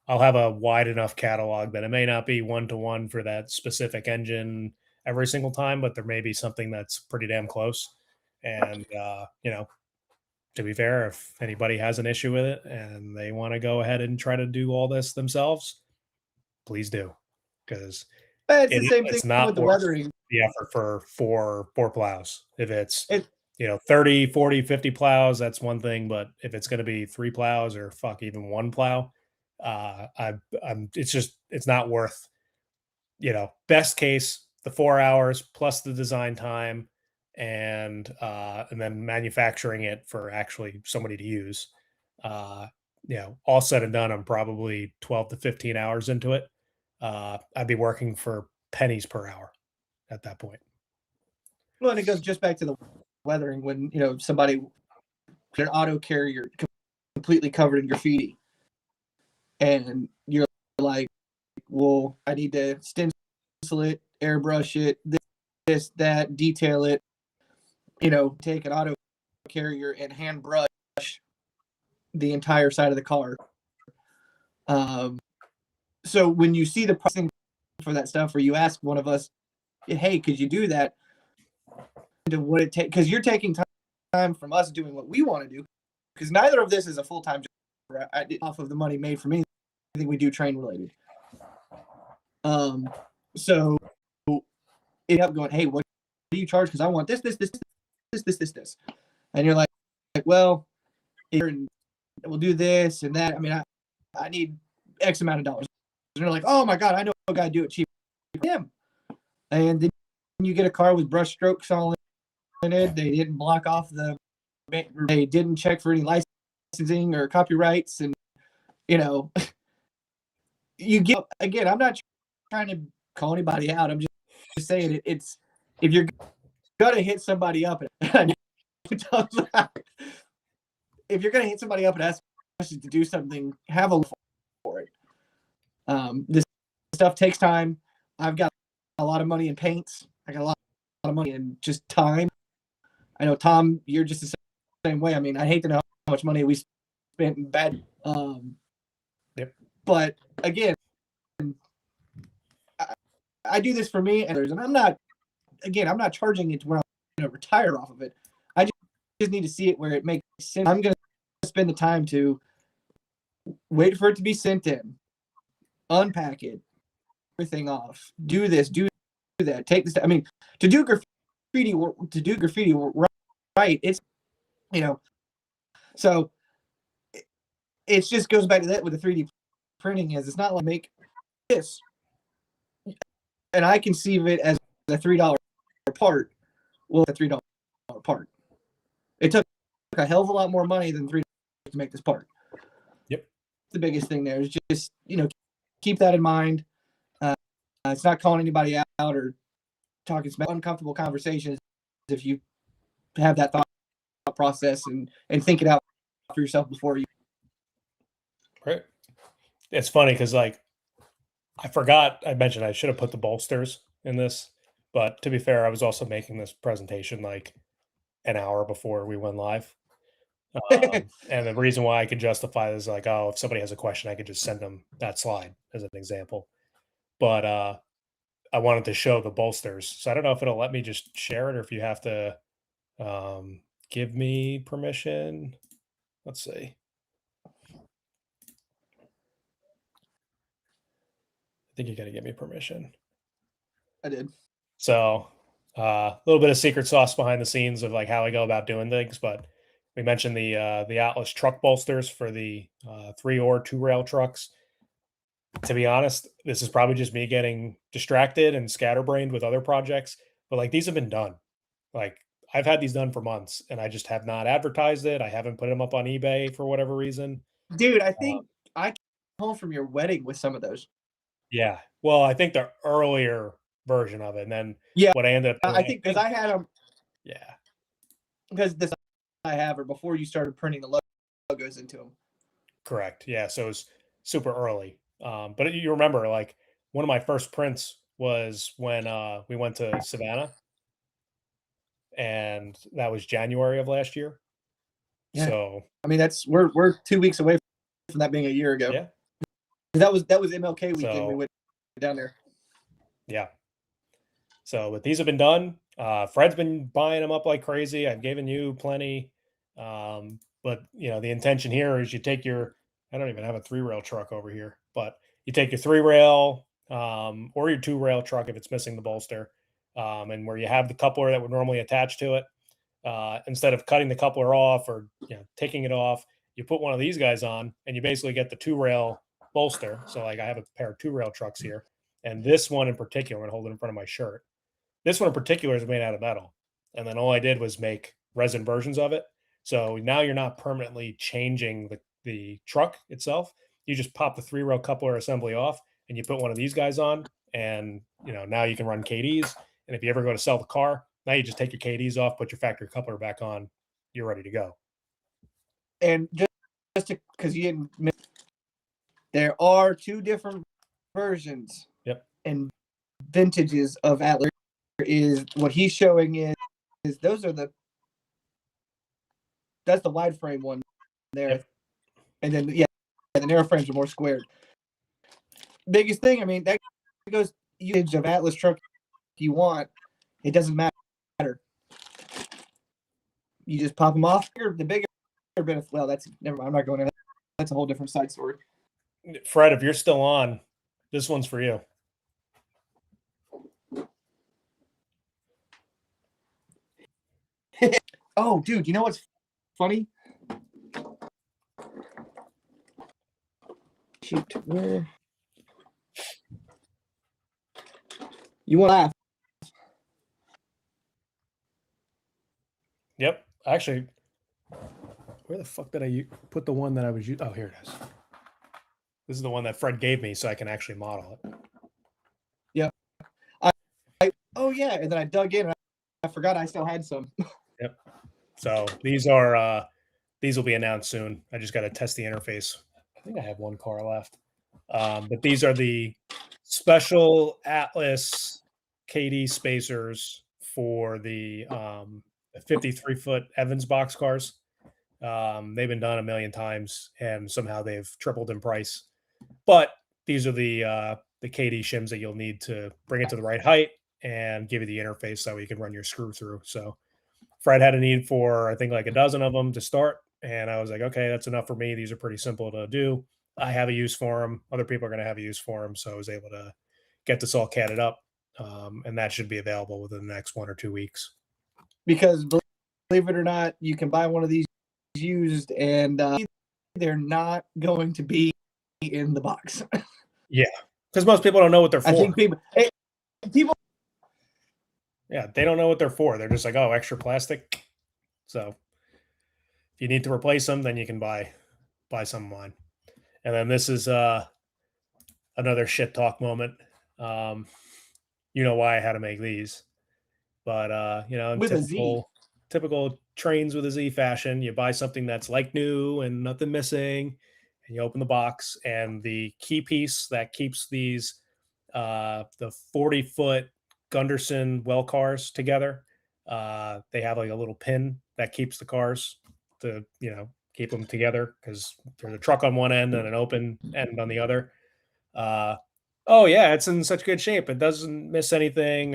I'll have a wide enough catalog that it may not be one-to-one for that specific engine every single time, but there may be something that's pretty damn close. And, to be fair, if anybody has an issue with it and they want to go ahead and try to do all this themselves, please do. Because it's the same thing it's not with the worth weathering. the effort for four plows. If it's 30, 40, 50 plows, that's one thing. But if it's going to be 3 plows or even 1 plow, it's not worth, best case, the 4 hours plus the design time and then manufacturing it for actually somebody to use. All said and done, I'm probably 12 to 15 hours into it. I'd be working for pennies per hour at that point. Well, and it goes just back to the weathering when somebody an auto carrier completely covered in graffiti, and you're like, well, I need to stencil it, airbrush it, this, that, detail it. Take an auto carrier and hand brush the entire side of the car. So when you see the pricing for that stuff, or you ask one of us, hey, could you do that? What it take? Because you're taking time from us doing what we want to do. Because neither of this is a full-time job. Off of the money made from me, I think we do train related. So it up going, hey, what do you charge? Because I want this, and you're like, well, we'll do this and that. I mean, I need X amount of dollars. And they're like, oh my God, I know a guy do it cheap. Him. And then you get a car with brush strokes all in it. They didn't block off they didn't check for any licensing or copyrights. And, you get, again, I'm not trying to call anybody out. I'm just saying it's, if you're going to hit somebody up, if you're going to hit somebody up and ask to do something, have a look for it. This stuff takes time. I've got a lot of money in paints. I got a lot of money in just time. I know, Tom, you're just the same way. I mean, I hate to know how much money we spent in bad. Yep. But again, I do this for me, and I'm not charging it to where I'm going to retire off of it. I just need to see it where it makes sense. I'm going to spend the time to wait for it to be sent in, unpack it, everything off, do this, do that, take this. I mean, to do graffiti right, it's, so it just goes back to that with the 3D printing is it's not like make this, and I conceive it as a $3 part. Well, a $3 part. It took a hell of a lot more money than $3 to make this part. Yep. The biggest thing there is just, keep that in mind. It's not calling anybody out or talking uncomfortable conversations if you have that thought process and think it out for yourself before you. Right. It's funny because I forgot, I mentioned I should have put the bolsters in this, but to be fair, I was also making this presentation like an hour before we went live. And the reason why I could justify this is like, if somebody has a question, I could just send them that slide as an example. But I wanted to show the bolsters. So I don't know if it'll let me just share it or if you have to give me permission. Let's see. I think you got to give me permission. I did. So a little bit of secret sauce behind the scenes of like how I go about doing things, but we mentioned the Atlas truck bolsters for the 3 or 2 rail trucks. To be honest, this is probably just me getting distracted and scatterbrained with other projects, but like these have been done. Like I've had these done for months and I just have not advertised it. I haven't put them up on eBay for whatever reason. Dude, I Uh, think I came home from your wedding with some of those. yeah. Well, I think the earlier version of it. And then Yeah, what I ended up I doing, I think because think, I had them yeah, because this I have or before you started printing the logos into them. correct. Yeah. So it was super early. But you remember, like, one of my first prints was when we went to Savannah, and that was January of last year. Yeah, So I mean that's we're 2 weeks away from that being a year ago. yeah. That was MLK weekend. We So went down there. yeah. So, but these have been done. Fred's been buying them up like crazy. I've given you plenty. But the intention here is you take your, I don't even have a 3 rail truck over here, but you take your 3 rail, or your 2 rail truck if it's missing the bolster, and where you have the coupler that would normally attach to it. Instead of cutting the coupler off or taking it off, you put one of these guys on, and you basically get the 2 rail bolster. So, like, I have a pair of 2 rail trucks here, and this one in particular, I'm gonna hold it in front of my shirt. This one in particular is made out of metal, and then all I did was make resin versions of it. So now you're not permanently changing the truck itself. You just pop the 3 rail coupler assembly off, and you put one of these guys on, and now you can run KDs. And if you ever go to sell the car, now you just take your KDs off, put your factory coupler back on, you're ready to go. And just because you didn't, there are two different versions Yep. and vintages of Atlas. Is what he's showing is those are that's the wide frame one there, Yep. and then the narrow frames are more squared. Biggest thing, I mean, that goes usage of Atlas truck you want. It doesn't matter. You just pop them off. The bigger benefit. Well, that's never mind. I'm not going there. That's a whole different side story. Fred, if you're still on, this one's for you. Oh, dude, you know what's funny? Shoot, where? You want to laugh? Yep. Actually, where the fuck did I put the one that I was using? Oh, here it is. This is the one that Fred gave me so I can actually model it. Yeah. Oh, yeah. And then I dug in and I forgot I still had some. Yep. So these will be announced soon. I just got to test the interface. I think I have one car left. But these are the special Atlas KD spacers for the 53-foot Evans box cars. They've been done a million times, and somehow they've tripled in price. But these are the KD shims that you'll need to bring it to the right height and give you the interface so you can run your screw through. So Fred had a need for, I think, like a dozen of them to start. And I was like, okay, that's enough for me. These are pretty simple to do. I have a use for them. Other people are going to have a use for them. So I was able to get this all catted up. And that should be available within the next 1 or 2 weeks. Because believe it or not, you can buy one of these used and they're not going to be in the box. Yeah. Because most people don't know what they're for. I think people yeah, they don't know what they're for. They're just like, oh, extra plastic. So if you need to replace them, then you can buy some of mine. And then this is another shit talk moment. You know why I had to make these. But in with typical trains with a Z fashion, you buy something that's like new and nothing missing, and you open the box, and the key piece that keeps these the 40-foot Gunderson well cars together. They have like a little pin that keeps the cars to keep them together because there's a truck on one end and an open end on the other. Oh yeah, it's in such good shape. It doesn't miss anything,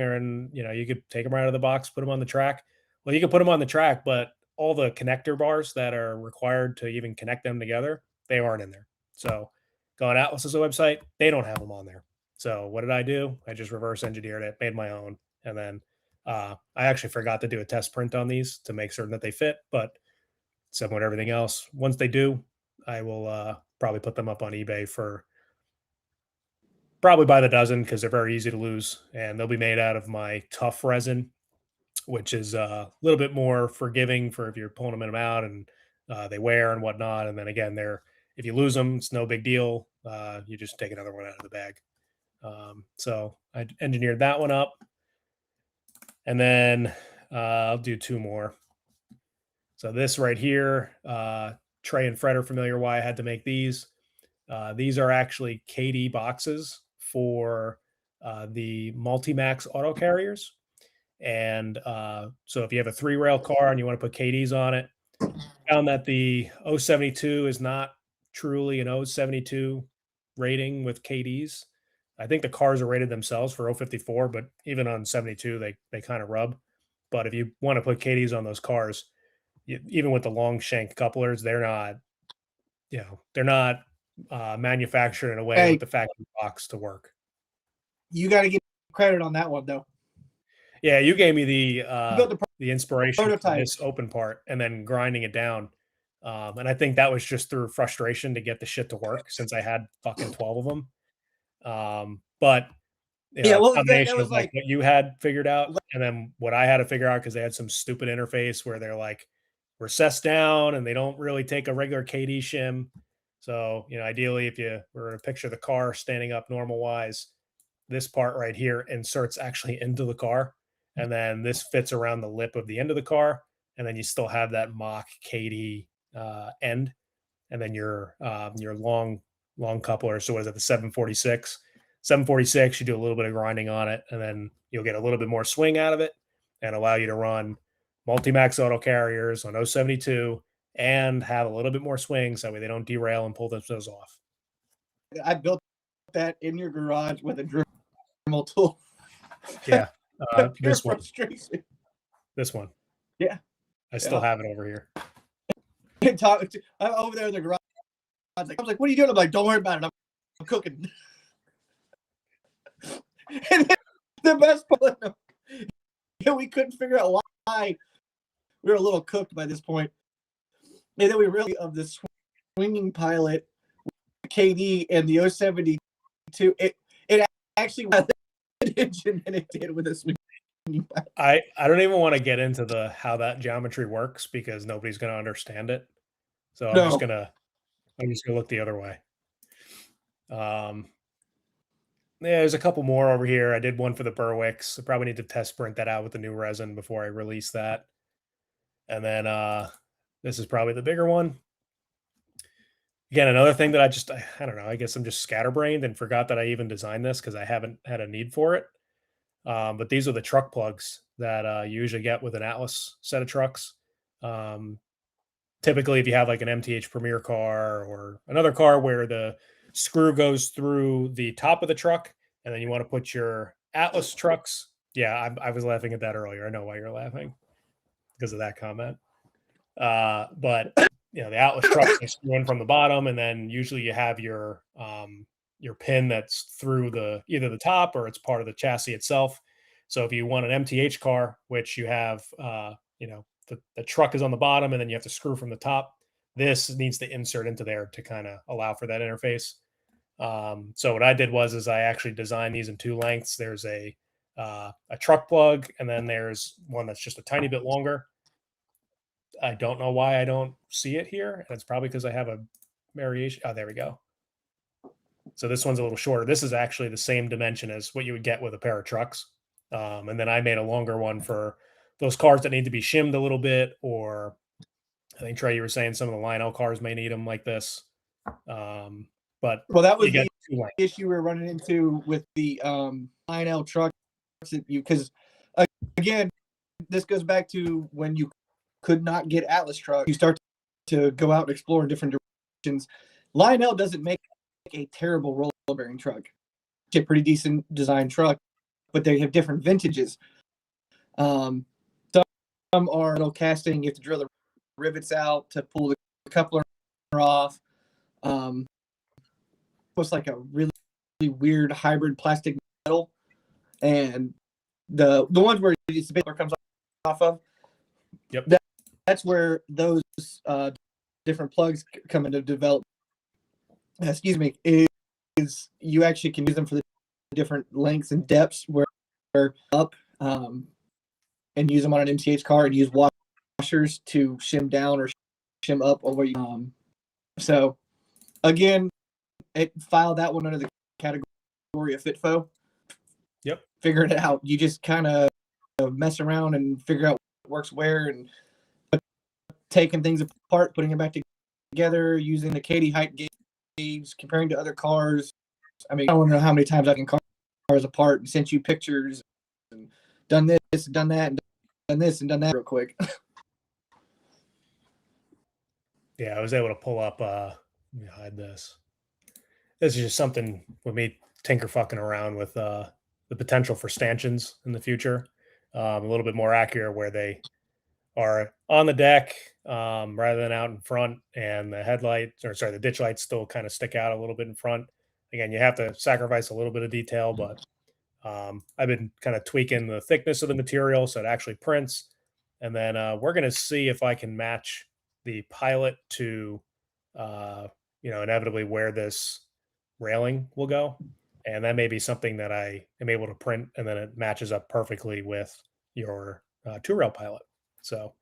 you could take them right out of the box, put them on the track. Well, you can put them on the track, but all the connector bars that are required to even connect them together, they aren't in there. So go on Atlas's website, they don't have them on there. So what did I do? I just reverse engineered it, made my own, and then I actually forgot to do a test print on these to make certain that they fit, but similar to everything else, once they do, I will probably put them up on eBay for probably by the dozen because they're very easy to lose, and they'll be made out of my tough resin, which is a little bit more forgiving for if you're pulling them in and out and they wear and whatnot. And then again, if you lose them, it's no big deal. You just take another one out of the bag. So I engineered that one up, and then I'll do two more. So this right here, Trey and Fred are familiar why I had to make these. These are actually KD boxes for the Multimax auto carriers. And so if you have a 3-rail car and you want to put KDs on it, found that the 072 is not truly an 072 rating with KDs. I think the cars are rated themselves for 054, but even on 72, they kind of rub. But if you want to put KDs on those cars, even with the long shank couplers, they're not, they're not manufactured in a way with the factory box to work. You got to give credit on that one, though. Yeah, you gave me the inspiration for this open part and then grinding it down. And I think that was just through frustration to get the shit to work since I had fucking 12 of them. But combination of like what you had figured out and then what I had to figure out because they had some stupid interface where they're like recessed down and they don't really take a regular KD shim. So, ideally, if you were to picture the car standing up normal wise, this part right here inserts actually into the car. And then this fits around the lip of the end of the car. And then you still have that mock KD end. And then your long coupler. So what is it, the 746? 746, you do a little bit of grinding on it, and then you'll get a little bit more swing out of it and allow you to run Multimax auto carriers on 072 and have a little bit more swing so that way they don't derail and pull themselves off. I built that in your garage with a Dremel tool. Yeah. This one. Frustration. This one. Yeah. I still have it over here. I'm over there in the garage. I was like, what are you doing? I'm like, don't worry about it. I'm cooking. And the best part, we couldn't figure out why. We were a little cooked by this point. And then we really, of the swinging pilot, KD and the 072, it actually had an engine than it did with a swinging pilot. I don't even want to get into how that geometry works because nobody's going to understand it. So I'm just gonna look the other way. Yeah, there's a couple more over here. I did one for the Berwicks. I probably need to test print that out with the new resin before I release that. And then this is probably the bigger one. Again, another thing that I don't know, I guess I'm just scatterbrained and forgot that I even designed this because I haven't had a need for it. But these are the truck plugs that you usually get with an Atlas set of trucks. Typically, if you have like an MTH Premier car or another car where the screw goes through the top of the truck and then you want to put your Atlas trucks. Yeah, I was laughing at that earlier. I know why you're laughing because of that comment. But the Atlas trucks they screw in from the bottom, and then usually you have your pin that's through either the top or it's part of the chassis itself. So if you want an MTH car, which you have, the truck is on the bottom and then you have to screw from the top. This needs to insert into there to kind of allow for that interface. So what I did was I actually designed these in two lengths. There's a truck plug, and then there's one that's just a tiny bit longer. I don't know why I don't see it here. And it's probably because I have a variation. Oh, there we go. So this one's a little shorter. This is actually the same dimension as what you would get with a pair of trucks. And then I made a longer one for those cars that need to be shimmed a little bit, or I think Trey, you were saying some of the Lionel cars may need them like this. But that was the issue we were running into with the Lionel trucks. Because again, this goes back to when you could not get Atlas trucks. You start to go out and explore in different directions. Lionel doesn't make a terrible roller bearing truck. It's a pretty decent design truck, but they have different vintages. Some are metal casting. You have to drill the rivets out to pull the coupler off. It's like a really, really weird hybrid plastic metal, and the ones where the coupler comes off of. Yep. That's where those different plugs come into development. Is is you actually can use them for the different lengths and depths where up and use them on an MTH car and use washers to shim down or shim up or where you so again it filed that one under the category of FitFo. Yep. Figuring it out. You just kind of mess around and figure out what works where and taking things apart, putting it back together, using the KD height gauge, comparing to other cars. I mean, I don't know how many times I can cars apart and sent you pictures and done this and done that and done this and done that real quick. Yeah, I was able to pull up let me hide this. This is just something with me tinker fucking around with the potential for stanchions in the future. A little bit more accurate where they are on the deck rather than out in front, and the ditch lights still kind of stick out a little bit in front. Again, you have to sacrifice a little bit of detail, but I've been kind of tweaking the thickness of the material so it actually prints. And then we're going to see if I can match the pilot to, inevitably where this railing will go. And that may be something that I am able to print, and then it matches up perfectly with your two-rail pilot. So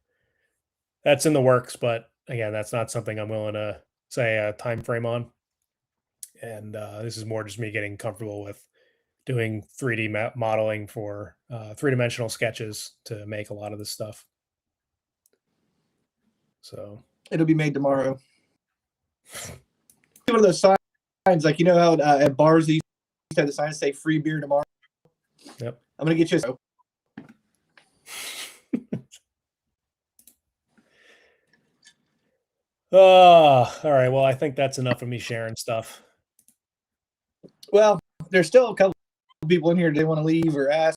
that's in the works, but again, that's not something I'm willing to say a time frame on. And this is more just me getting comfortable with doing 3D modeling for three-dimensional sketches to make a lot of this stuff. So it'll be made tomorrow. One of those signs, like how at bars they used to have the signs say "free beer tomorrow." Yep. I'm gonna get you. All right. Well, I think that's enough of me sharing stuff. Well, there's still a couple people in here they want to leave or ask.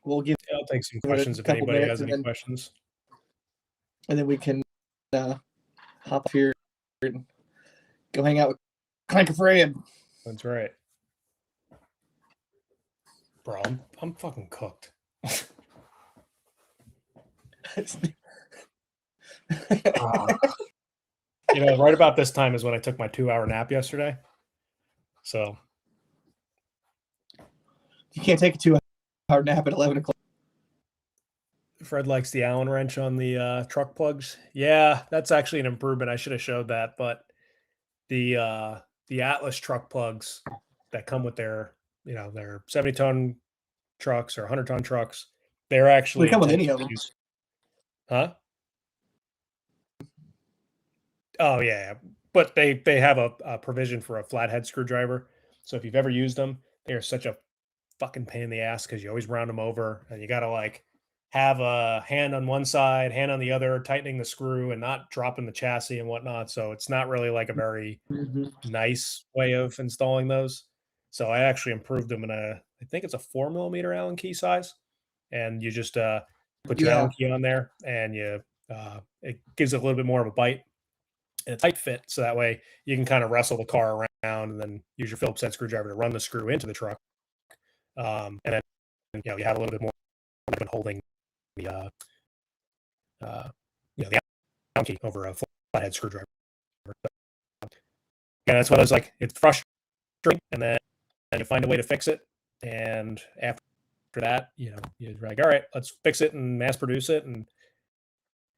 We'll give. I'll take some questions if anybody has any questions. And then we can hop up here and go hang out with Clank and Fred. That's right. Bro, I'm fucking cooked. Right about this time is when I took my 2-hour nap yesterday. So you can't take a 2-hour nap at 11 o'clock. Fred likes the Allen wrench on the truck plugs. Yeah, that's actually an improvement. I should have showed that, but the Atlas truck plugs that come with their 70-ton trucks or 100-ton trucks, they're actually they come with any of them. Huh? Oh yeah, but they have a provision for a flathead screwdriver. So if you've ever used them, they are such a fucking pain in the ass because you always round them over, and you got to have a hand on one side, hand on the other, tightening the screw and not dropping the chassis and whatnot. So it's not really a very nice way of installing those. So I actually improved them in I think it's a 4mm Allen key size, and you just put your Allen key on there, and it gives it a little bit more of a bite and a tight fit. So that way you can kind of wrestle the car around and then use your Phillips head screwdriver to run the screw into the truck. And then you have a little bit more when holding the the Allen key over a flathead screwdriver. And that's what I was like. It's frustrating, and then you find a way to fix it. And after that, you're like, all right, let's fix it and mass produce it. And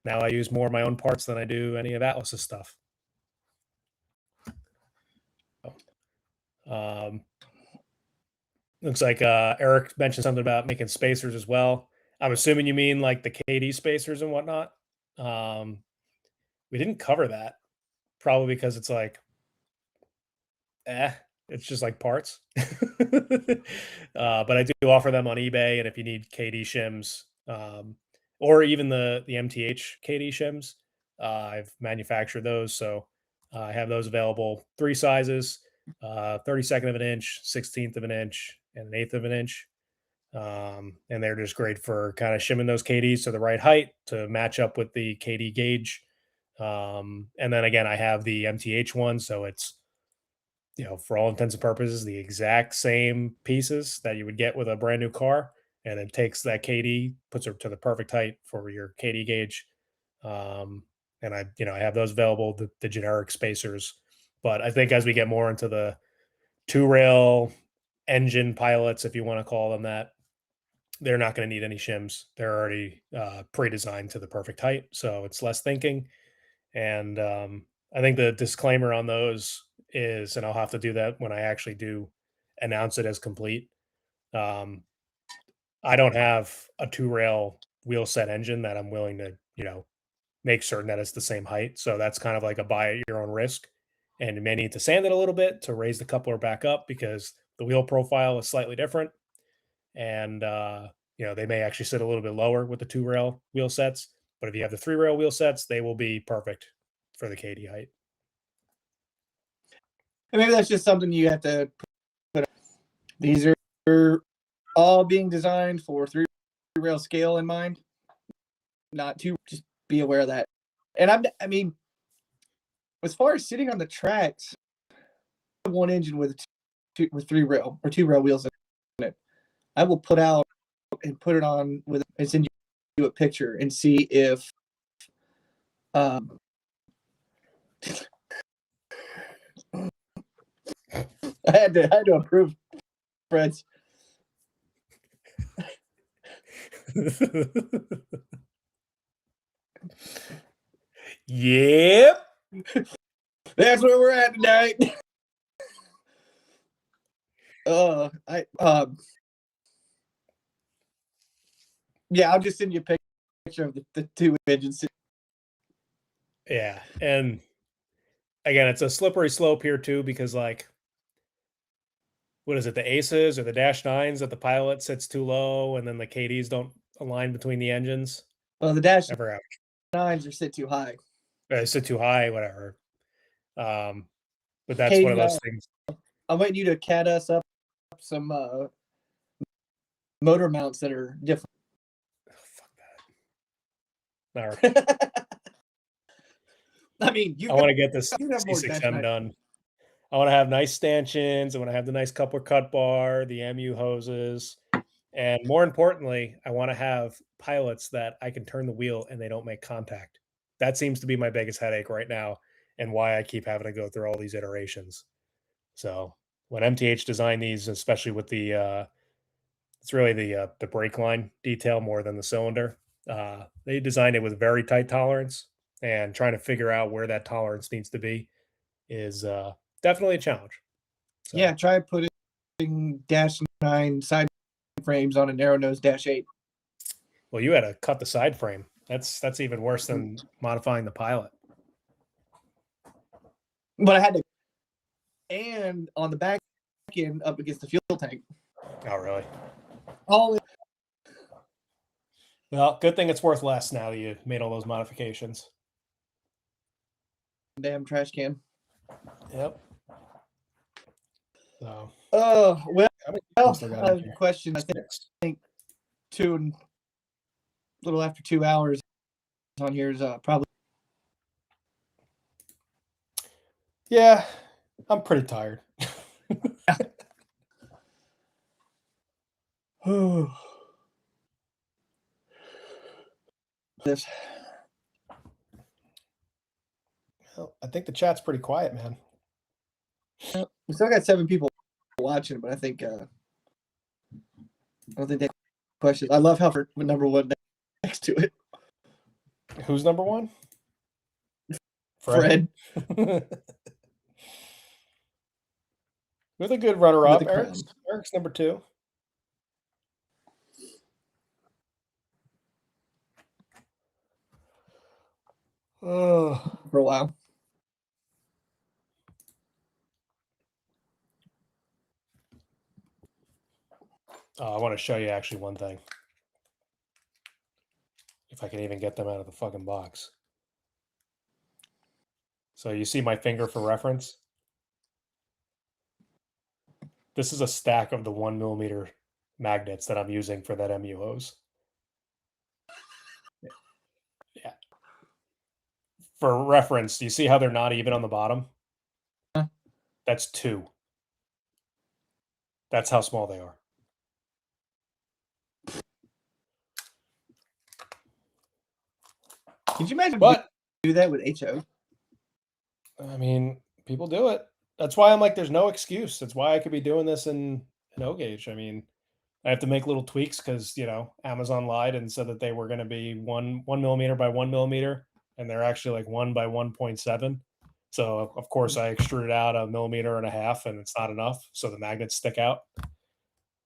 now I use more of my own parts than I do any of Atlas's stuff. Looks like Eric mentioned something about making spacers as well. I'm assuming you mean like the KD spacers and whatnot. We didn't cover that, probably because it's it's just like parts. But I do offer them on eBay, and if you need KD shims, or even the MTH KD shims, I've manufactured those, so I have those available. 3 sizes: 32nd of an inch, 16th of an inch, and an 1/8 of an inch. And they're just great for kind of shimming those KDs to the right height to match up with the KD gauge. And then again, I have the MTH one, so it's for all intents and purposes, the exact same pieces that you would get with a brand new car, and it takes that KD, puts it to the perfect height for your KD gauge. And I have those available, the generic spacers, But I think as we get more into the 2-rail engine pilots, if you want to call them that, they're not going to need any shims. They're already pre-designed to the perfect height, so it's less thinking. And I think the disclaimer on those is, and I'll have to do that when I actually do announce it as complete. Um, I don't have a 2-rail wheel set engine that I'm willing to, make certain that it's the same height. So that's kind of like a buy at your own risk. And you may need to sand it a little bit to raise the coupler back up because the wheel profile is slightly different. And, they may actually sit a little bit lower with the 2-rail wheel sets. But if you have the 3-rail wheel sets, they will be perfect for the KD height. And maybe that's just something you have to put up. These are all being designed for 3-rail scale in mind. Not to just be aware of that. And I mean, as far as sitting on the tracks, one engine with 3-rail or 2-rail wheels in it, I will put out and put it on with and send you a picture and see if I had to approve Fred's. Yep. That's where we're at tonight. Yeah, I'll just send you a picture of the two engines. Yeah, and again, it's a slippery slope here too because, like, what is it? The Aces or the Dash 9s that the pilot sits too low, and then the KDs don't align between the engines. Well, the Dash Never 9s are sit too high. Sit too high, whatever. But that's one of those things. I'm waiting you to cat us up some motor mounts that are different. Oh, fuck that. All right. I mean, I want to get this C6M done. I want to have nice stanchions. I want to have the nice coupler cut bar, the MU hoses. And more importantly, I want to have pilots that I can turn the wheel and they don't make contact. That seems to be my biggest headache right now and why I keep having to go through all these iterations. So when MTH designed these, especially with the it's really the brake line detail more than the cylinder. They designed it with very tight tolerance, and trying to figure out where that tolerance needs to be is definitely a challenge. So. Yeah, try putting Dash 9 side frames on a narrow nose Dash 8. Well, you had to cut the side frame. That's even worse than modifying the pilot. But I had to, and on the back end up against the fuel tank. Oh, really? All. Well, good thing it's worth less now that you made all those modifications. Damn trash can. Yep. So. Oh, well, I have a question. I think a little after 2 hours on here is probably. Yeah, I'm pretty tired. This. Well, I think the chat's pretty quiet, man. We still got 7 people watching, but I think I don't think they have questions. I love how for number 1 next to it. Who's number 1? Fred. With a good runner-up. Eric's number 2. Oh, for a while. I want to show you actually one thing. If I can even get them out of the fucking box. So you see my finger for reference? This is a stack of the 1mm magnets that I'm using for that MU hose. Yeah. For reference, do you see how they're not even on the bottom? That's 2. That's how small they are. Could you imagine do that with HO? I mean, People do it. That's why I'm like, there's no excuse. That's why I could be doing this in O gauge. I mean, I have to make little tweaks because Amazon lied and said that they were going to be 1 millimeter by 1 millimeter, and they're actually like 1 by 1.7. So of course I extruded out 1.5 millimeters, and it's not enough, so the magnets stick out.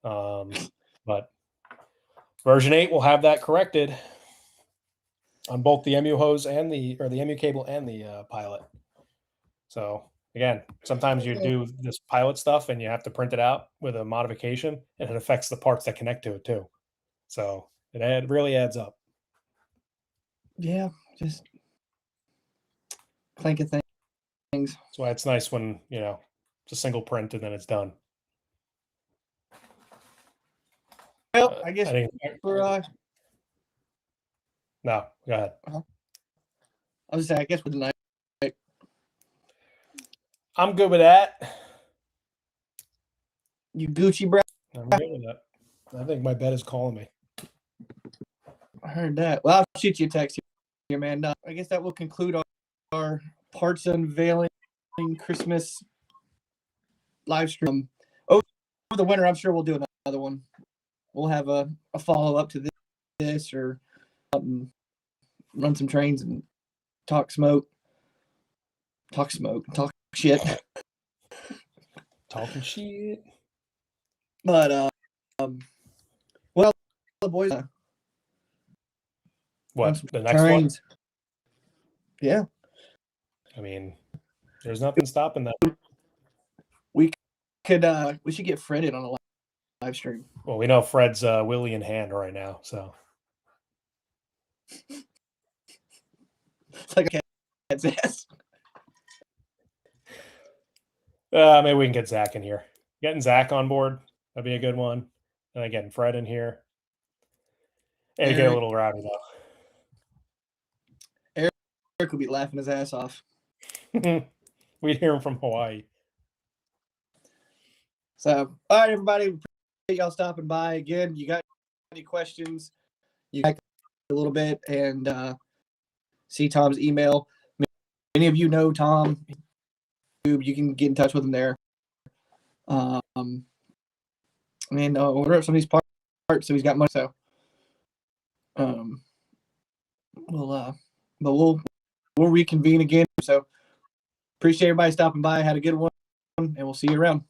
But version 8 will have that corrected on both the MU hose and the MU cable and the pilot. So again, sometimes you do this pilot stuff and you have to print it out with a modification, and it affects the parts that connect to it too. So it really adds up. Yeah, just clanking things. That's why it's nice when it's a single print and then it's done. Well, I guess for no, go ahead. I was saying, I guess for the night. I'm good with that. You Gucci, bro. I'm good with that. I think my bed is calling me. I heard that. Well, I'll shoot you a text here, man. I guess that will conclude our parts unveiling Christmas live stream. Over the winter, I'm sure we'll do another one. We'll have a follow up to this or run some trains and talk shit. Talking shit. But well, the boys. What the next trains. one? Yeah. I mean, there's nothing stopping that. We should get Fred in on a live stream. Well, we know Fred's Willie in hand right now, so it's like a cat's ass. Maybe we can get Zach in here. Getting Zach on board, that'd be a good one. And then getting Fred in here. And get a little rowdy though. Eric will be laughing his ass off. We'd hear him from Hawaii. So, all right, everybody. Appreciate y'all stopping by again. You got any questions? You got a little bit and see Tom's email. Many of you know Tom. You can get in touch with him there. Order up some of these parts so he's got money. So, we'll reconvene again. So, appreciate everybody stopping by. Had a good one, and we'll see you around.